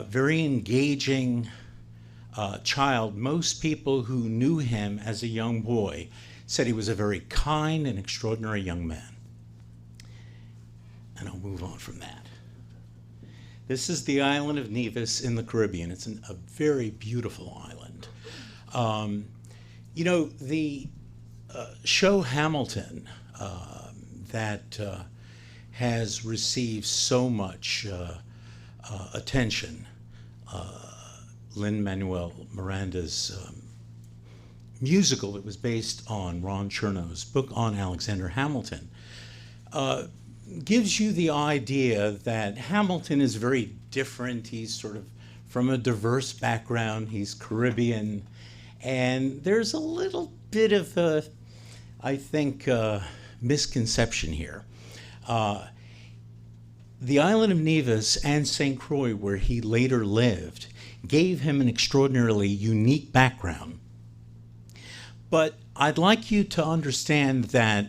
very engaging child. Most people who knew him as a young boy said he was a very kind and extraordinary young man. And I'll move on from that. This is the island of Nevis in the Caribbean. It's a very beautiful island. You know, the show Hamilton that has received so much attention, Lin-Manuel Miranda's musical that was based on Ron Chernow's book on Alexander Hamilton, gives you the idea that Hamilton is very different. He's sort of from a diverse background. He's Caribbean. And there's a little bit of a, I think, misconception here. The island of Nevis and St. Croix, where he later lived, gave him an extraordinarily unique background. But I'd like you to understand that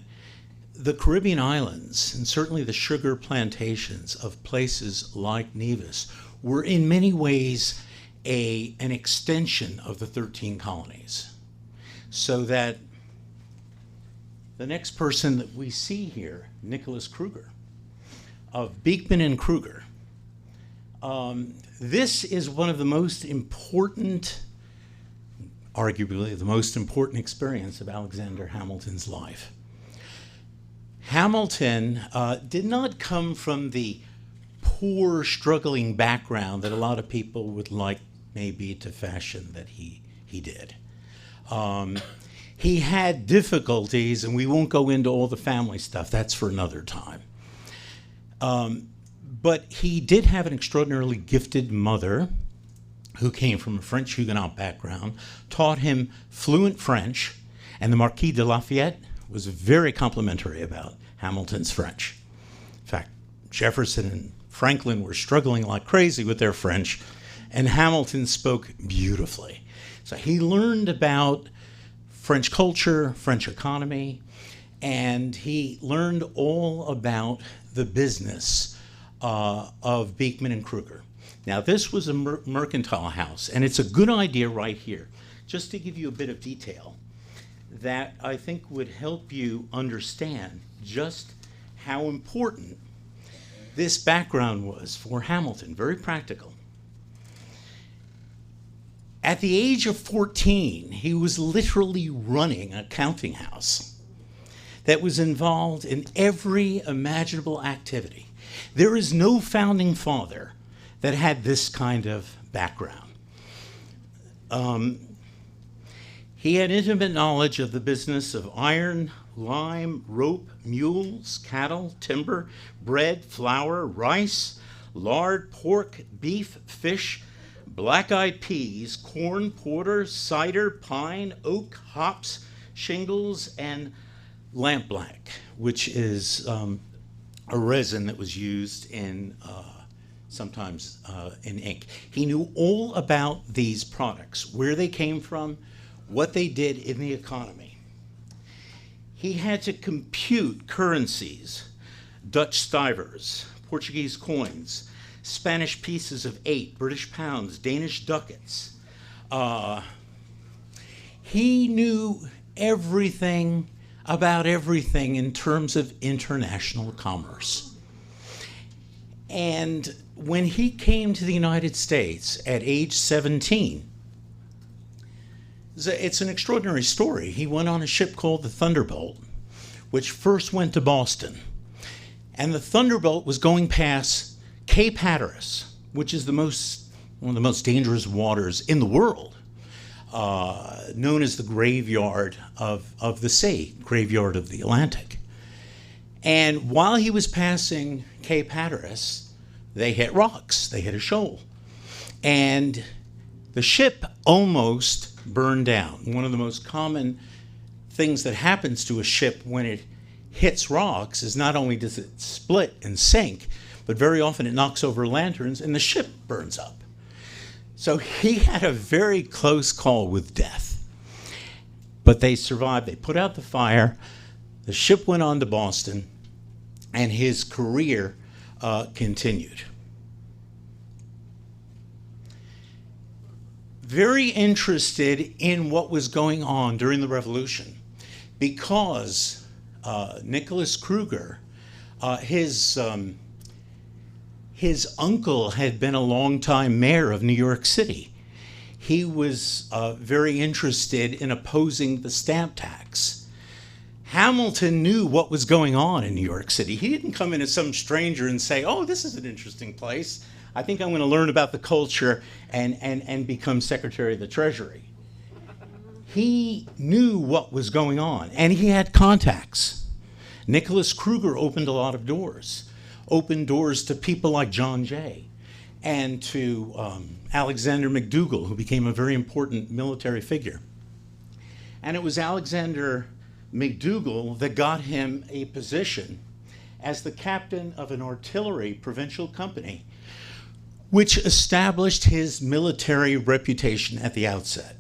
the Caribbean islands, and certainly the sugar plantations of places like Nevis, were in many ways an extension of the 13 colonies. So that the next person that we see here, Nicholas Kruger, of Beekman and Kruger, this is one of the most important, arguably the most important experience of Alexander Hamilton's life. Hamilton did not come from the poor, struggling background that a lot of people would like maybe to fashion that he did. He had difficulties, and we won't go into all the family stuff. That's for another time. But he did have an extraordinarily gifted mother who came from a French Huguenot background, taught him fluent French, and the Marquis de Lafayette was very complimentary about Hamilton's French. In fact, Jefferson and Franklin were struggling like crazy with their French, and Hamilton spoke beautifully. So he learned about French culture, French economy, and he learned all about the business of Beekman and Kruger. Now, this was a mercantile house, and it's a good idea right here, just to give you a bit of detail that I think would help you understand just how important this background was for Hamilton, very practical. At the age of 14, he was literally running a counting house that was involved in every imaginable activity. There is no founding father that had this kind of background. He had intimate knowledge of the business of iron, lime, rope, mules, cattle, timber, bread, flour, rice, lard, pork, beef, fish, black-eyed peas, corn, porter, cider, pine, oak, hops, shingles, and lampblack, which is a resin that was used in sometimes in ink. He knew all about these products, where they came from, what they did in the economy. He had to compute currencies, Dutch stivers, Portuguese coins, Spanish pieces of 8, British pounds, Danish ducats. He knew everything about everything in terms of international commerce. And when he came to the United States at age 17, it's an extraordinary story. He went on a ship called the Thunderbolt, which first went to Boston. And the Thunderbolt was going past Cape Hatteras, which is one of the most dangerous waters in the world, known as the graveyard of the sea, graveyard of the Atlantic. And while he was passing Cape Hatteras, they hit rocks, they hit a shoal. And the ship almost burned down. One of the most common things that happens to a ship when it hits rocks is not only does it split and sink, but very often it knocks over lanterns and the ship burns up. So he had a very close call with death. But they survived. They put out the fire. The ship went on to Boston, and his career continued. Very interested in what was going on during the Revolution, because Nicholas Kruger, his uncle had been a longtime mayor of New York City. He was very interested in opposing the stamp tax. Hamilton knew what was going on in New York City. He didn't come in as some stranger and say, oh, this is an interesting place. I think I'm going to learn about the culture and become Secretary of the Treasury. He knew what was going on, and he had contacts. Nicholas Kruger opened a lot of doors, opened doors to people like John Jay and to Alexander McDougall, who became a very important military figure. And it was Alexander McDougall that got him a position as the captain of an artillery provincial company, which established his military reputation at the outset.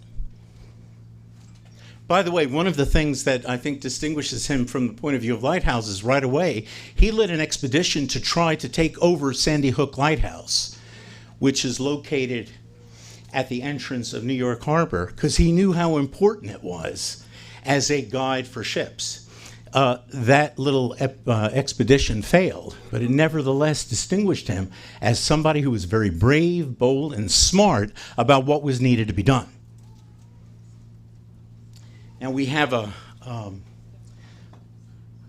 By the way, one of the things that I think distinguishes him from the point of view of lighthouses right away, he led an expedition to try to take over Sandy Hook Lighthouse, which is located at the entrance of New York Harbor, because he knew how important it was as a guide for ships. That little expedition failed, but it nevertheless distinguished him as somebody who was very brave, bold, and smart about what was needed to be done. Now we have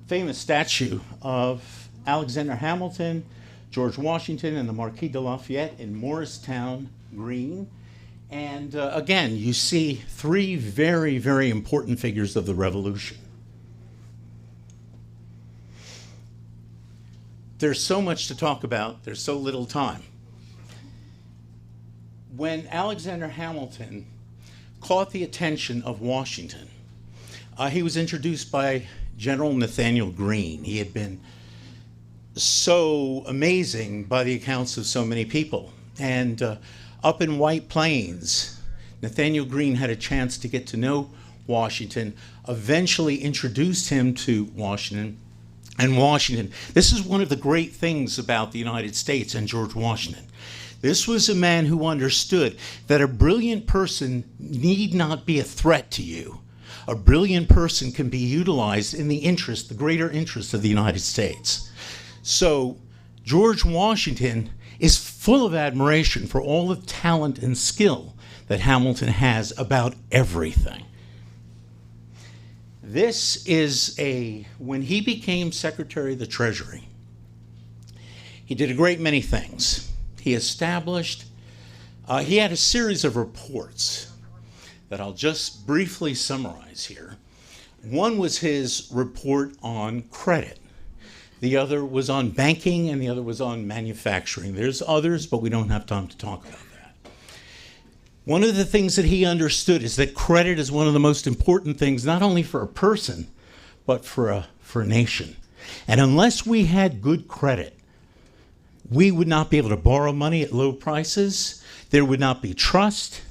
famous statue of Alexander Hamilton, George Washington, and the Marquis de Lafayette in Morristown Green. And again, you see three very, very important figures of the Revolution. There's so much to talk about, there's so little time. When Alexander Hamilton caught the attention of Washington, he was introduced by General Nathaniel Greene. He had been so amazing by the accounts of so many people. And up in White Plains, Nathaniel Greene had a chance to get to know Washington, eventually introduced him to Washington. And Washington, this is one of the great things about the United States and George Washington. This was a man who understood that a brilliant person need not be a threat to you. A brilliant person can be utilized in the interest, the greater interest of the United States. So George Washington is full of admiration for all the talent and skill that Hamilton has about everything. This is when he became Secretary of the Treasury, he did a great many things. He established, he had a series of reports that I'll just briefly summarize here. One was his report on credit. The other was on banking, and the other was on manufacturing. There's others, but we don't have time to talk about that. One of the things that he understood is that credit is one of the most important things, not only for a person, but for a nation. And unless we had good credit, we would not be able to borrow money at low prices. There would not be trust.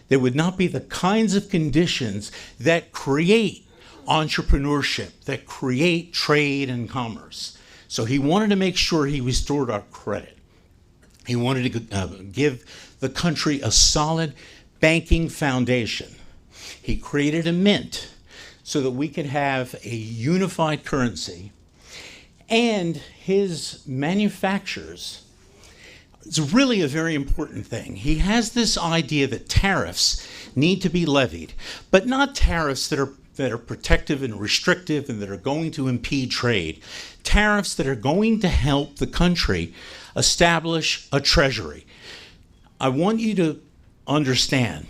There would not be the kinds of conditions that create entrepreneurship, that create trade and commerce. So he wanted to make sure he restored our credit. He wanted to give the country a solid banking foundation. He created a mint so that we could have a unified currency. And his manufacturers, it's really a very important thing. He has this idea that tariffs need to be levied, but not tariffs that are protective and restrictive and that are going to impede trade. Tariffs that are going to help the country establish a treasury. I want you to understand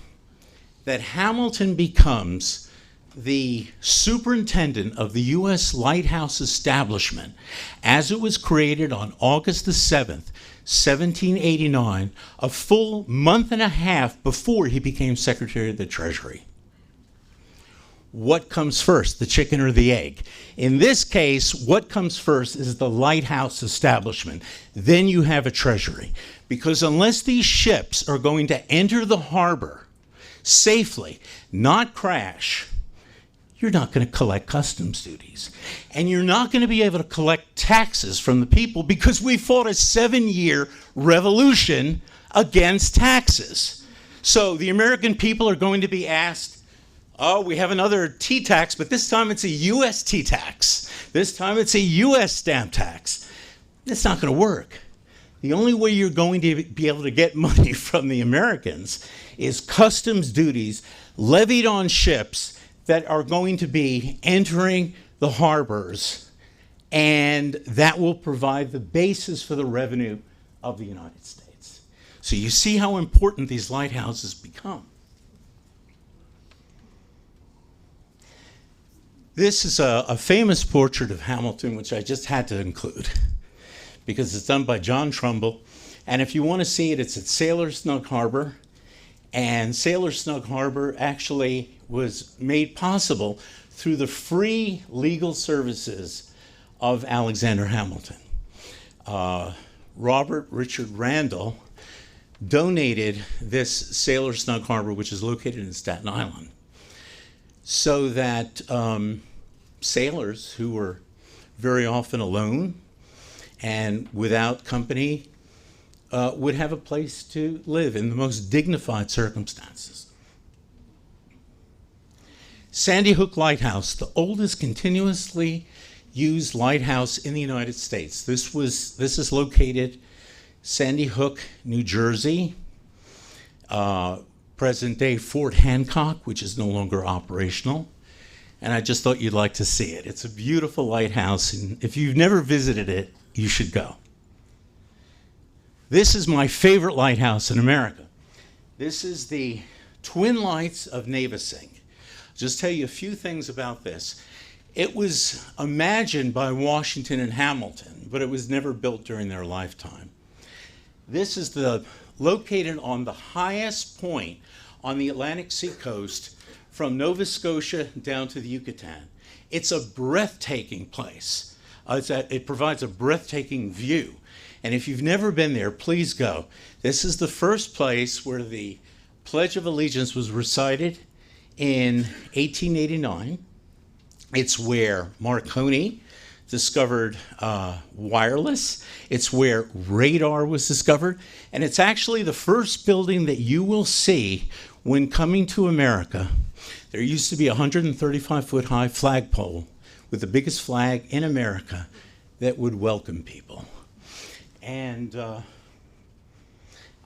that Hamilton becomes the superintendent of the U.S. Lighthouse Establishment as it was created on August the 7th, 1789, a full month and a half before he became Secretary of the Treasury. What comes first, the chicken or the egg? In this case, what comes first is the lighthouse establishment. Then you have a treasury. Because unless these ships are going to enter the harbor safely, not crash, you're not going to collect customs duties. And you're not going to be able to collect taxes from the people because we fought a 7-year revolution against taxes. So the American people are going to be asked, oh, we have another tea tax, but this time it's a U.S. tea tax. This time it's a U.S. stamp tax. It's not going to work. The only way you're going to be able to get money from the Americans is customs duties levied on ships that are going to be entering the harbors, and that will provide the basis for the revenue of the United States. So you see how important these lighthouses become. This is a famous portrait of Hamilton, which I just had to include because it's done by John Trumbull. And if you want to see it, it's at Sailor Snug Harbor. And Sailor Snug Harbor actually was made possible through the free legal services of Alexander Hamilton. Robert Richard Randall donated this Sailor Snug Harbor, which is located in Staten Island, so that sailors who were very often alone and without company would have a place to live in the most dignified circumstances. Sandy Hook Lighthouse, the oldest continuously used lighthouse in the United States. This is located Sandy Hook, New Jersey, present day Fort Hancock, which is no longer operational. and I just thought you'd like to see it. It's a beautiful lighthouse, and if you've never visited it, you should go. This is my favorite lighthouse in America. This is the Twin Lights of Navesink. Just tell you a few things about this. It was imagined by Washington and Hamilton, but it was never built during their lifetime. This is located on the highest point on the Atlantic Sea coast from Nova Scotia down to the Yucatan. It's a breathtaking place. It provides a breathtaking view. And if you've never been there, please go. This is the first place where the Pledge of Allegiance was recited in 1889. It's where Marconi discovered wireless. It's where radar was discovered. And it's actually the first building that you will see when coming to America. There used to be a 135-foot high flagpole with the biggest flag in America that would welcome people. And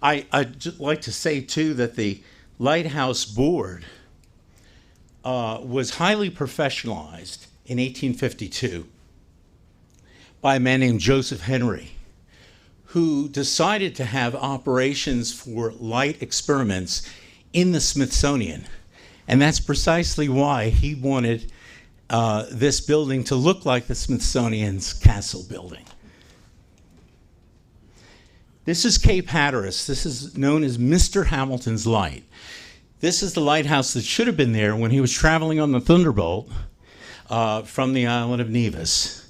I'd just like to say, too, that the Lighthouse Board was highly professionalized in 1852 by a man named Joseph Henry, who decided to have operations for light experiments in the Smithsonian. And that's precisely why he wanted this building to look like the Smithsonian's Castle building. This is Cape Hatteras. This is known as Mr. Hamilton's Light. This is the lighthouse that should have been there when he was traveling on the Thunderbolt from the island of Nevis.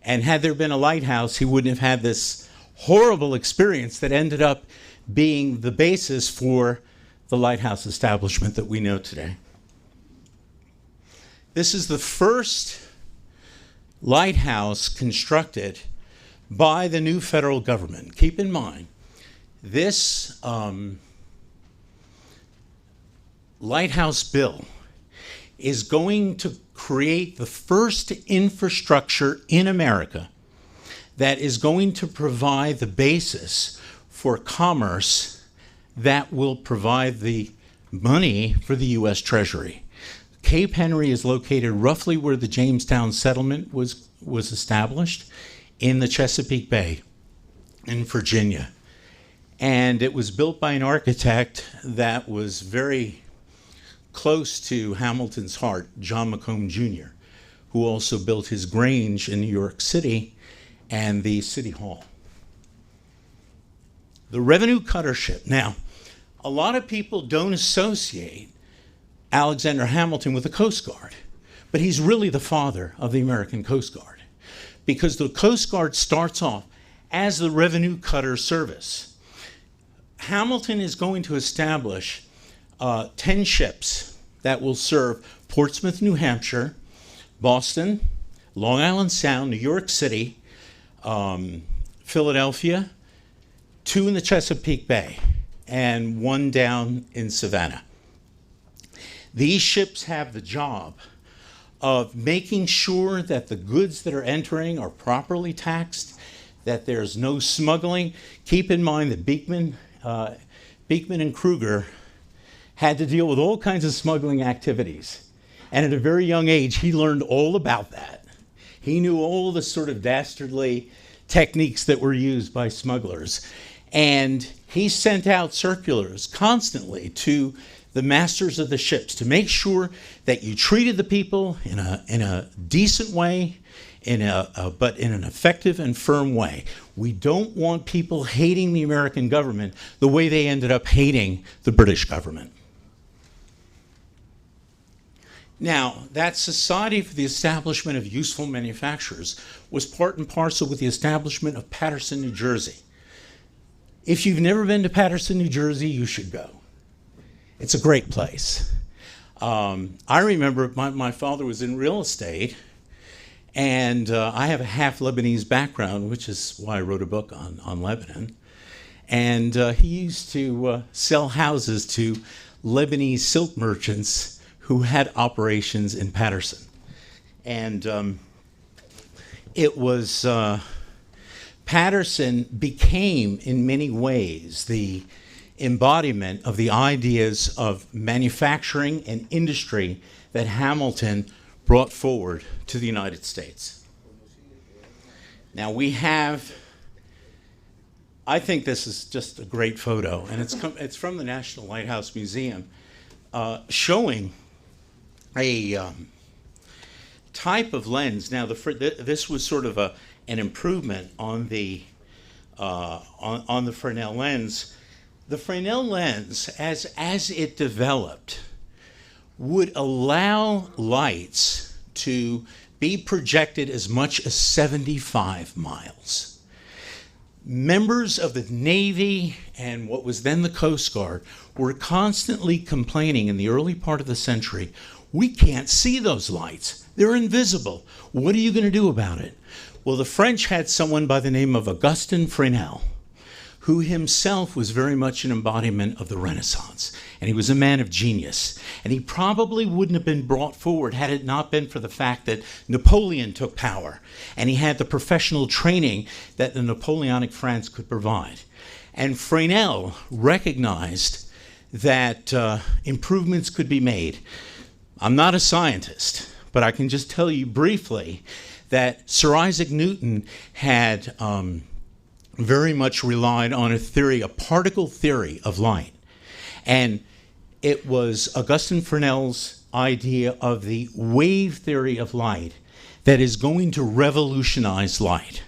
And had there been a lighthouse, he wouldn't have had this horrible experience that ended up being the basis for the lighthouse establishment that we know today. This is the first lighthouse constructed by the new federal government. Keep in mind, this lighthouse bill is going to create the first infrastructure in America that is going to provide the basis for commerce that will provide the money for the U.S. Treasury. Cape Henry is located roughly where the Jamestown settlement was established, in the Chesapeake Bay in Virginia. And it was built by an architect that was very close to Hamilton's heart, John McComb Jr., who also built his Grange in New York City and the City Hall. The revenue cutter ship. Now, a lot of people don't associate Alexander Hamilton with the Coast Guard, but he's really the father of the American Coast Guard, because the Coast Guard starts off as the revenue cutter service. Hamilton is going to establish 10 ships that will serve Portsmouth, New Hampshire, Boston, Long Island Sound, New York City, Philadelphia, 2 in the Chesapeake Bay, and 1 down in Savannah. These ships have the job of making sure that the goods that are entering are properly taxed, that there's no smuggling. Keep in mind that Beekman and Kruger had to deal with all kinds of smuggling activities. And at a very young age, he learned all about that. He knew all the sort of dastardly techniques that were used by smugglers. And he sent out circulars constantly to the masters of the ships to make sure that you treated the people in a decent way, but in an effective and firm way. We don't want people hating the American government the way they ended up hating the British government. Now, that Society for the Establishment of Useful Manufacturers was part and parcel with the establishment of Paterson, New Jersey. If you've never been to Paterson, New Jersey, you should go. It's a great place. I remember my father was in real estate, and I have a half Lebanese background, which is why I wrote a book on Lebanon. And he used to sell houses to Lebanese silk merchants who had operations in Paterson. And it was, Paterson became, in many ways, the embodiment of the ideas of manufacturing and industry that Hamilton brought forward to the United States. Now we have, I think this is just a great photo, and it's from the National Lighthouse Museum, showing a type of lens. Now this was sort of an improvement on the Fresnel lens. The Fresnel lens, as it developed, would allow lights to be projected as much as 75 miles. Members of the Navy and what was then the Coast Guard were constantly complaining in the early part of the century, we can't see those lights. They're invisible. What are you going to do about it? Well, the French had someone by the name of Augustin Fresnel, who himself was very much an embodiment of the Renaissance. And he was a man of genius. And he probably wouldn't have been brought forward had it not been for the fact that Napoleon took power. And he had the professional training that the Napoleonic France could provide. And Fresnel recognized that improvements could be made. I'm not a scientist, but I can just tell you briefly that Sir Isaac Newton had very much relied on a particle theory of light. And it was Augustin Fresnel's idea of the wave theory of light that is going to revolutionize light.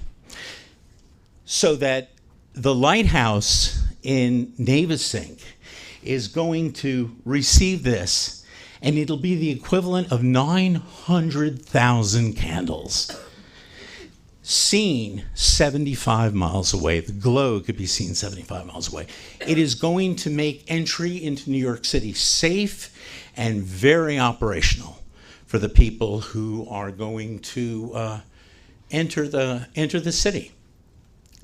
So that the lighthouse in Navesink is going to receive this, and it'll be the equivalent of 900,000 candles. Seen 75 miles away. The glow could be seen 75 miles away. It is going to make entry into New York City safe and very operational for the people who are going to enter the city.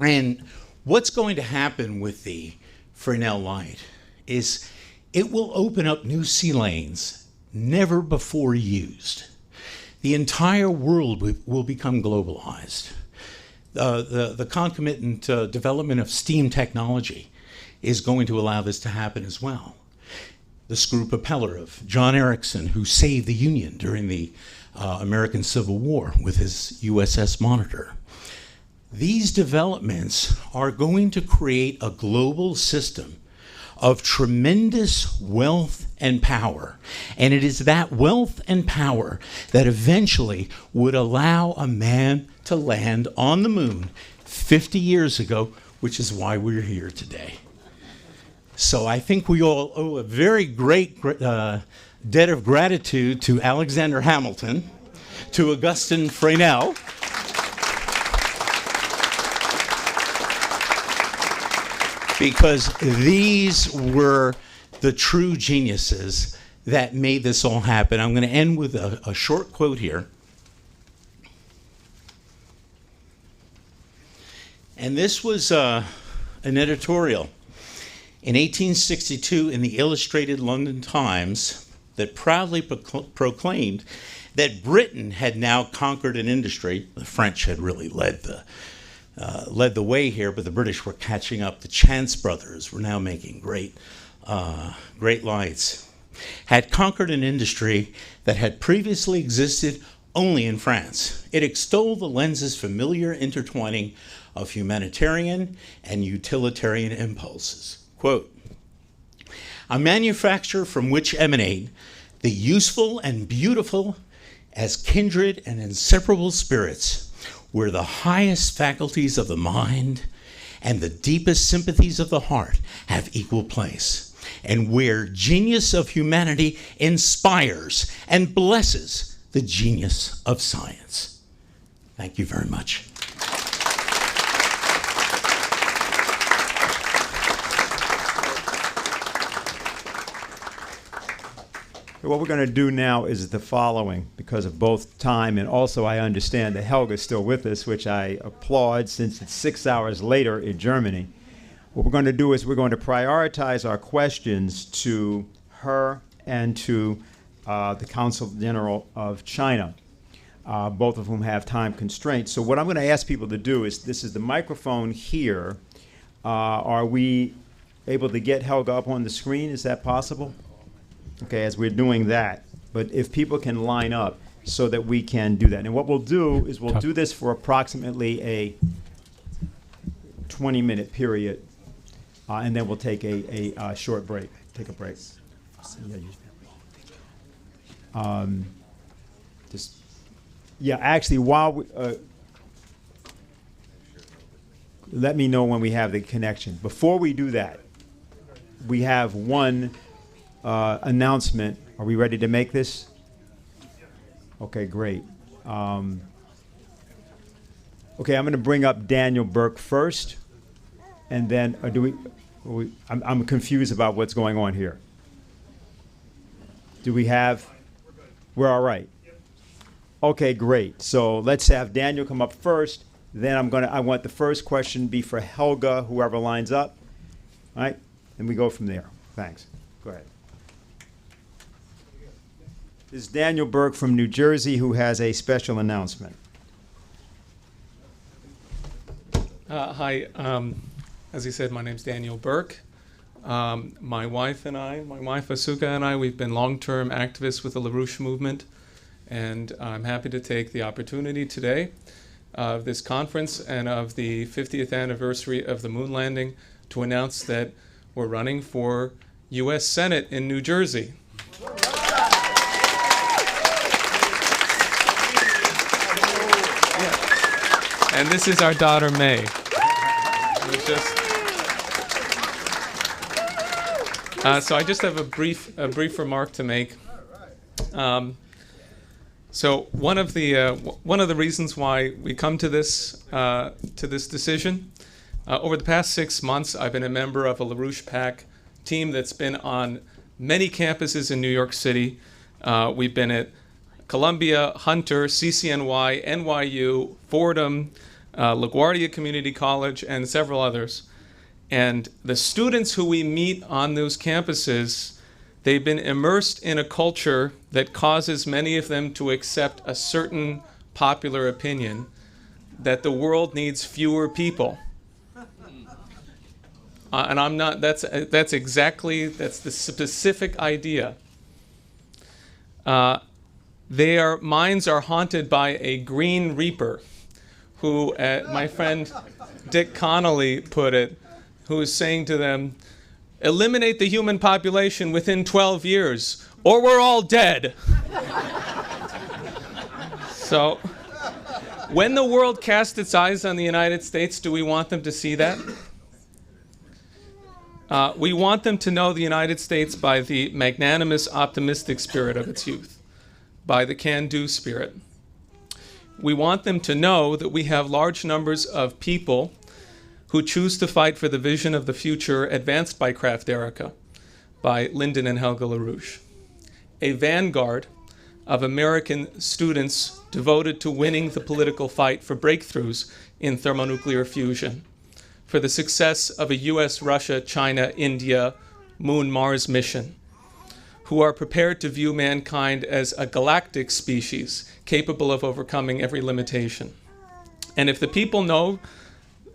And what's going to happen with the Fresnel light is it will open up new sea lanes never before used. The entire world will become globalized. The concomitant development of steam technology is going to allow this to happen as well. The screw propeller of John Erickson, who saved the Union during the American Civil War with his USS Monitor. These developments are going to create a global system of tremendous wealth and power. And it is that wealth and power that eventually would allow a man to land on the moon 50 years ago, which is why we're here today. So I think we all owe a very great debt of gratitude to Alexander Hamilton, to Augustin Fresnel, because these were the true geniuses that made this all happen. I'm going to end with a short quote here. And this was an editorial in 1862 in the Illustrated London Times that proudly proclaimed that Britain had now conquered an industry. The French had really led the way here, but the British were catching up. The Chance brothers were now making great lights. Had conquered an industry that had previously existed only in France. It extolled the lens's familiar intertwining of humanitarian and utilitarian impulses. Quote, "A manufacture from which emanate the useful and beautiful as kindred and inseparable spirits, where the highest faculties of the mind and the deepest sympathies of the heart have equal place, and where genius of humanity inspires and blesses the genius of science." Thank you very much. What we're going to do now is the following, because of both time and also I understand that Helga's still with us, which I applaud since it's 6 hours later in Germany. What we're going to do is we're going to prioritize our questions to her and to the Consul General of China, both of whom have time constraints. So what I'm going to ask people to do is, this is the microphone here. Are we able to get Helga up on the screen? Is that possible? Okay, as we're doing that. But if people can line up, so that we can do that. And what we'll do is we'll do this for approximately a 20-minute period, and then we'll take a short break. Take a break. Actually, while we, let me know when we have the connection. Before we do that, we have one announcement. Are we ready to make this? Okay, great. Okay, I'm going to bring up Daniel Burke first, and then I'm confused about what's going on here. Do we have? We're all right. Okay, great. So let's have Daniel come up first. Then I want the first question be for Helga, whoever lines up. All right, and we go from there. Thanks. Go ahead. This is Daniel Burke from New Jersey, who has a special announcement. Hi. As he said, my name's Daniel Burke. My wife Asuka and I, we've been long-term activists with the LaRouche movement, and I'm happy to take the opportunity today of this conference and of the 50th anniversary of the moon landing to announce that we're running for U.S. Senate in New Jersey. And this is our daughter, May. So I just have a brief remark to make. So one of the reasons why we come to this decision, over the past 6 months, I've been a member of a LaRouche PAC team that's been on many campuses in New York City. We've been at Columbia, Hunter, CCNY, NYU, Fordham, LaGuardia Community College, and several others. And the students who we meet on those campuses, they've been immersed in a culture that causes many of them to accept a certain popular opinion that the world needs fewer people. And I'm not, that's the specific idea. Their minds are haunted by a green reaper who, my friend Dick Connolly put it, who is saying to them, eliminate the human population within 12 years, or we're all dead. So, when the world casts its eyes on the United States, do we want them to see that? We want them to know the United States by the magnanimous, optimistic spirit of its youth, by the can-do spirit. We want them to know that we have large numbers of people who choose to fight for the vision of the future advanced by Kraft Erica, by Lyndon and Helga LaRouche, a vanguard of American students devoted to winning the political fight for breakthroughs in thermonuclear fusion, for the success of a US, Russia, China, India, Moon, Mars mission, who are prepared to view mankind as a galactic species capable of overcoming every limitation. And if the people know,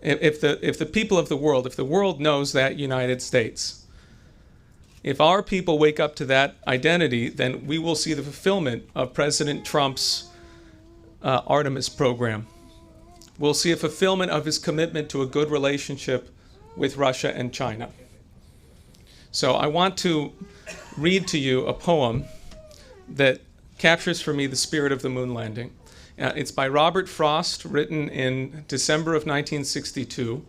if the people of the world, if the world knows that United States, if our people wake up to that identity, then we will see the fulfillment of President Trump's Artemis program. We'll see a fulfillment of his commitment to a good relationship with Russia and China. So I want to read to you a poem that captures for me the spirit of the moon landing. It's by Robert Frost, written in December of 1962.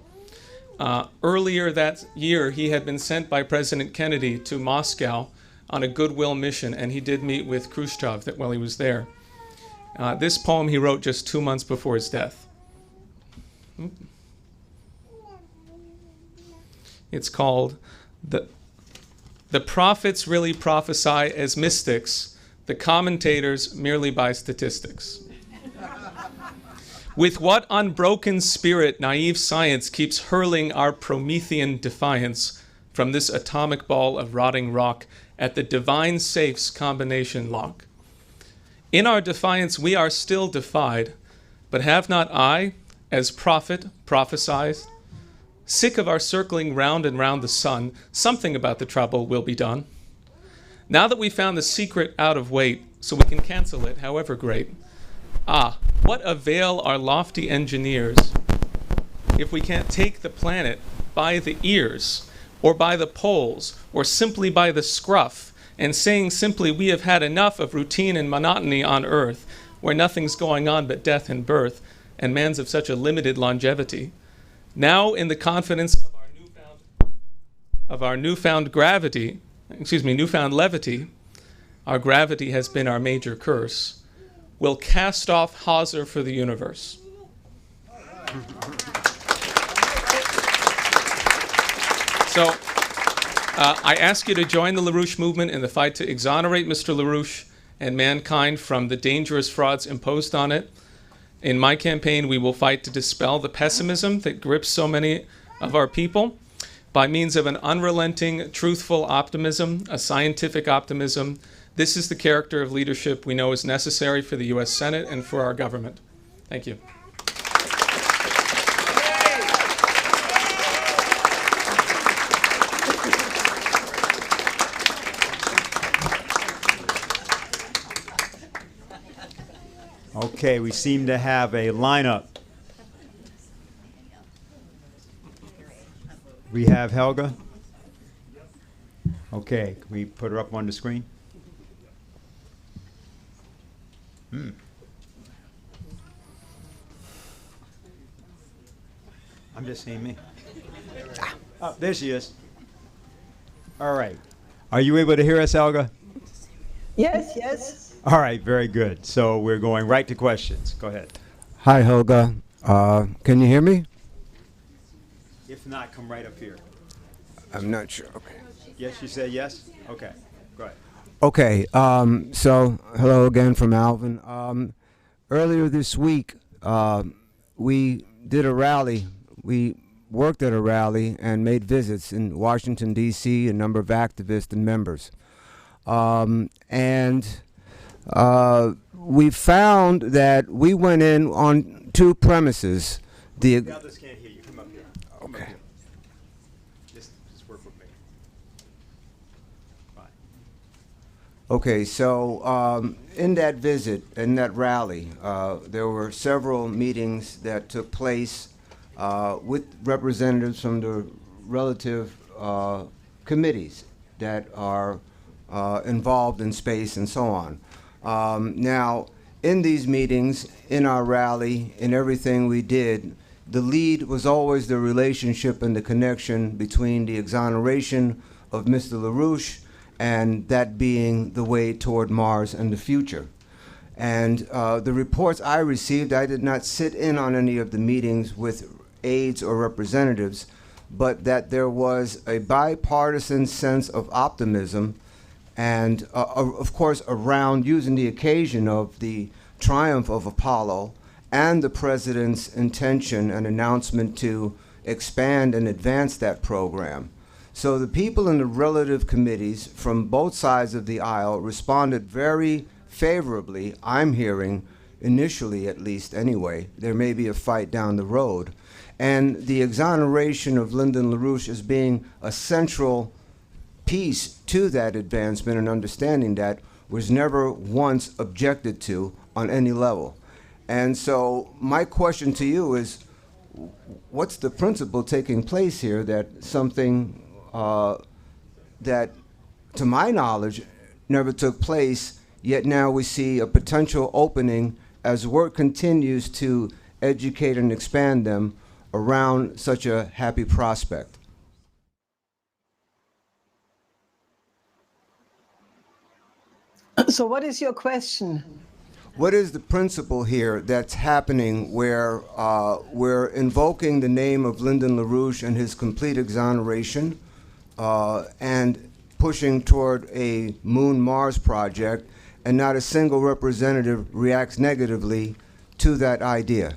Earlier that year, he had been sent by President Kennedy to Moscow on a goodwill mission, and he did meet with Khrushchev while he was there. This poem he wrote just 2 months before his death. It's called The Prophets Really Prophesy as Mystics, the Commentators Merely by Statistics. With what unbroken spirit naive science keeps hurling our Promethean defiance from this atomic ball of rotting rock at the divine safe's combination lock. In our defiance we are still defied, but have not I, as prophet, prophesied, sick of our circling round and round the sun, something about the trouble will be done. Now that we found the secret out of wait, so we can cancel it, however great. Ah, what avail our lofty engineers if we can't take the planet by the ears, or by the poles, or simply by the scruff, and saying simply we have had enough of routine and monotony on Earth, where nothing's going on but death and birth, and man's of such a limited longevity. Now, in the confidence of our newfound levity, our gravity has been our major curse, we'll cast off hawser for the universe. So I ask you to join the LaRouche movement in the fight to exonerate Mr. LaRouche and mankind from the dangerous frauds imposed on it. In my campaign, we will fight to dispel the pessimism that grips so many of our people by means of an unrelenting, truthful optimism, a scientific optimism. This is the character of leadership we know is necessary for the U.S. Senate and for our government. Thank you. Okay, we seem to have a lineup. We have Helga. Okay, can we put her up on the screen? I'm just saying me. Oh, there she is. All right. Are you able to hear us, Helga? Yes, yes. All right, very good. So we're going right to questions. Go ahead. Hi, Helga. Can you hear me? If not, come right up here. I'm not sure. Okay. Yes, you said yes? Okay, go ahead. Okay, so hello again from Alvin. Earlier this week, we did a rally. We worked at a rally and made visits in Washington, D.C., a number of activists and members. We found that we went in on two premises. The others can't hear you. Come up here. Come Okay. up here. Just work with me. Fine. Okay, so in that visit, in that rally, there were several meetings that took place with representatives from the relative committees that are involved in space and so on. Now, in these meetings, in our rally, in everything we did, the lead was always the relationship and the connection between the exoneration of Mr. LaRouche and that being the way toward Mars and the future. And the reports I received, I did not sit in on any of the meetings with aides or representatives, but that there was a bipartisan sense of optimism and, of course, around using the occasion of the triumph of Apollo and the president's intention and announcement to expand and advance that program. So the people in the relative committees from both sides of the aisle responded very favorably, I'm hearing, initially at least anyway. There may be a fight down the road. And the exoneration of Lyndon LaRouche as being a central piece to that advancement and understanding that was never once objected to on any level. And so my question to you is, what's the principle taking place here that something that, to my knowledge, never took place, yet now we see a potential opening as work continues to educate and expand them around such a happy prospect? So what is your question? What is the principle here that's happening where we're invoking the name of Lyndon LaRouche and his complete exoneration and pushing toward a Moon-Mars project, and not a single representative reacts negatively to that idea?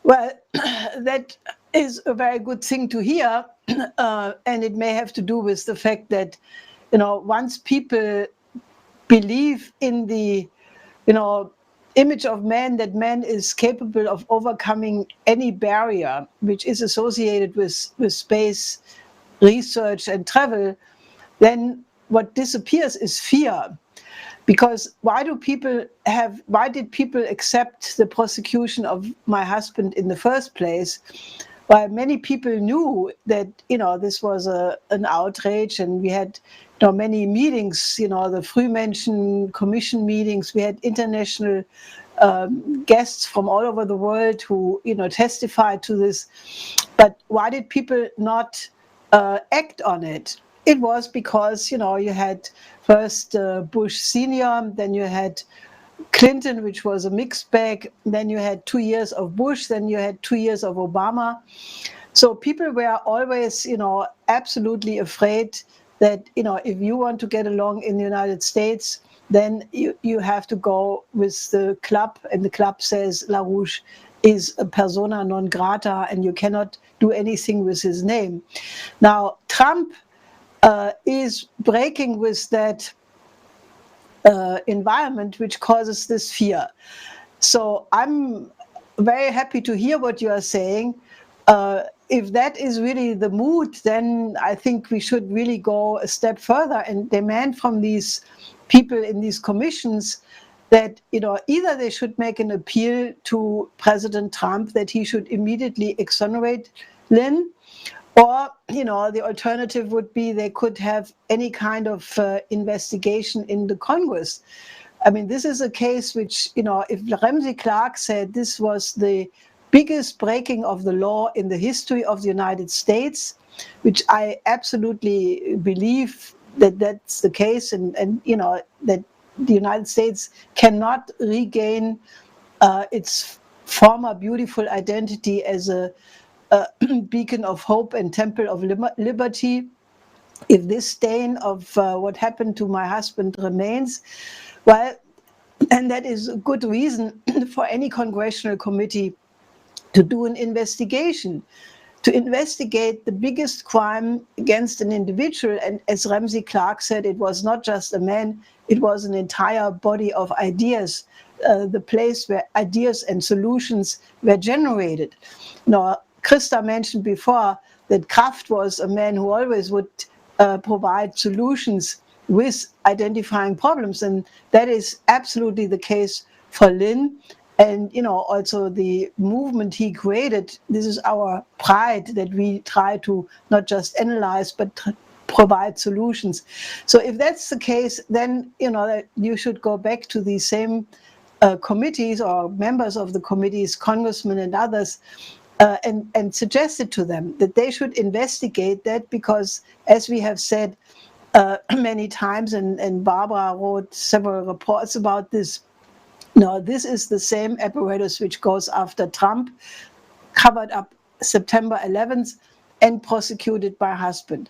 Well, that is a very good thing to hear, and it may have to do with the fact that, once people believe in the, image of man, that man is capable of overcoming any barrier which is associated with space research and travel, then what disappears is fear. Because why did people accept the prosecution of my husband in the first place? Well, many people knew that, this was an outrage, and we had, many meetings, the Frühmenschen Commission meetings. We had international guests from all over the world who, testified to this. But why did people not act on it? It was because, you had first Bush Senior, then you had Clinton, which was a mixed bag, then you had 2 years of Bush, then you had 2 years of Obama. So people were always, absolutely afraid that, if you want to get along in the United States, then you have to go with the club, and the club says LaRouche is a persona non grata, and you cannot do anything with his name. Now, Trump is breaking with that environment, which causes this fear. So I'm very happy to hear what you are saying. If that is really the mood, then I think we should really go a step further and demand from these people in these commissions that, either they should make an appeal to President Trump that he should immediately exonerate Lynn, or, the alternative would be they could have any kind of investigation in the Congress. I mean, this is a case which, if Ramsey Clark said this was the biggest breaking of the law in the history of the United States, which I absolutely believe that that's the case, and that the United States cannot regain its former beautiful identity as a beacon of hope and temple of liberty. If this stain of what happened to my husband remains, well, and that is a good reason for any congressional committee to do an investigation, to investigate the biggest crime against an individual. And as Ramsey Clark said, it was not just a man, it was an entire body of ideas, the place where ideas and solutions were generated. Christa mentioned before that Kraft was a man who always would provide solutions with identifying problems, and that is absolutely the case for Lynn. And also the movement he created, this is our pride that we try to not just analyze but provide solutions. So if that's the case, then that you should go back to the same committees or members of the committees, congressmen and others, and suggest it to them that they should investigate that, because as we have said many times, and Barbara wrote several reports about this, this is the same apparatus which goes after Trump, covered up September 11th and prosecuted my husband.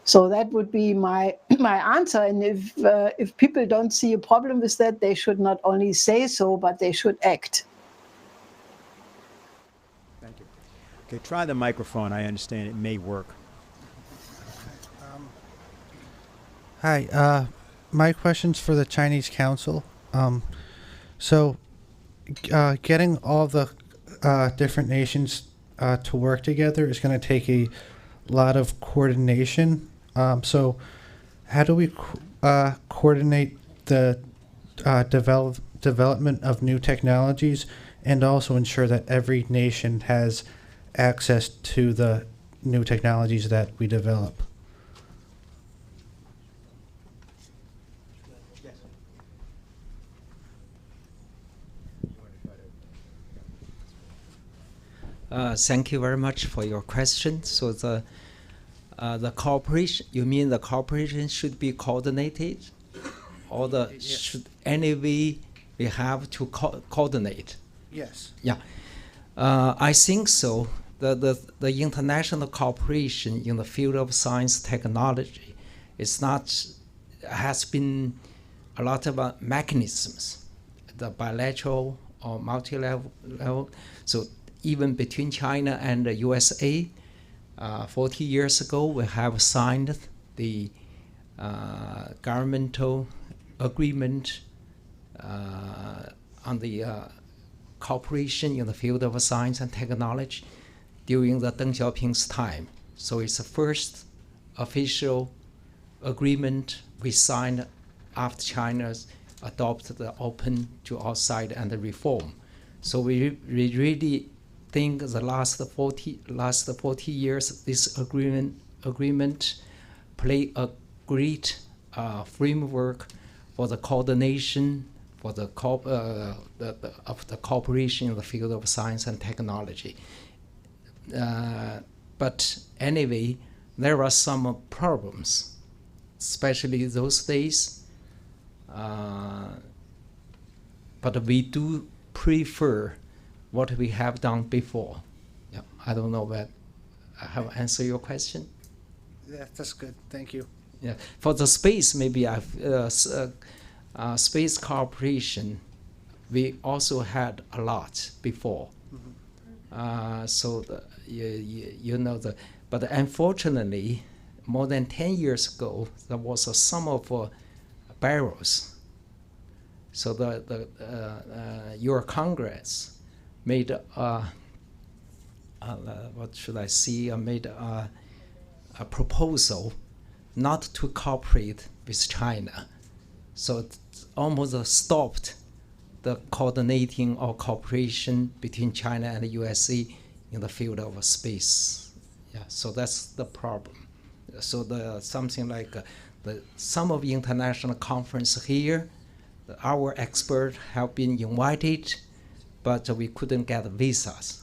So that would be my answer. And if people don't see a problem with that, they should not only say so, but they should act. Thank you. Okay, try the microphone. I understand it may work. Hi, my question's for the Chinese Council. So getting all the different nations to work together is going to take a lot of coordination. So how do we coordinate the development of new technologies, and also ensure that every nation has access to the new technologies that we develop? Thank you very much for your question. So the cooperation, you mean the cooperation should be coordinated, or should anyway we have to coordinate? Yes. Yeah, I think so. The international cooperation in the field of science technology has been a lot of mechanisms, the bilateral or multilateral. So even between China and the USA, 40 years ago, we have signed the governmental agreement on the cooperation in the field of science and technology during the Deng Xiaoping's time. So it's the first official agreement we signed after China's adopted the open to outside and the reform. So we really think the last 40 years, this agreement play a great framework for the coordination, for the cooperation in the field of science and technology. But anyway, there are some problems, especially those days. But we do prefer what we have done before. Yeah, I don't know that I have answered your question. Yeah, that's good. Thank you. Yeah, for the space, maybe space cooperation, we also had a lot before. But unfortunately, more than 10 years ago, there was a sum of barrels. So your Congress made made a proposal not to cooperate with China. So it almost stopped the coordinating or cooperation between China and the USA in the field of space. Yeah, so that's the problem. So something like some of the international conference here, our experts have been invited, but we couldn't get visas.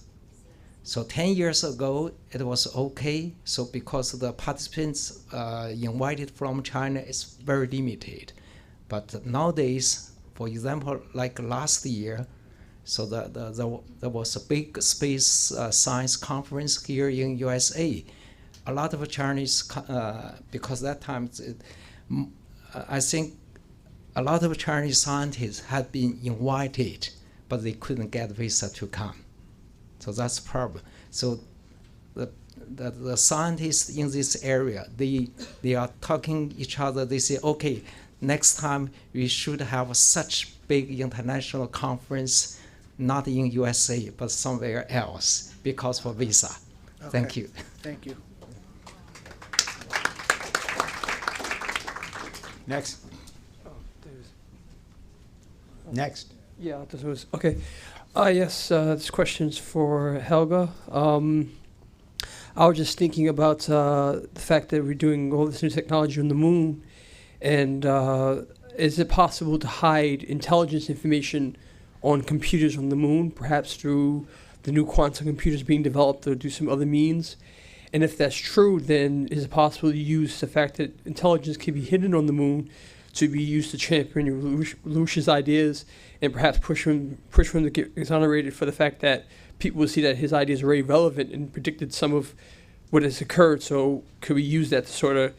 So 10 years ago, it was okay. So because the participants invited from China is very limited. But nowadays, for example, like last year, so there was a big space science conference here in USA. A lot of Chinese, because that time, I think a lot of Chinese scientists had been invited, but they couldn't get visa to come. So that's the problem. So the scientists in this area, they are talking each other. They say, okay, next time we should have such big international conference, not in USA, but somewhere else, because for visa. Okay. Thank you. Thank you. Next. Next. Yeah, this was okay. Yes, this question's for Helga. I was just thinking about the fact that we're doing all this new technology on the moon, and is it possible to hide intelligence information on computers on the moon, perhaps through the new quantum computers being developed or do some other means? And if that's true, then is it possible to use the fact that intelligence can be hidden on the moon to be used to champion LaRouche's ideas and perhaps push him to get exonerated for the fact that people will see that his ideas are very relevant and predicted some of what has occurred? So could we use that to sort of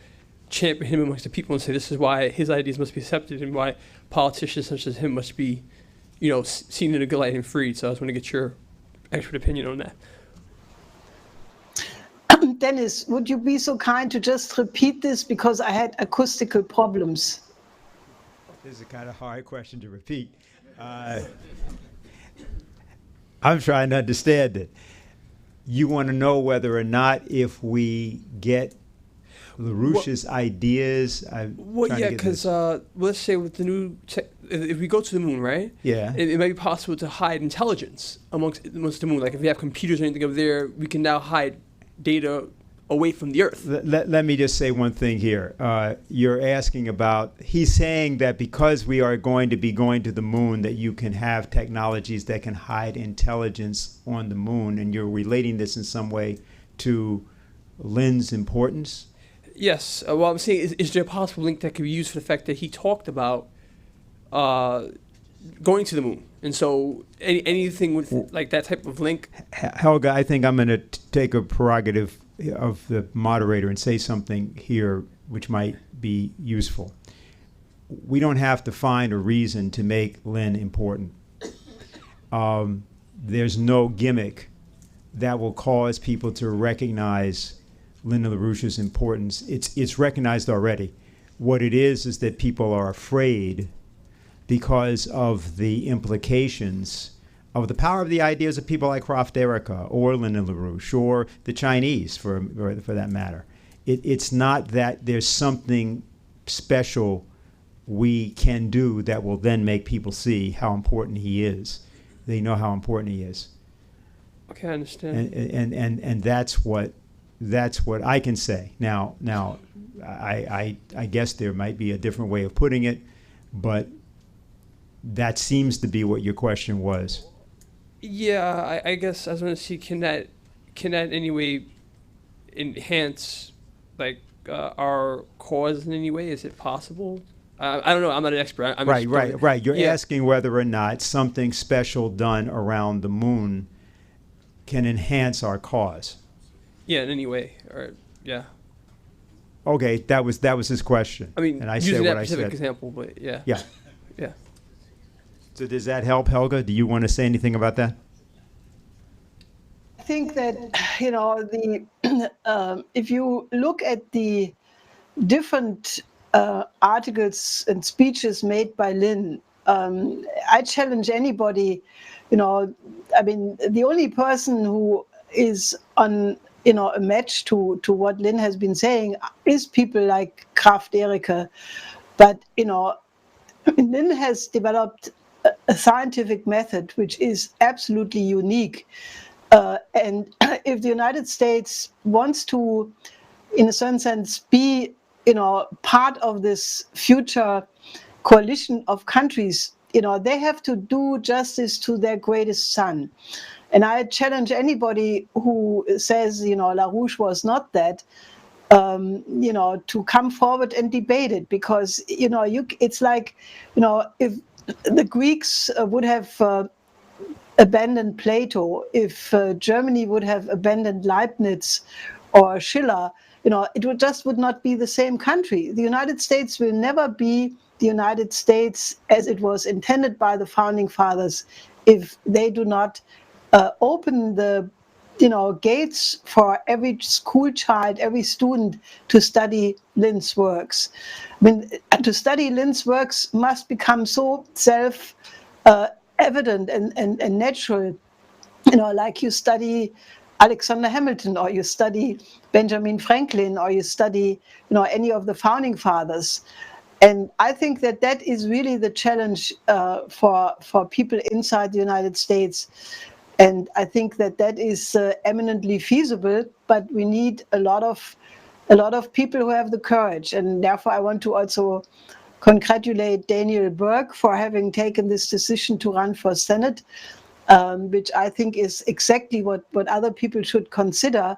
champion him amongst the people and say this is why his ideas must be accepted and why politicians such as him must be, seen in a good light and freed? So I just want to get your expert opinion on that. Dennis, would you be so kind to just repeat this because I had acoustical problems? This is a kind of hard question to repeat. I'm trying to understand it. You want to know whether or not if we get LaRouche's ideas. Well, yeah, because let's say with the new if we go to the moon, right? Yeah. It might be possible to hide intelligence amongst the moon. Like if we have computers or anything up there, we can now hide data away from the Earth. Let me just say one thing here. You're asking about, he's saying that because we are going to be going to the moon, that you can have technologies that can hide intelligence on the moon, and you're relating this in some way to Lynn's importance? Yes. Well, I'm saying, is there a possible link that could be used for the fact that he talked about going to the moon? And so anything with like that type of link? Helga, I think I'm going to take a prerogative of the moderator and say something here which might be useful. We don't have to find a reason to make Lynn important. There's no gimmick that will cause people to recognize Lyndon LaRouche's importance. It's recognized already. What it is that people are afraid because of the implications of the power of the ideas of people like Raft Erika or Lyndon LaRouche or the Chinese, for that matter. It's not that there's something special we can do that will then make people see how important he is. They know how important he is. Okay, I understand. And that's what I can say. Now I guess there might be a different way of putting it, but that seems to be what your question was. Yeah, I guess I was going to see, can that in any way enhance like our cause in any way? Is it possible? I don't know. I'm not an expert. I'm Right. You're asking whether or not something special done around the moon can enhance our cause. Yeah, in any way, or yeah. Okay, that was his question. I mean, and I using said that what specific I said. example, but yeah. Yeah. Yeah. So does that help, Helga? Do you want to say anything about that? I think that, you know, if you look at the different articles and speeches made by Lynn, I challenge anybody, you know, I mean, the only person who is on, you know, a match to what Lynn has been saying is people like Kraft Erika. But, you know, Lynn has developed a scientific method which is absolutely unique. And if the United States wants to, in a certain sense, be, you know, part of this future coalition of countries, you know, they have to do justice to their greatest son. And I challenge anybody who says, you know, LaRouche was not that, you know, to come forward and debate it, because, you know, it's like, you know, if the Greeks would have abandoned Plato, if Germany would have abandoned Leibniz or Schiller, you know, it would not be the same country. The United States will never be the United States as it was intended by the founding fathers if they do not open the, you know, gates for every school child, every student to study Lynn's works. I mean, to study Lynn's works must become so self-evident and natural, you know, like you study Alexander Hamilton, or you study Benjamin Franklin, or you study, you know, any of the founding fathers. And I think that that is really the challenge for people inside the United States. And I think that that is eminently feasible, but we need a lot of people who have the courage. And therefore, I want to also congratulate Daniel Berg for having taken this decision to run for Senate, which I think is exactly what other people should consider.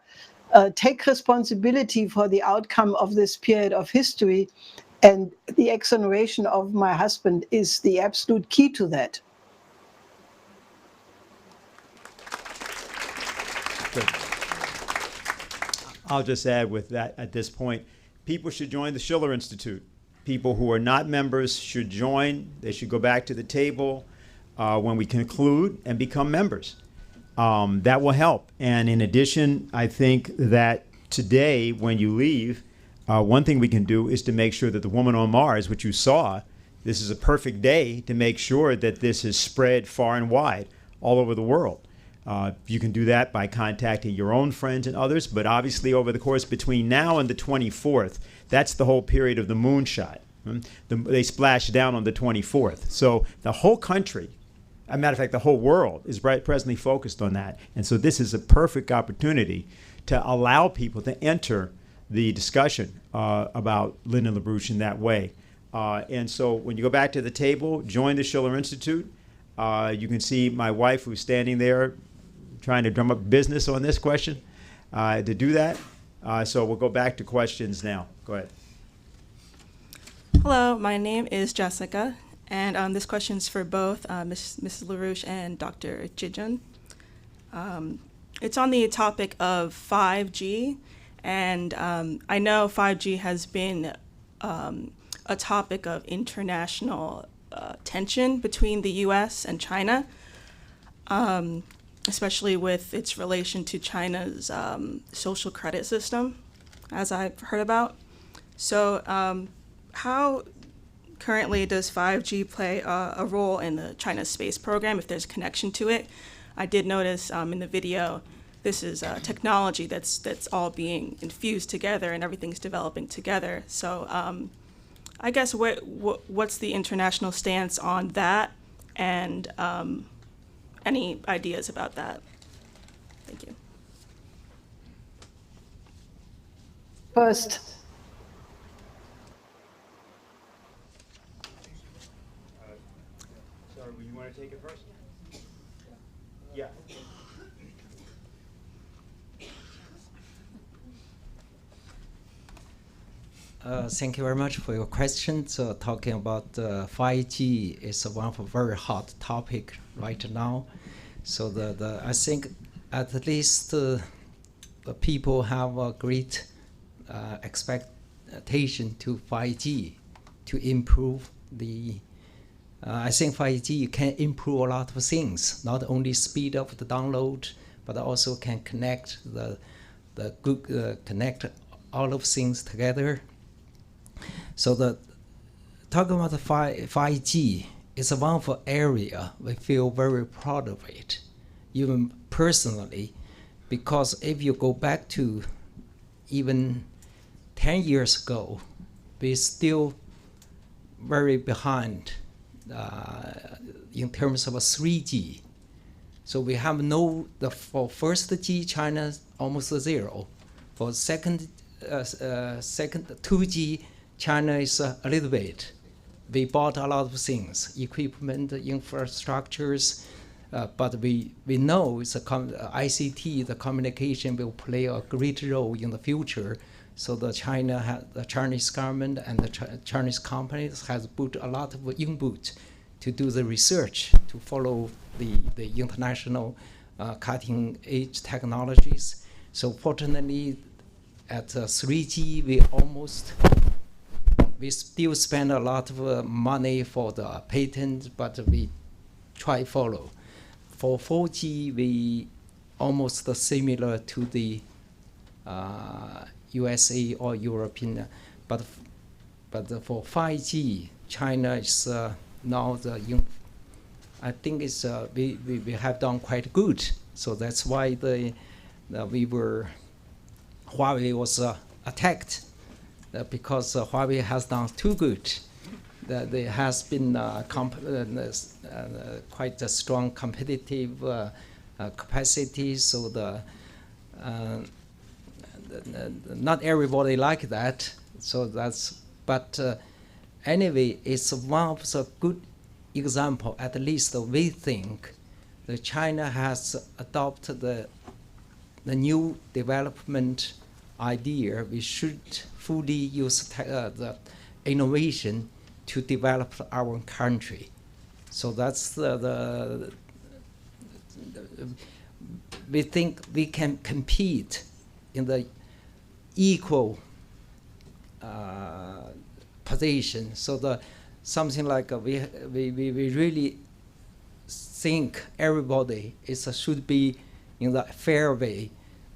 Take responsibility for the outcome of this period of history, and the exoneration of my husband is the absolute key to that. I'll just add with that at this point, people should join the Schiller Institute. People who are not members should join. They should go back to the table when we conclude and become members. That will help. And in addition, I think that today, when you leave, one thing we can do is to make sure that the woman on Mars, which you saw, this is a perfect day to make sure that this is spread far and wide all over the world. You can do that by contacting your own friends and others, but obviously over the course between now and the 24th, that's the whole period of the moonshot. They splash down on the 24th. So the whole country, as a matter of fact, the whole world is presently focused on that. And so this is a perfect opportunity to allow people to enter the discussion about Lyndon LaRouche in that way. And so when you go back to the table, join the Schiller Institute. You can see my wife, who's standing there trying to drum up business on this question, to do that. So we'll go back to questions now. Go ahead. Hello, my name is Jessica, and this question is for both Mrs. LaRouche and Dr. Jijun. It's on the topic of 5G, and I know 5G has been a topic of international tension between the U.S. and China, especially with its relation to China's social credit system, as I've heard about. So how currently does 5G play a role in the China space program, if there's a connection to it? I did notice in the video, this is technology that's all being infused together and everything's developing together. So I guess what's the international stance on that, and any ideas about that? Thank you. First. Sorry, you want to take it first? Yeah. Thank you very much for your questions. Talking about 5G is one of a very hot topic right now. So I think at least the people have a great expectation to 5G to improve the. I think 5G can improve a lot of things, not only speed of the download, but also can connect connect all of things together. So talking about the 5G is one of the area we feel very proud of it, even personally, because if you go back to even 10 years ago, we're still very behind in terms of 3G. So we have for first G, China almost zero. For second 2G, China is a little bit. We bought a lot of things, equipment, infrastructures, but we know it's ICT, the communication will play a great role in the future. So the Chinese government and the Chinese companies has put a lot of input to do the research to follow the international cutting edge technologies. So fortunately, at 3G, we still spend a lot of money for the patent, but we try follow. For 4G, we almost similar to the USA or European, but for 5G, China is now I think it's we have done quite good. So that's why Huawei was attacked. Because Huawei has done too good. There has been quite a strong competitive capacity, so not everybody like that. So but anyway, it's one of the good example. At least we think that China has adopted the new development idea. We should fully use the innovation to develop our country. So that's we think we can compete in the equal position. So something like we really think everybody should be in the fair way.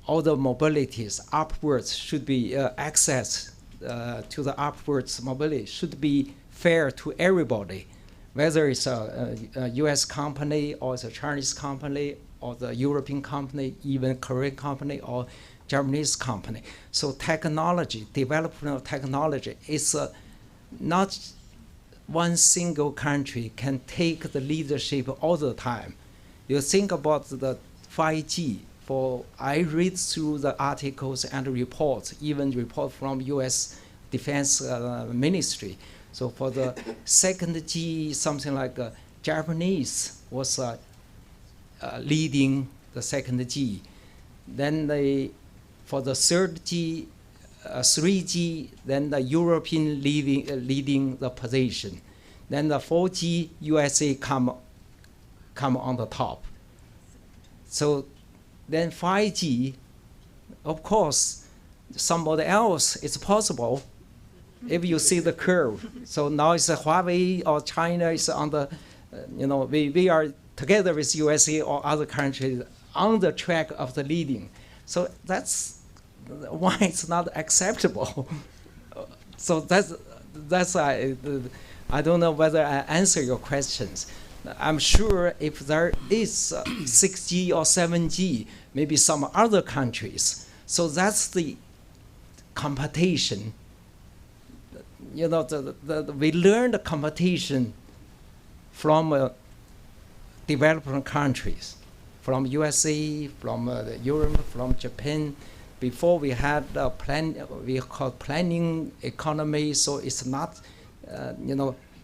All the mobilities upwards should be access to the upwards mobility should be fair to everybody, whether it's a U.S. company or it's a Chinese company or the European company, even Korean company or Japanese company. So development of technology is not one single country can take the leadership all the time. You think about the 5G. I read through the articles and reports, even report from U.S. Defense Ministry. So for the second G, something like Japanese was leading the second G. Then for the third G, 3G, then the European leading the position. Then the 4G, USA come on the top. So then 5G, of course, somebody else is possible if you see the curve. So now it's Huawei or China is on the, we are together with USA or other countries on the track of the leading. So that's why it's not acceptable. So that's I don't know whether I answer your questions. I'm sure if there is 6G or 7G, maybe some other countries. So that's the competition we learned the competition from developing countries, from USA, from Europe, from Japan. Before we had a plan, we call planning economy, so it's not,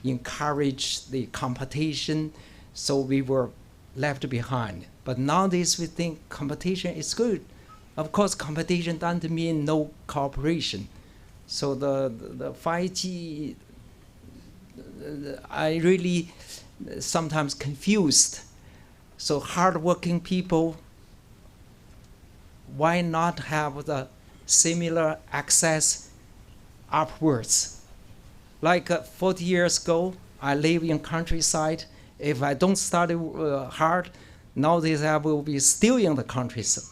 encourage the competition, so we were left behind. But nowadays we think competition is good. Of course, competition doesn't mean no cooperation. So the 5G, I really sometimes confused. So hardworking people, why not have the similar access upwards? Like 40 years ago, I live in countryside. If I don't study hard, nowadays I will be still in the countryside.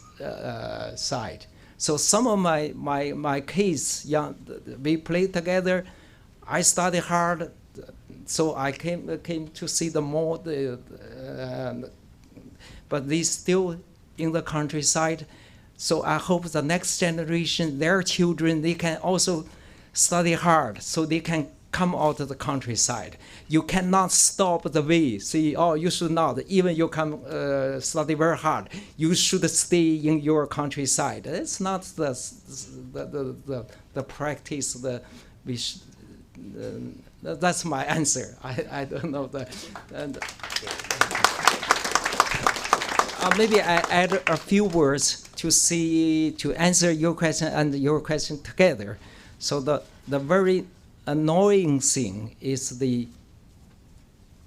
So some of my kids, we play together. I study hard, so I came to see them more. But they still in the countryside. So I hope the next generation, their children, they can also study hard, so they can come out of the countryside. You cannot stop the way. Say, oh, you should not. Even you come study very hard, you should stay in your countryside. It's not the practice. That's my answer. I don't know maybe I add a few words to answer your question and your question together. So the very annoying thing is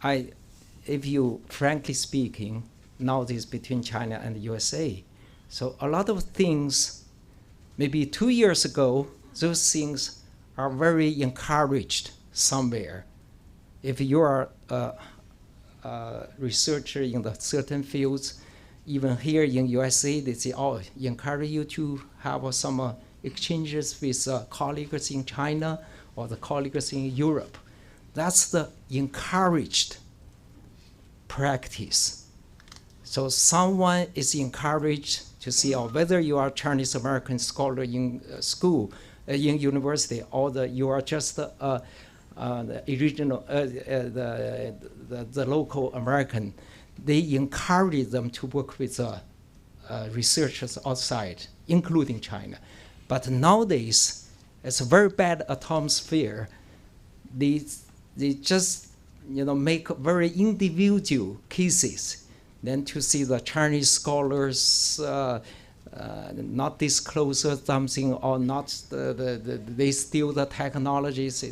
if you frankly speaking, nowadays between China and the USA. So a lot of things, maybe 2 years ago, those things are very encouraged somewhere. If you are a researcher in the certain fields, even here in USA, they say, oh, encourage you to have some exchanges with colleagues in China or the colleagues in Europe. That's the encouraged practice. So someone is encouraged to see whether you are Chinese American scholar in school, in university, or you are just the original, the local American. They encourage them to work with researchers outside, including China. But nowadays, it's a very bad atmosphere. They just make very individual cases. Then to see the Chinese scholars not disclose something or not, they steal the technologies.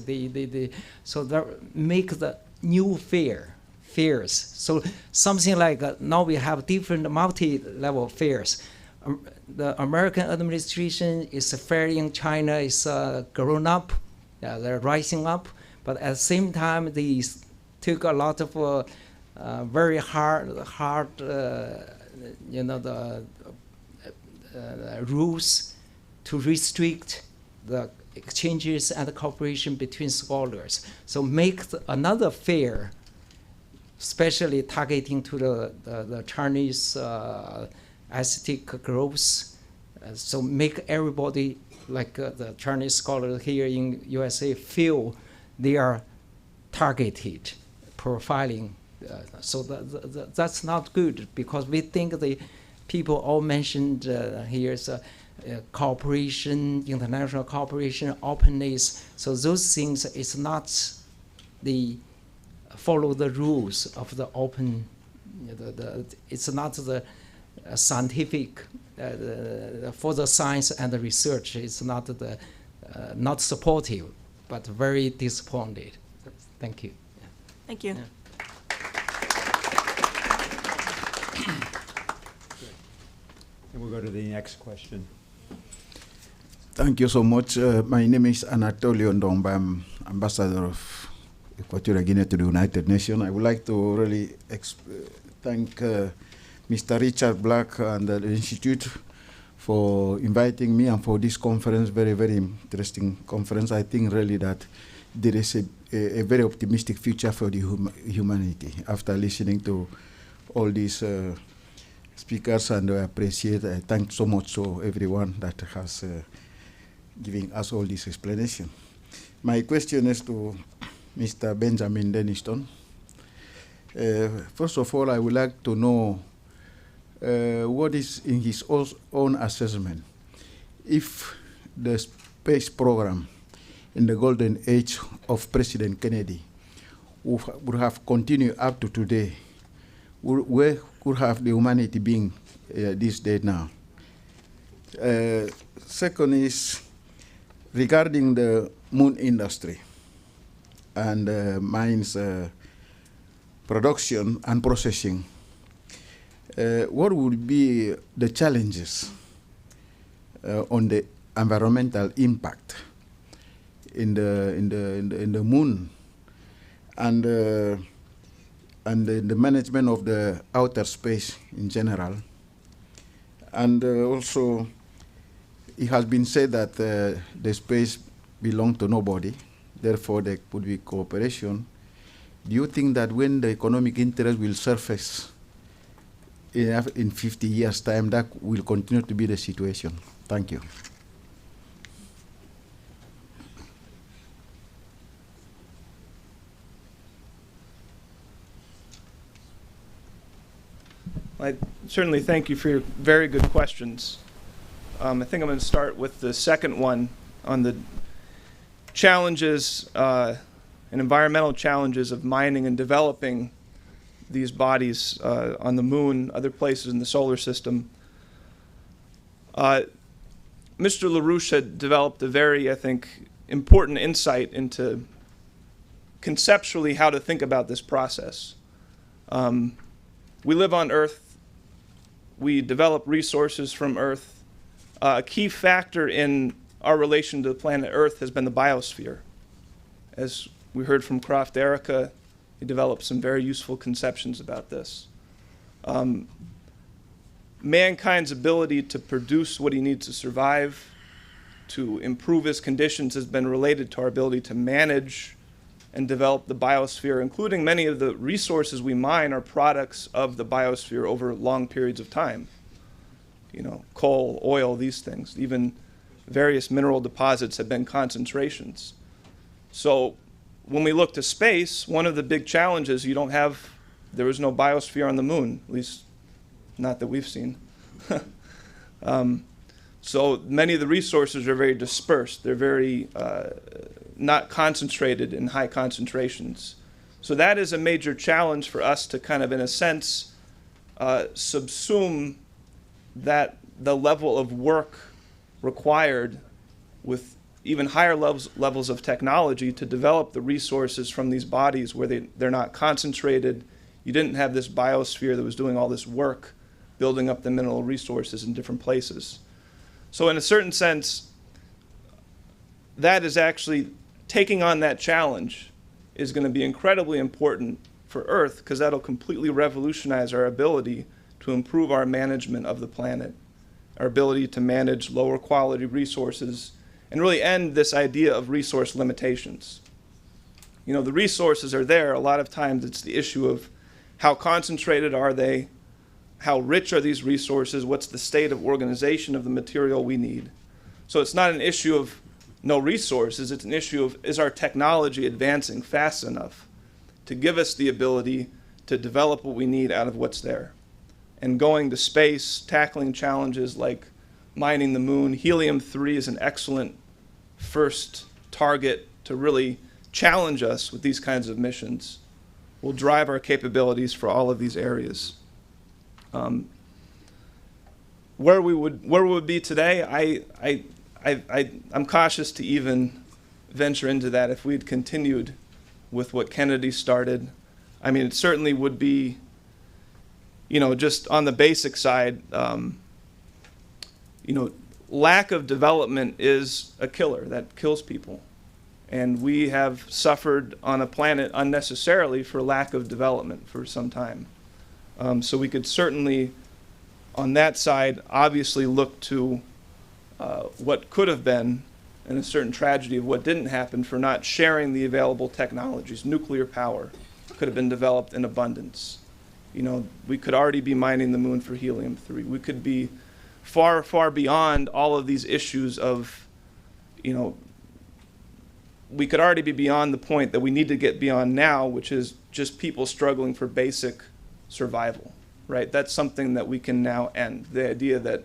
So they make the new fears. So something like now we have different multi-level fears. The American administration is fair in China, is grown up, they're rising up, but at the same time they took a lot of very hard rules to restrict the exchanges and the cooperation between scholars. So make another fair, especially targeting to the Chinese aesthetic groups. So make everybody, like the Chinese scholars here in USA, feel they are targeted, profiling. So that's not good, because we think the people all mentioned here is cooperation, international cooperation, openness. So those things is not follow the rules of the open. It's not the scientific for the science and the research. It's not not supportive, but very disappointed. Thank you. Thank you. And we'll go to the next question. Thank you so much. My name is Anatolio Ndomba. I'm ambassador of Equatorial Guinea to the United Nations. I would like to really thank Mr. Richard Black and the Institute for inviting me and for this conference, very, very interesting conference. I think really that there is a very optimistic future for the humanity after listening to all these speakers, and I appreciate, I thank so much to everyone that has given us all this explanation. My question is to Mr. Benjamin Denniston. First of all, I would like to know what is in his own assessment if the space program in the golden age of President Kennedy would have continued up to today, where could have the humanity been this day now? Second is regarding the moon industry and mines production and processing. What would be the challenges on the environmental impact in the moon and the management of the outer space in general? And also, it has been said that the space belongs to nobody, therefore there could be cooperation. Do you think that when the economic interest will surface in 50 years' time, that will continue to be the situation? Thank you. I certainly thank you for your very good questions. I think I'm going to start with the second one on the challenges and environmental challenges of mining and developing these bodies on the moon, other places in the solar system. Mr. LaRouche had developed a very, I think, important insight into conceptually how to think about this process. We live on Earth. We develop resources from Earth. A key factor in our relation to the planet Earth has been the biosphere. As we heard from Croft Erica, he developed some very useful conceptions about this. Mankind's ability to produce what he needs to survive, to improve his conditions, has been related to our ability to manage and develop the biosphere, including many of the resources we mine are products of the biosphere over long periods of time. You know, coal, oil, these things. Even various mineral deposits have been concentrations. So when we look to space, one of the big challenges, there was no biosphere on the moon, at least not that we've seen. So many of the resources are very dispersed. They're very not concentrated in high concentrations. So that is a major challenge for us to kind of, in a sense, subsume that the level of work required with even higher levels of technology to develop the resources from these bodies where they're not concentrated. You didn't have this biosphere that was doing all this work, building up the mineral resources in different places. So in a certain sense, that is actually taking on that challenge is going to be incredibly important for Earth, because that'll completely revolutionize our ability to improve our management of the planet, our ability to manage lower quality resources, and really end this idea of resource limitations. You know, the resources are there. A lot of times it's the issue of how concentrated are they, how rich are these resources, what's the state of organization of the material we need. So it's not an issue of no resources, it's an issue of, is our technology advancing fast enough to give us the ability to develop what we need out of what's there? And going to space, tackling challenges like mining the moon, helium-3 is an excellent first target to really challenge us with these kinds of missions. Will drive our capabilities for all of these areas. Where we would be today, I'm cautious to even venture into that. If we'd continued with what Kennedy started, I mean, it certainly would be, you know, just on the basic side, you know, lack of development is a killer that kills people. And we have suffered on a planet unnecessarily for lack of development for some time. So we could certainly, on that side, obviously look to what could have been, and a certain tragedy of what didn't happen for not sharing the available technologies. Nuclear power could have been developed in abundance. You know, we could already be mining the moon for helium-3. We could be far, far beyond all of these issues of, you know, we could already be beyond the point that we need to get beyond now, which is just people struggling for basic survival, right? That's something that we can now end. The idea that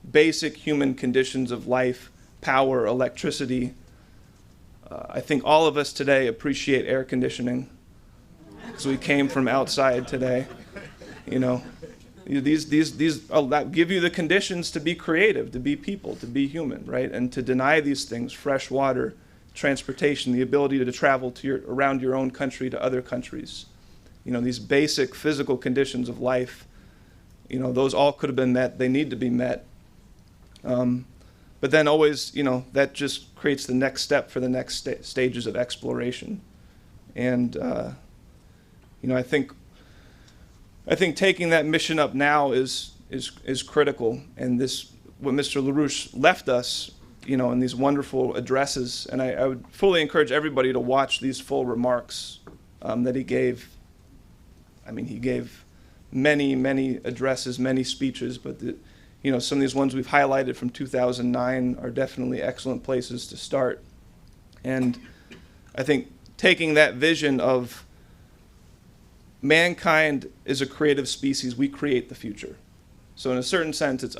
basic human conditions of life, power, electricity, I think all of us today appreciate air conditioning because we came from outside today. You know, these give you the conditions to be creative, to be people, to be human, right? And to deny these things, fresh water, transportation, the ability to travel to around your own country to other countries. You know, these basic physical conditions of life, you know, those all could have been met. They need to be met. But then always, you know, that just creates the next step for the next stages of exploration. And, you know, I think taking that mission up now is critical. And what Mr. LaRouche left us, you know, in these wonderful addresses, and I would fully encourage everybody to watch these full remarks that he gave. I mean, he gave many, many addresses, many speeches, but you know, some of these ones we've highlighted from 2009 are definitely excellent places to start. And I think taking that vision of mankind is a creative species, we create the future. So in a certain sense, it's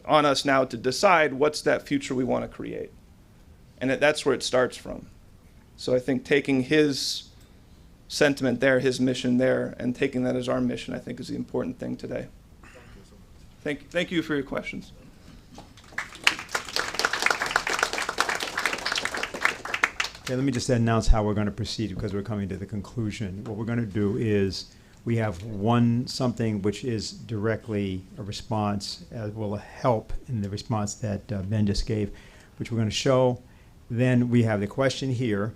on us now to decide what's that future we want to create. And that's where it starts from. So I think taking his sentiment there, his mission there, and taking that as our mission, I think is the important thing today. Thank you for your questions. Okay, let me just announce how we're going to proceed because we're coming to the conclusion. What we're going to do is we have something which is directly a response, will help in the response that Ben just gave, which we're going to show. Then we have the question here,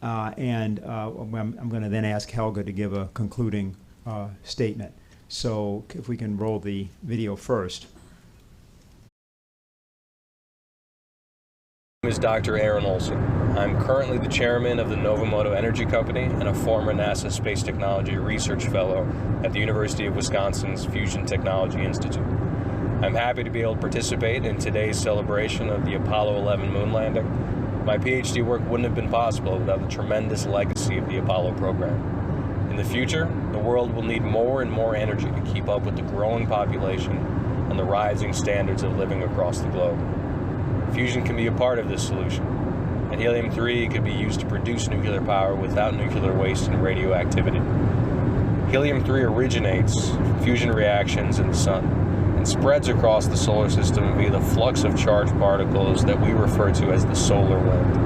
and I'm going to then ask Helga to give a concluding statement. So if we can roll the video first. My name is Dr. Aaron Olson. I'm currently the chairman of the Novamoto Energy Company and a former NASA Space Technology Research Fellow at the University of Wisconsin's Fusion Technology Institute. I'm happy to be able to participate in today's celebration of the Apollo 11 moon landing. My PhD work wouldn't have been possible without the tremendous legacy of the Apollo program. In the future, the world will need more and more energy to keep up with the growing population and the rising standards of living across the globe. Fusion can be a part of this solution, and helium-3 could be used to produce nuclear power without nuclear waste and radioactivity. Helium-3 originates from fusion reactions in the sun and spreads across the solar system via the flux of charged particles that we refer to as the solar wind.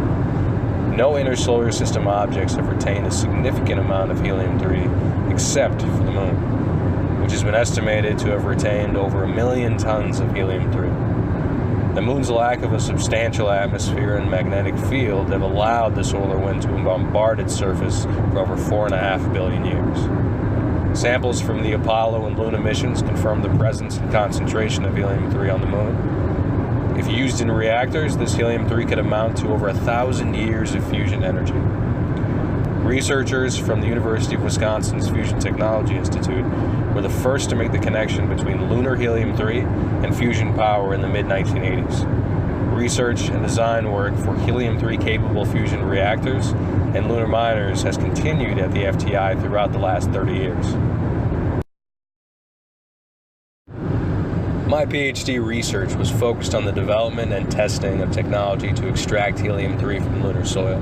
No inner solar system objects have retained a significant amount of helium-3 except for the moon, which has been estimated to have retained over 1 million tons of helium-3. The moon's lack of a substantial atmosphere and magnetic field have allowed the solar wind to bombard its surface for over 4.5 billion years. Samples from the Apollo and Luna missions confirm the presence and concentration of helium-3 on the moon. If used in reactors, this helium-3 could amount to over 1,000 years of fusion energy. Researchers from the University of Wisconsin's Fusion Technology Institute were the first to make the connection between lunar helium-3 and fusion power in the mid-1980s. Research and design work for helium-3 capable fusion reactors and lunar miners has continued at the FTI throughout the last 30 years. My PhD research was focused on the development and testing of technology to extract helium-3 from lunar soil.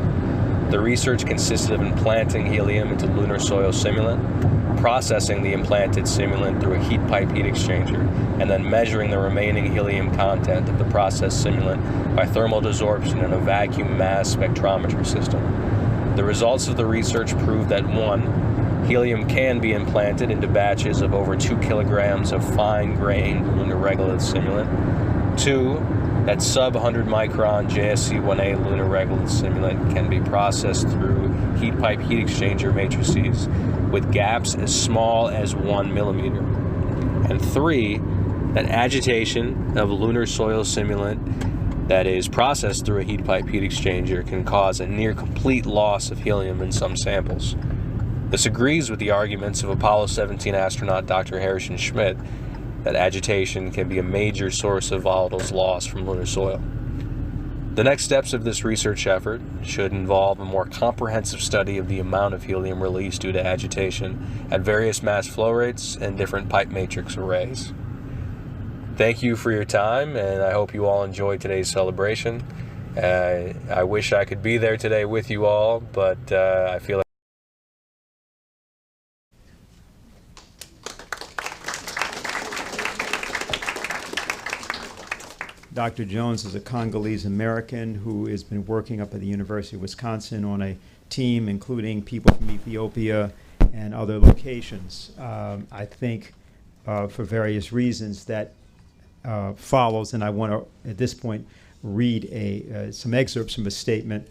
The research consisted of implanting helium into lunar soil simulant, processing the implanted simulant through a heat pipe heat exchanger, and then measuring the remaining helium content of the processed simulant by thermal desorption in a vacuum mass spectrometry system. The results of the research proved that 1. Helium can be implanted into batches of over 2 kilograms of fine-grained lunar regolith simulant. 2. That sub-100 micron JSC-1A lunar regolith simulant can be processed through heat pipe heat exchanger matrices with gaps as small as 1 millimeter. And 3. That agitation of lunar soil simulant that is processed through a heat pipe heat exchanger can cause a near complete loss of helium in some samples. This agrees with the arguments of Apollo 17 astronaut Dr. Harrison Schmitt that agitation can be a major source of volatiles lost from lunar soil. The research and design work for helium-3 capable fusion reactors and lunar miners has continued at the FTI throughout the last 30 years. Samples from the Apollo and Luna missions confirm the presence and concentration of helium-3 on the moon. If used in reactors, this helium-3 could amount to over 1,000 years of fusion energy. Researchers from the University of Wisconsin's Fusion Technology Institute were the first to make the connection between lunar soil simulant that is processed through a heat pipe heat exchanger can cause a near complete loss of helium in some samples. This agrees with the arguments of Apollo 17 astronaut Dr. Harrison Schmitt that agitation can be a major source of volatiles The next steps of this research effort should involve a more comprehensive study of the amount of helium released due to agitation at various mass flow rates and different pipe matrix arrays. Thank you for your time, and I hope you all enjoyed today's celebration. I wish I could be there today with you all, but I feel like Dr. Jones is a Congolese American who has been working up at the University of Wisconsin on a team including people from Ethiopia and other locations. I think for various reasons that follows, and I want to at this point read some excerpts from a statement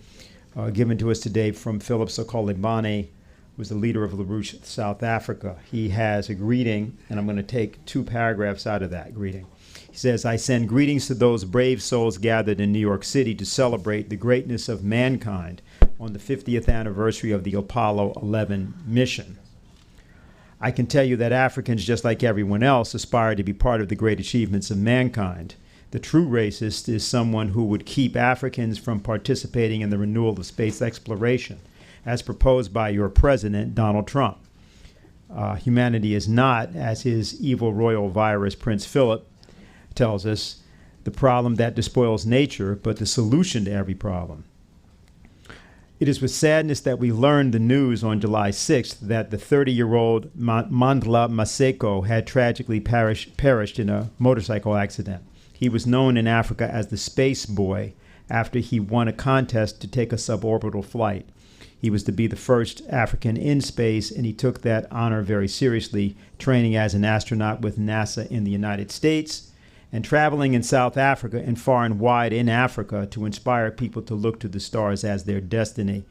given to us today from Philip Sokolibane, who was the leader of LaRouche South Africa. He has a greeting, and I'm going to take 2 paragraphs out of that greeting. He says, "I send greetings to those brave souls gathered in New York City to celebrate the greatness of mankind on the 50th anniversary of the Apollo 11 mission. I can tell you that Africans, just like everyone else, aspire to be part of the great achievements of mankind. The true racist is someone who would keep Africans from participating in the renewal of space exploration, as proposed by your president, Donald Trump. Humanity is not, as his evil royal virus, Prince Philip, tells us, the problem that despoils nature, but the solution to every problem. It is with sadness that we learned the news on July 6th that the 30-year-old Mandla Maseko had tragically perished in a motorcycle accident. He was known in Africa as the Space Boy after he won a contest to take a suborbital flight. He was to be the first African in space, and he took that honor very seriously, training as an astronaut with NASA in the United States and traveling in South Africa and far and wide in Africa to inspire people to look to the stars as their destiny.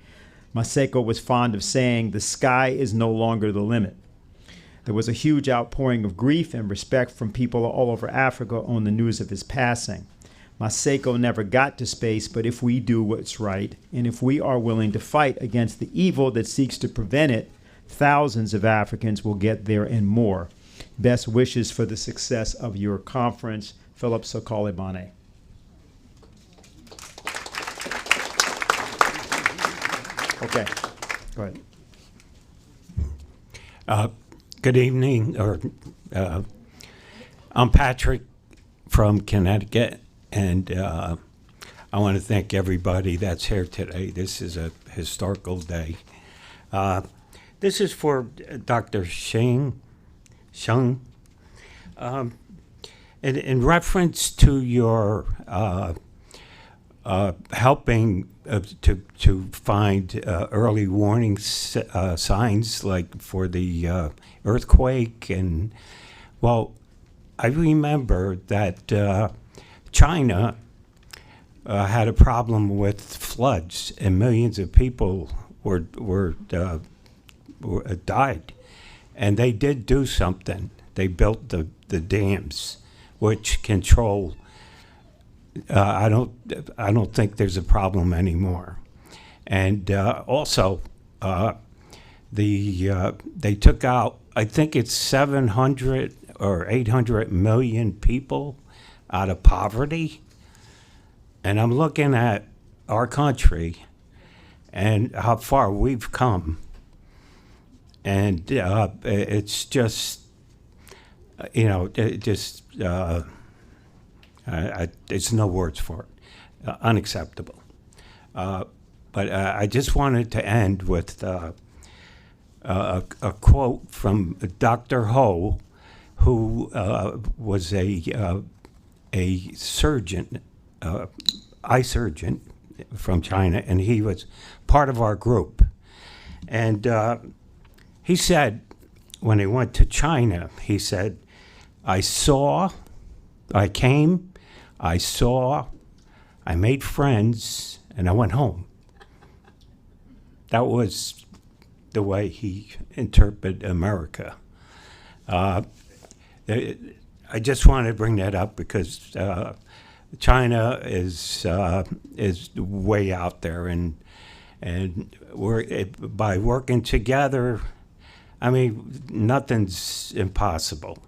Maseko was fond of saying, "The sky is no longer the limit." There was a huge outpouring of grief and respect from people all over Africa on the news of his passing. Maseko never got to space, but if we do what's right, and if we are willing to fight against the evil that seeks to prevent it, thousands of Africans will get there and more. Best wishes for the success of your conference, Philip Sokolibane. Okay, go ahead. Good evening, I'm Patrick from Connecticut, and I want to thank everybody that's here today. This is a historical day. This is for Dr. Sheng. In reference to your helping to find early warning signs, like for the earthquake, and well, I remember that China had a problem with floods, and millions of people died. And they did do something. They built the dams, which control. I don't think there's a problem anymore. And also, they took out, I think it's 700 or 800 million people out of poverty. And I'm looking at our country and how far we've come. And it's just, it's no words for it. Unacceptable. But I just wanted to end with a quote from Dr. Ho, who was a surgeon, eye surgeon from China, and he was part of our group. And he said, when he went to China, he said, I came, I saw, I made friends, and I went home. That was the way he interpreted America. I just wanted to bring that up because China is way out there, and by working together, I mean, nothing's impossible.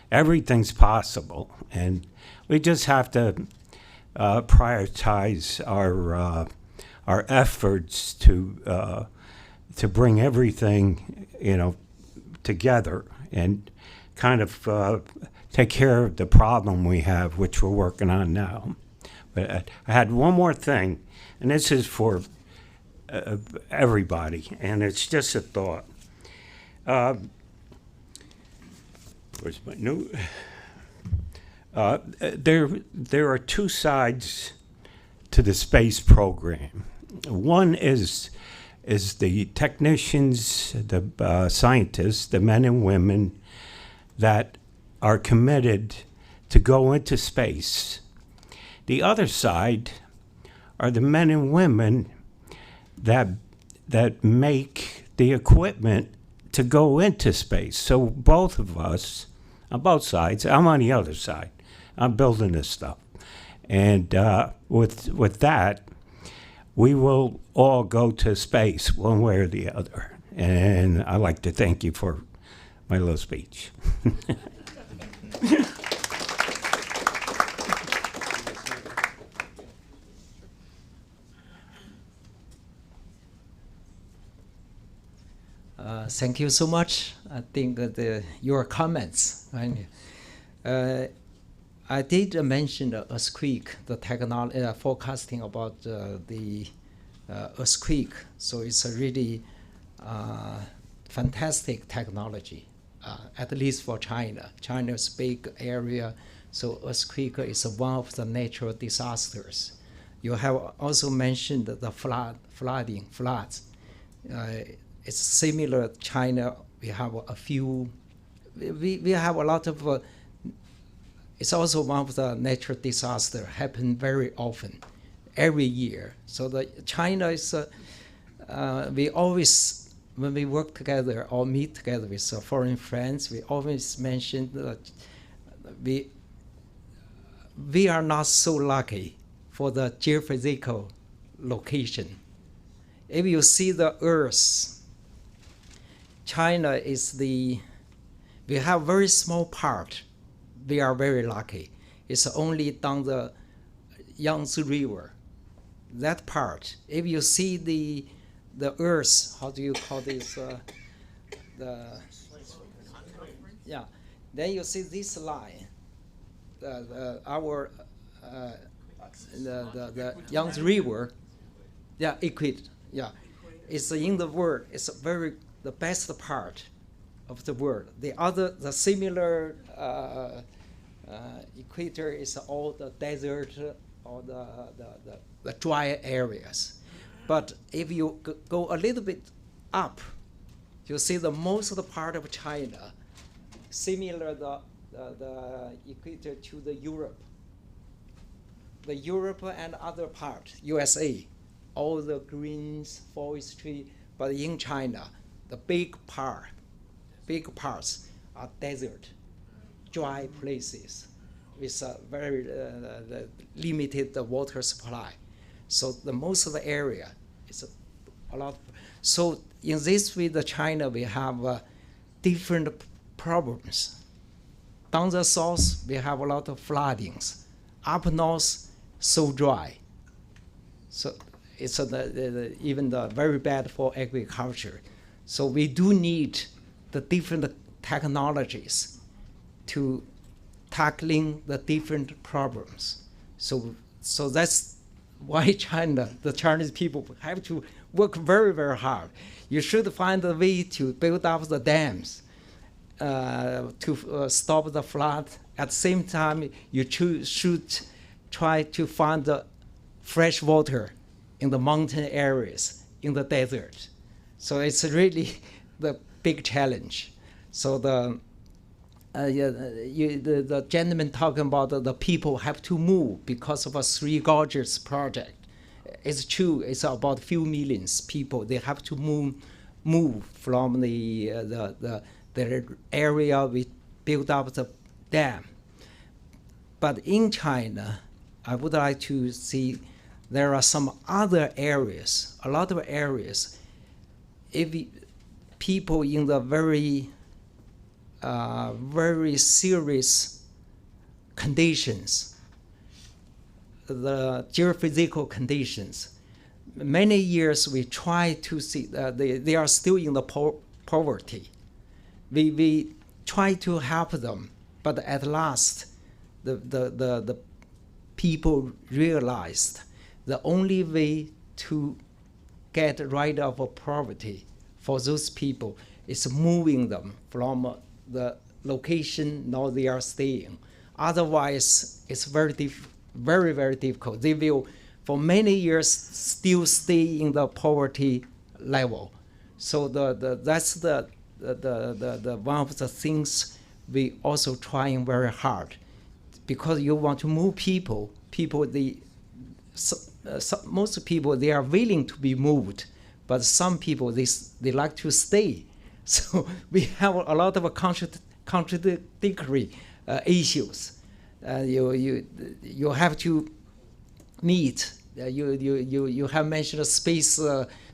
Everything's possible, and we just have to prioritize our efforts to bring everything, together and kind of take care of the problem we have, which we're working on now. But I had one more thing, and this is for everybody, and it's just a thought. Where's my note? There are two sides to the space program. One is the technicians, the scientists, the men and women that are committed to go into space. The other side are the men and women that make the equipment to go into space. So both of us, on both sides, I'm on the other side. I'm building this stuff. And with that, we will all go to space one way or the other. And I'd like to thank you for my little speech. Thank you so much. I think your comments. I did mention the earthquake, the technology forecasting about the earthquake. So it's a really fantastic technology, at least for China. China's big area, so earthquake is one of the natural disasters. You have also mentioned the floods. It's similar to China. We have a few, we have a lot of, it's also one of the natural disasters happen very often, every year. So China is, we always, when we work together or meet together with foreign friends, we always mention that we are not so lucky for the geophysical location. If you see the Earth, China is we have very small part. We are very lucky. It's only down the Yangtze River. That part, if you see the Earth, how do you call this? Then you see this line, the Yangtze River, equator, it's in the world. It's the best part of the world. The similar equator is all the desert or the dry areas. But if you go a little bit up, you see the most of the part of China, similar the equator to the Europe. The Europe and other part, USA, all the greens, forestry, but in China, the big parts are desert, dry places with a very limited water supply. So the most of the area is a lot. So in this way, China, we have different problems. Down the south, we have a lot of floodings. Up north, so dry. So it's even very bad for agriculture. So we do need the different technologies to tackling the different problems. So that's why the Chinese people have to work very, very hard. You should find a way to build up the dams to stop the flood. At the same time, you should try to find the fresh water in the mountain areas, in the desert. So it's really the big challenge. So the gentleman talking about the people have to move because of a Three Gorges project. It's true. It's about few millions people. They have to move from the area we built up the dam. But in China, I would like to see there are some other areas, a lot of areas. If people in the very serious conditions, the geophysical conditions. Many years we try to see they are still in the poverty. We try to help them, but at last the people realized the only way to get rid of poverty for those people is moving them from the location now they are staying. Otherwise, it's very difficult. They will, for many years, still stay in the poverty level. So that's the one of the things we also trying very hard, because you want to move people. Most people, they are willing to be moved, but some people, they like to stay. So we have a lot of contradictory issues. You have to meet. You have mentioned space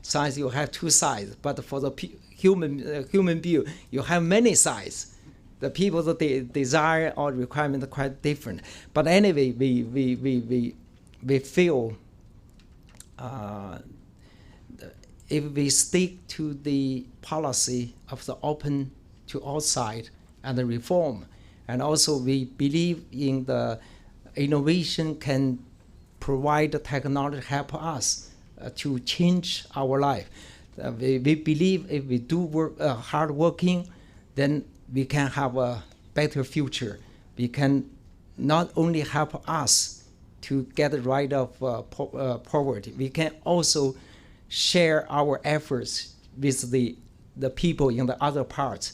science. You have two sides, but for the human being, you have many sides. The people that they desire or requirement are quite different. But anyway, we feel if we stick to the policy of the open to outside and the reform, and also we believe in the innovation can provide the technology to help us to change our life. We believe if we do work hard working, then we can have a better future. We can not only help us to get rid of poverty, we can also share our efforts with the people in the other parts,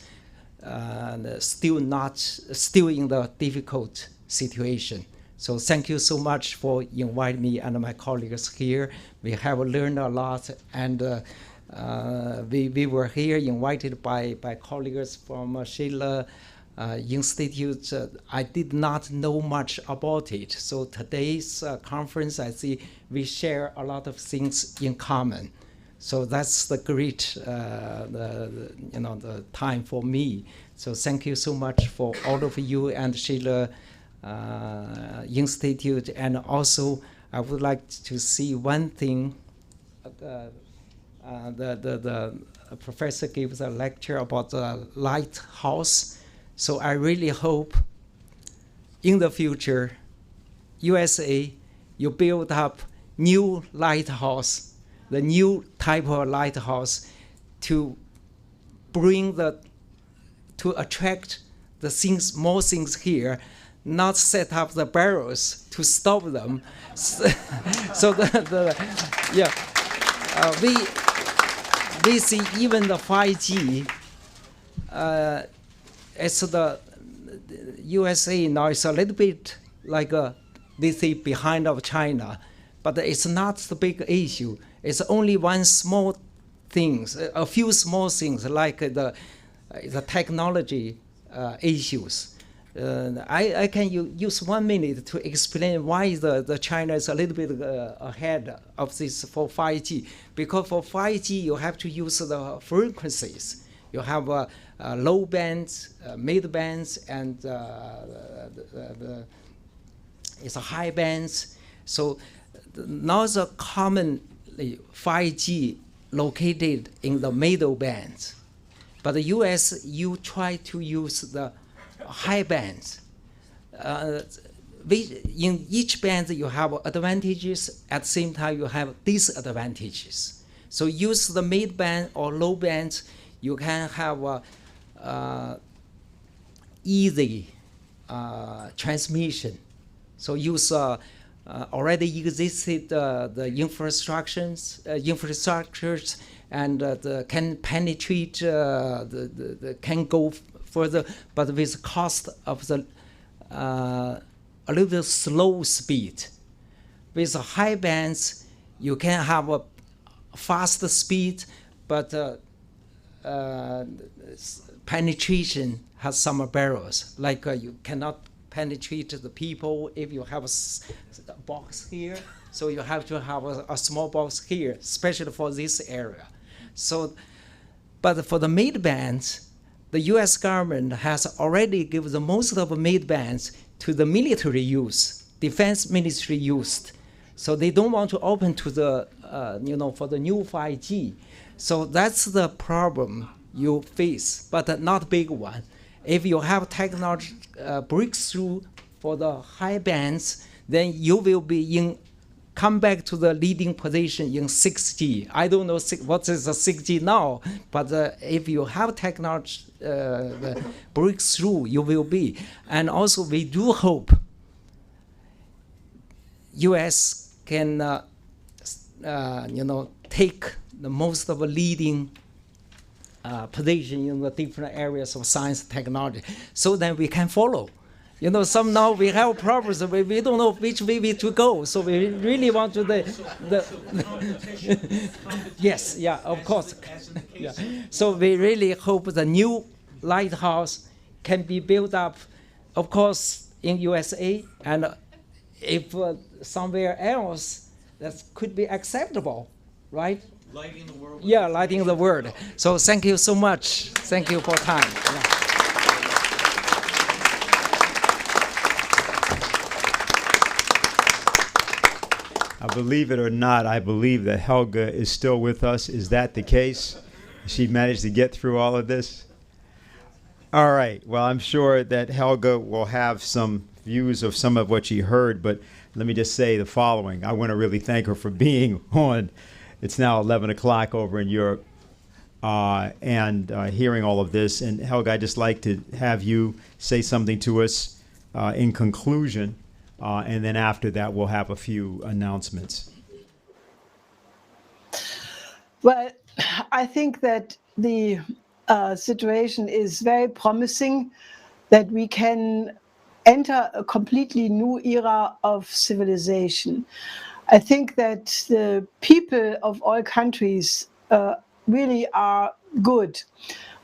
still in the difficult situation. So thank you so much for inviting me and my colleagues here. We have learned a lot, and we were here invited by colleagues from Schiller Institute. I did not know much about it. So today's conference, I see we share a lot of things in common. So that's the great the time for me. So thank you so much for all of you and Schiller Institute. And also I would like to see one thing. The professor gave a lecture about the lighthouse. So I really hope in the future, USA, you build up new lighthouse, the new type of lighthouse to attract the things, more things here, not set up the barrels to stop them. So we see even the 5G, it's the USA now is a little bit like they say behind of China, but it's not the big issue. It's only one small things, a few small things like the technology issues. I can use 1 minute to explain why the China is a little bit ahead of this for 5G. Because for 5G, you have to use the frequencies. You have low bands, mid bands, and it's a high bands. So now the commonly 5G located in the middle bands. But the US, you try to use the high bands. In each band you have advantages, at the same time you have disadvantages. So use the mid band or low bands, you can have easy transmission. So use already existed the infrastructures and can penetrate, can go further, but with cost of the a little bit slow speed. With high bands, you can have a fast speed, but penetration has some barriers. Like you cannot penetrate the people if you have a box here. So you have to have a small box here, especially for this area. So, but for the mid bands, the U.S. government has already given the most of the mid bands to the military use. defense ministry used. So they don't want to open to the, for the new 5G. So that's the problem you face, but not a big one. If you have technology breakthrough for the high bands, then you will be come back to the leading position in 6G. I don't know what is the 6G now, but if you have technology breakthrough, you will be. And also, we do hope U.S. can, take the most of a leading position in the different areas of science and technology, so that we can follow. Some now we have problems, we don't know which way to go, so we really want to yes, yeah, of course. Yeah. So we really hope the new lighthouse can be built up, of course, in USA, and if somewhere else that could be acceptable, right? Lighting the world. Yeah, lighting the world. So thank you so much. Thank you for time. Yeah. Believe it or not, I believe that Helga is still with us. Is that the case? She managed to get through all of this? All right. Well, I'm sure that Helga will have some views of some of what she heard, but let me just say the following. I want to really thank her for being on. It's now 11 o'clock over in Europe, and hearing all of this. And Helga, I'd just like to have you say something to us in conclusion. And then after that, we'll have a few announcements. Well, I think that the situation is very promising, that we can enter a completely new era of civilization. I think that the people of all countries really are good.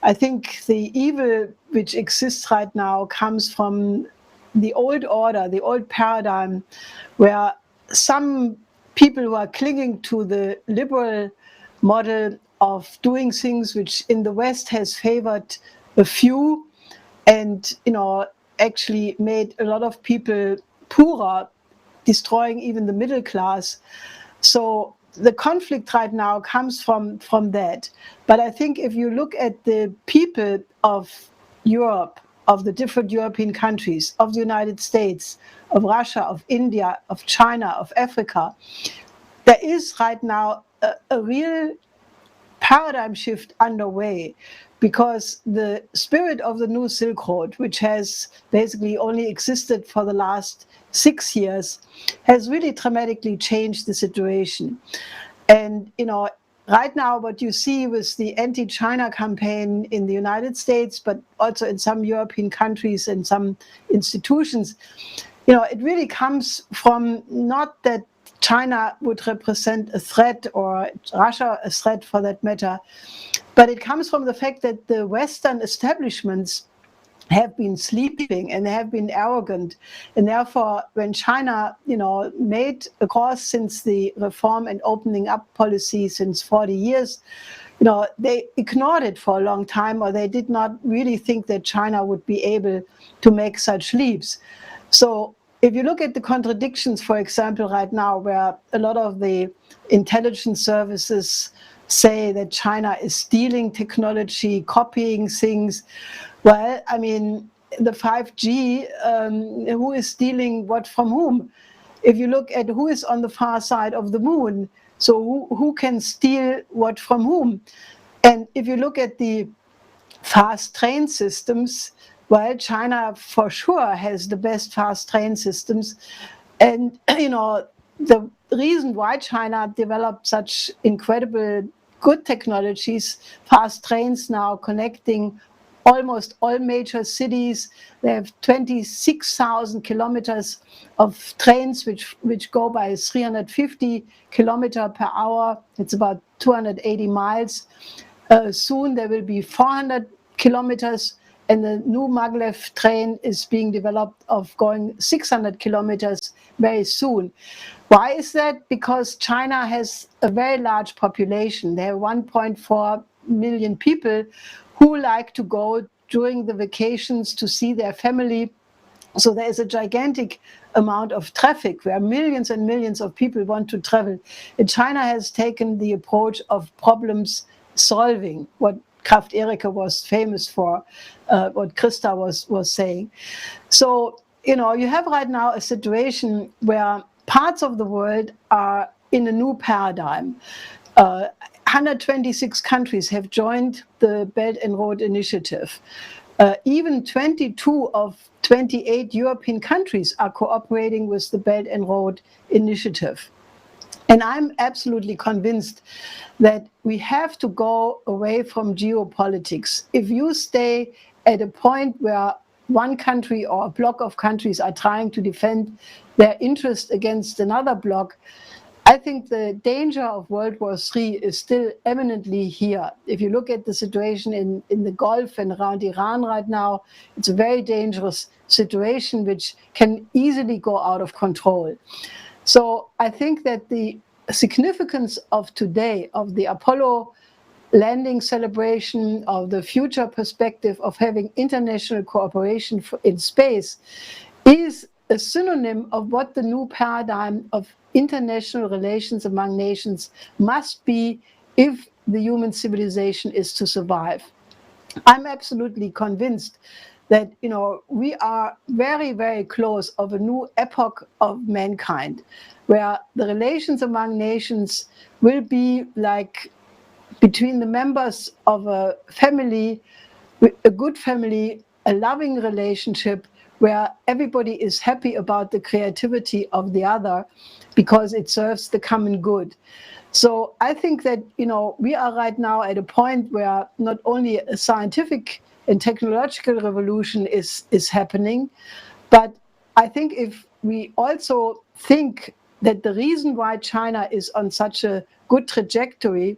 I think the evil which exists right now comes from the old order, the old paradigm, where some people who are clinging to the liberal model of doing things which in the West has favored a few and, actually made a lot of people poorer, destroying even the middle class. So the conflict right now comes from that. But I think if you look at the people of Europe, of the different European countries, of the United States, of Russia, of India, of China, of Africa, there is right now a real paradigm shift underway, because the spirit of the new Silk Road, which has basically only existed for the last 6 years, has really dramatically changed the situation. And, right now, what you see with the anti-China campaign in the United States, but also in some European countries and some institutions, it really comes from not that China would represent a threat, or Russia a threat for that matter, but it comes from the fact that the Western establishments have been sleeping and have been arrogant. And therefore, when China, made a course since the reform and opening up policy since 40 years, they ignored it for a long time, or they did not really think that China would be able to make such leaps. So if you look at the contradictions, for example, right now, where a lot of the intelligence services say that China is stealing technology, copying things, well, I mean, the 5G, who is stealing what from whom? If you look at who is on the far side of the moon, so who can steal what from whom? And if you look at the fast train systems, well, China for sure has the best fast train systems. And, the reason why China developed such incredible good technologies, fast trains now connecting almost all major cities. They have 26,000 kilometers of trains which go by 350 kilometers per hour. It's about 280 miles. Soon there will be 400 kilometers, and the new maglev train is being developed of going 600 kilometers very soon. Why is that? Because China has a very large population. They have 1.4 million people who like to go during the vacations to see their family So there is a gigantic amount of traffic where millions and millions of people want to travel. And China has taken the approach of problems solving, what Kraft Erika was famous for, what Krista was saying. So, you have right now a situation where parts of the world are in a new paradigm. 126 countries have joined the Belt and Road Initiative. Even 22 of 28 European countries are cooperating with the Belt and Road Initiative. And I'm absolutely convinced that we have to go away from geopolitics. If you stay at a point where one country or a block of countries are trying to defend their interest against another bloc, I think the danger of World War III is still eminently here. If you look at the situation in the Gulf and around Iran right now, it's a very dangerous situation which can easily go out of control. So I think that the significance of today, of the Apollo landing celebration, of the future perspective of having international cooperation in space, is a synonym of what the new paradigm of international relations among nations must be if the human civilization is to survive. I'm absolutely convinced that we are very, very close of a new epoch of mankind, where the relations among nations will be like between the members of a family, a good family, a loving relationship, where everybody is happy about the creativity of the other because it serves the common good. So I think that we are right now at a point where not only a scientific and technological revolution is happening, but I think if we also think that the reason why China is on such a good trajectory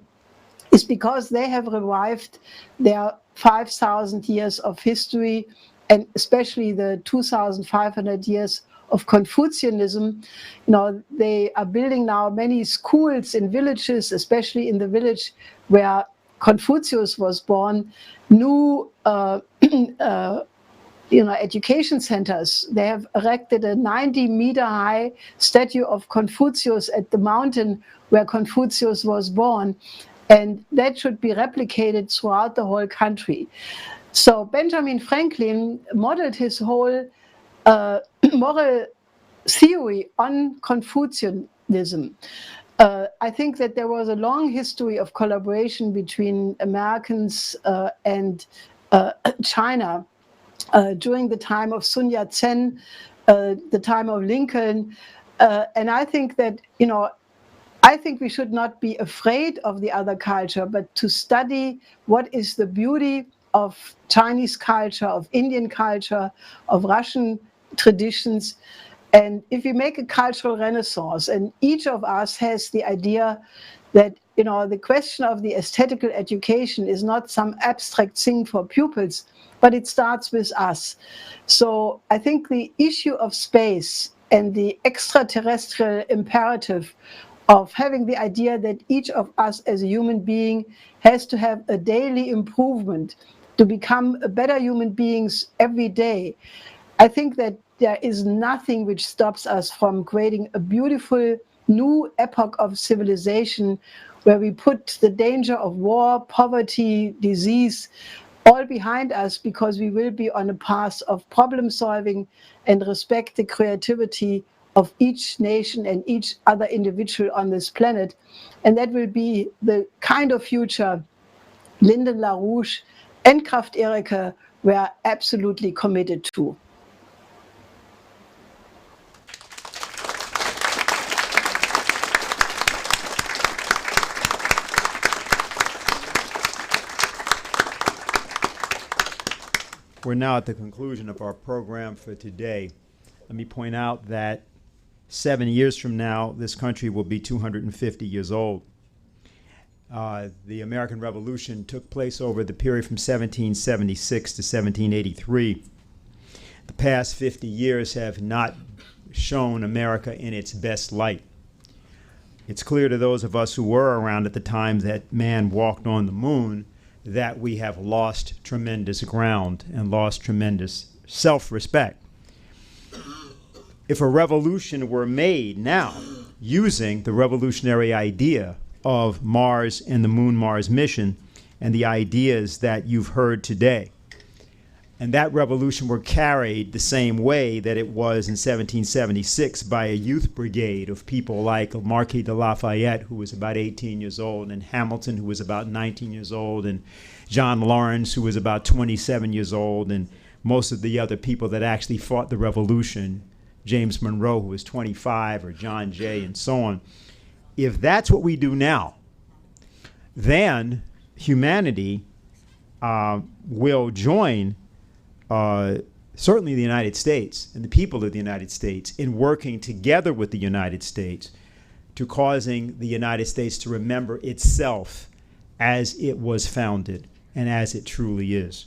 is because they have revived their 5,000 years of history, and especially the 2,500 years of Confucianism. They are building now many schools in villages, especially in the village where Confucius was born, new education centers. They have erected a 90-meter high statue of Confucius at the mountain where Confucius was born. And that should be replicated throughout the whole country. So Benjamin Franklin modeled his whole moral theory on Confucianism. I think that there was a long history of collaboration between Americans and China during the time of Sun Yat-sen, the time of Lincoln. And I think that, I think we should not be afraid of the other culture, but to study what is the beauty of Chinese culture, of Indian culture, of Russian traditions. And if we make a cultural renaissance, and each of us has the idea that, the question of the aesthetical education is not some abstract thing for pupils, but it starts with us. So I think the issue of space and the extraterrestrial imperative of having the idea that each of us as a human being has to have a daily improvement to become better human beings every day. I think that there is nothing which stops us from creating a beautiful new epoch of civilization where we put the danger of war, poverty, disease all behind us, because we will be on a path of problem solving and respect the creativity of each nation and each other individual on this planet. And that will be the kind of future Lyndon LaRouche and Kraft Erika were absolutely committed to. We're now at the conclusion of our program for today. Let me point out that 7 years from now, this country will be 250 years old. The American Revolution took place over the period from 1776 to 1783. The past 50 years have not shown America in its best light. It's clear to those of us who were around at the time that man walked on the moon that we have lost tremendous ground and lost tremendous self-respect. if a revolution were made now using the revolutionary idea of Mars and the Moon-Mars mission and the ideas that you've heard today, and that revolution were carried the same way that it was in 1776 by a youth brigade of people like Marquis de Lafayette, who was about 18 years old, and Hamilton, who was about 19 years old, and John Lawrence, who was about 27 years old, and most of the other people that actually fought the revolution, James Monroe, who was 25, or John Jay, and so on. If that's what we do now, then humanity will join certainly the United States and the people of the United States in working together with the United States to causing the United States to remember itself as it was founded and as it truly is.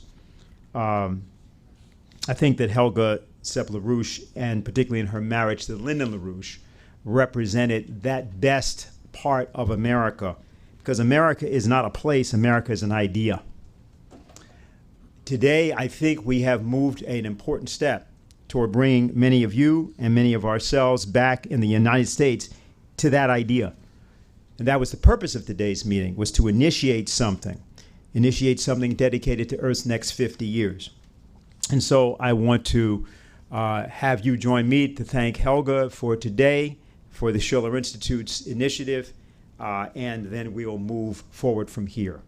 I think that Helga Zepp-LaRouche, and particularly in her marriage to Lyndon LaRouche, represented that best part of America, because America is not a place, America is an idea. Today, I think we have moved an important step toward bringing many of you and many of ourselves back in the United States to that idea. And that was the purpose of today's meeting, was to initiate something dedicated to Earth's next 50 years. And so I want to have you join me to thank Helga for today, for the Schiller Institute's initiative, and then we will move forward from here.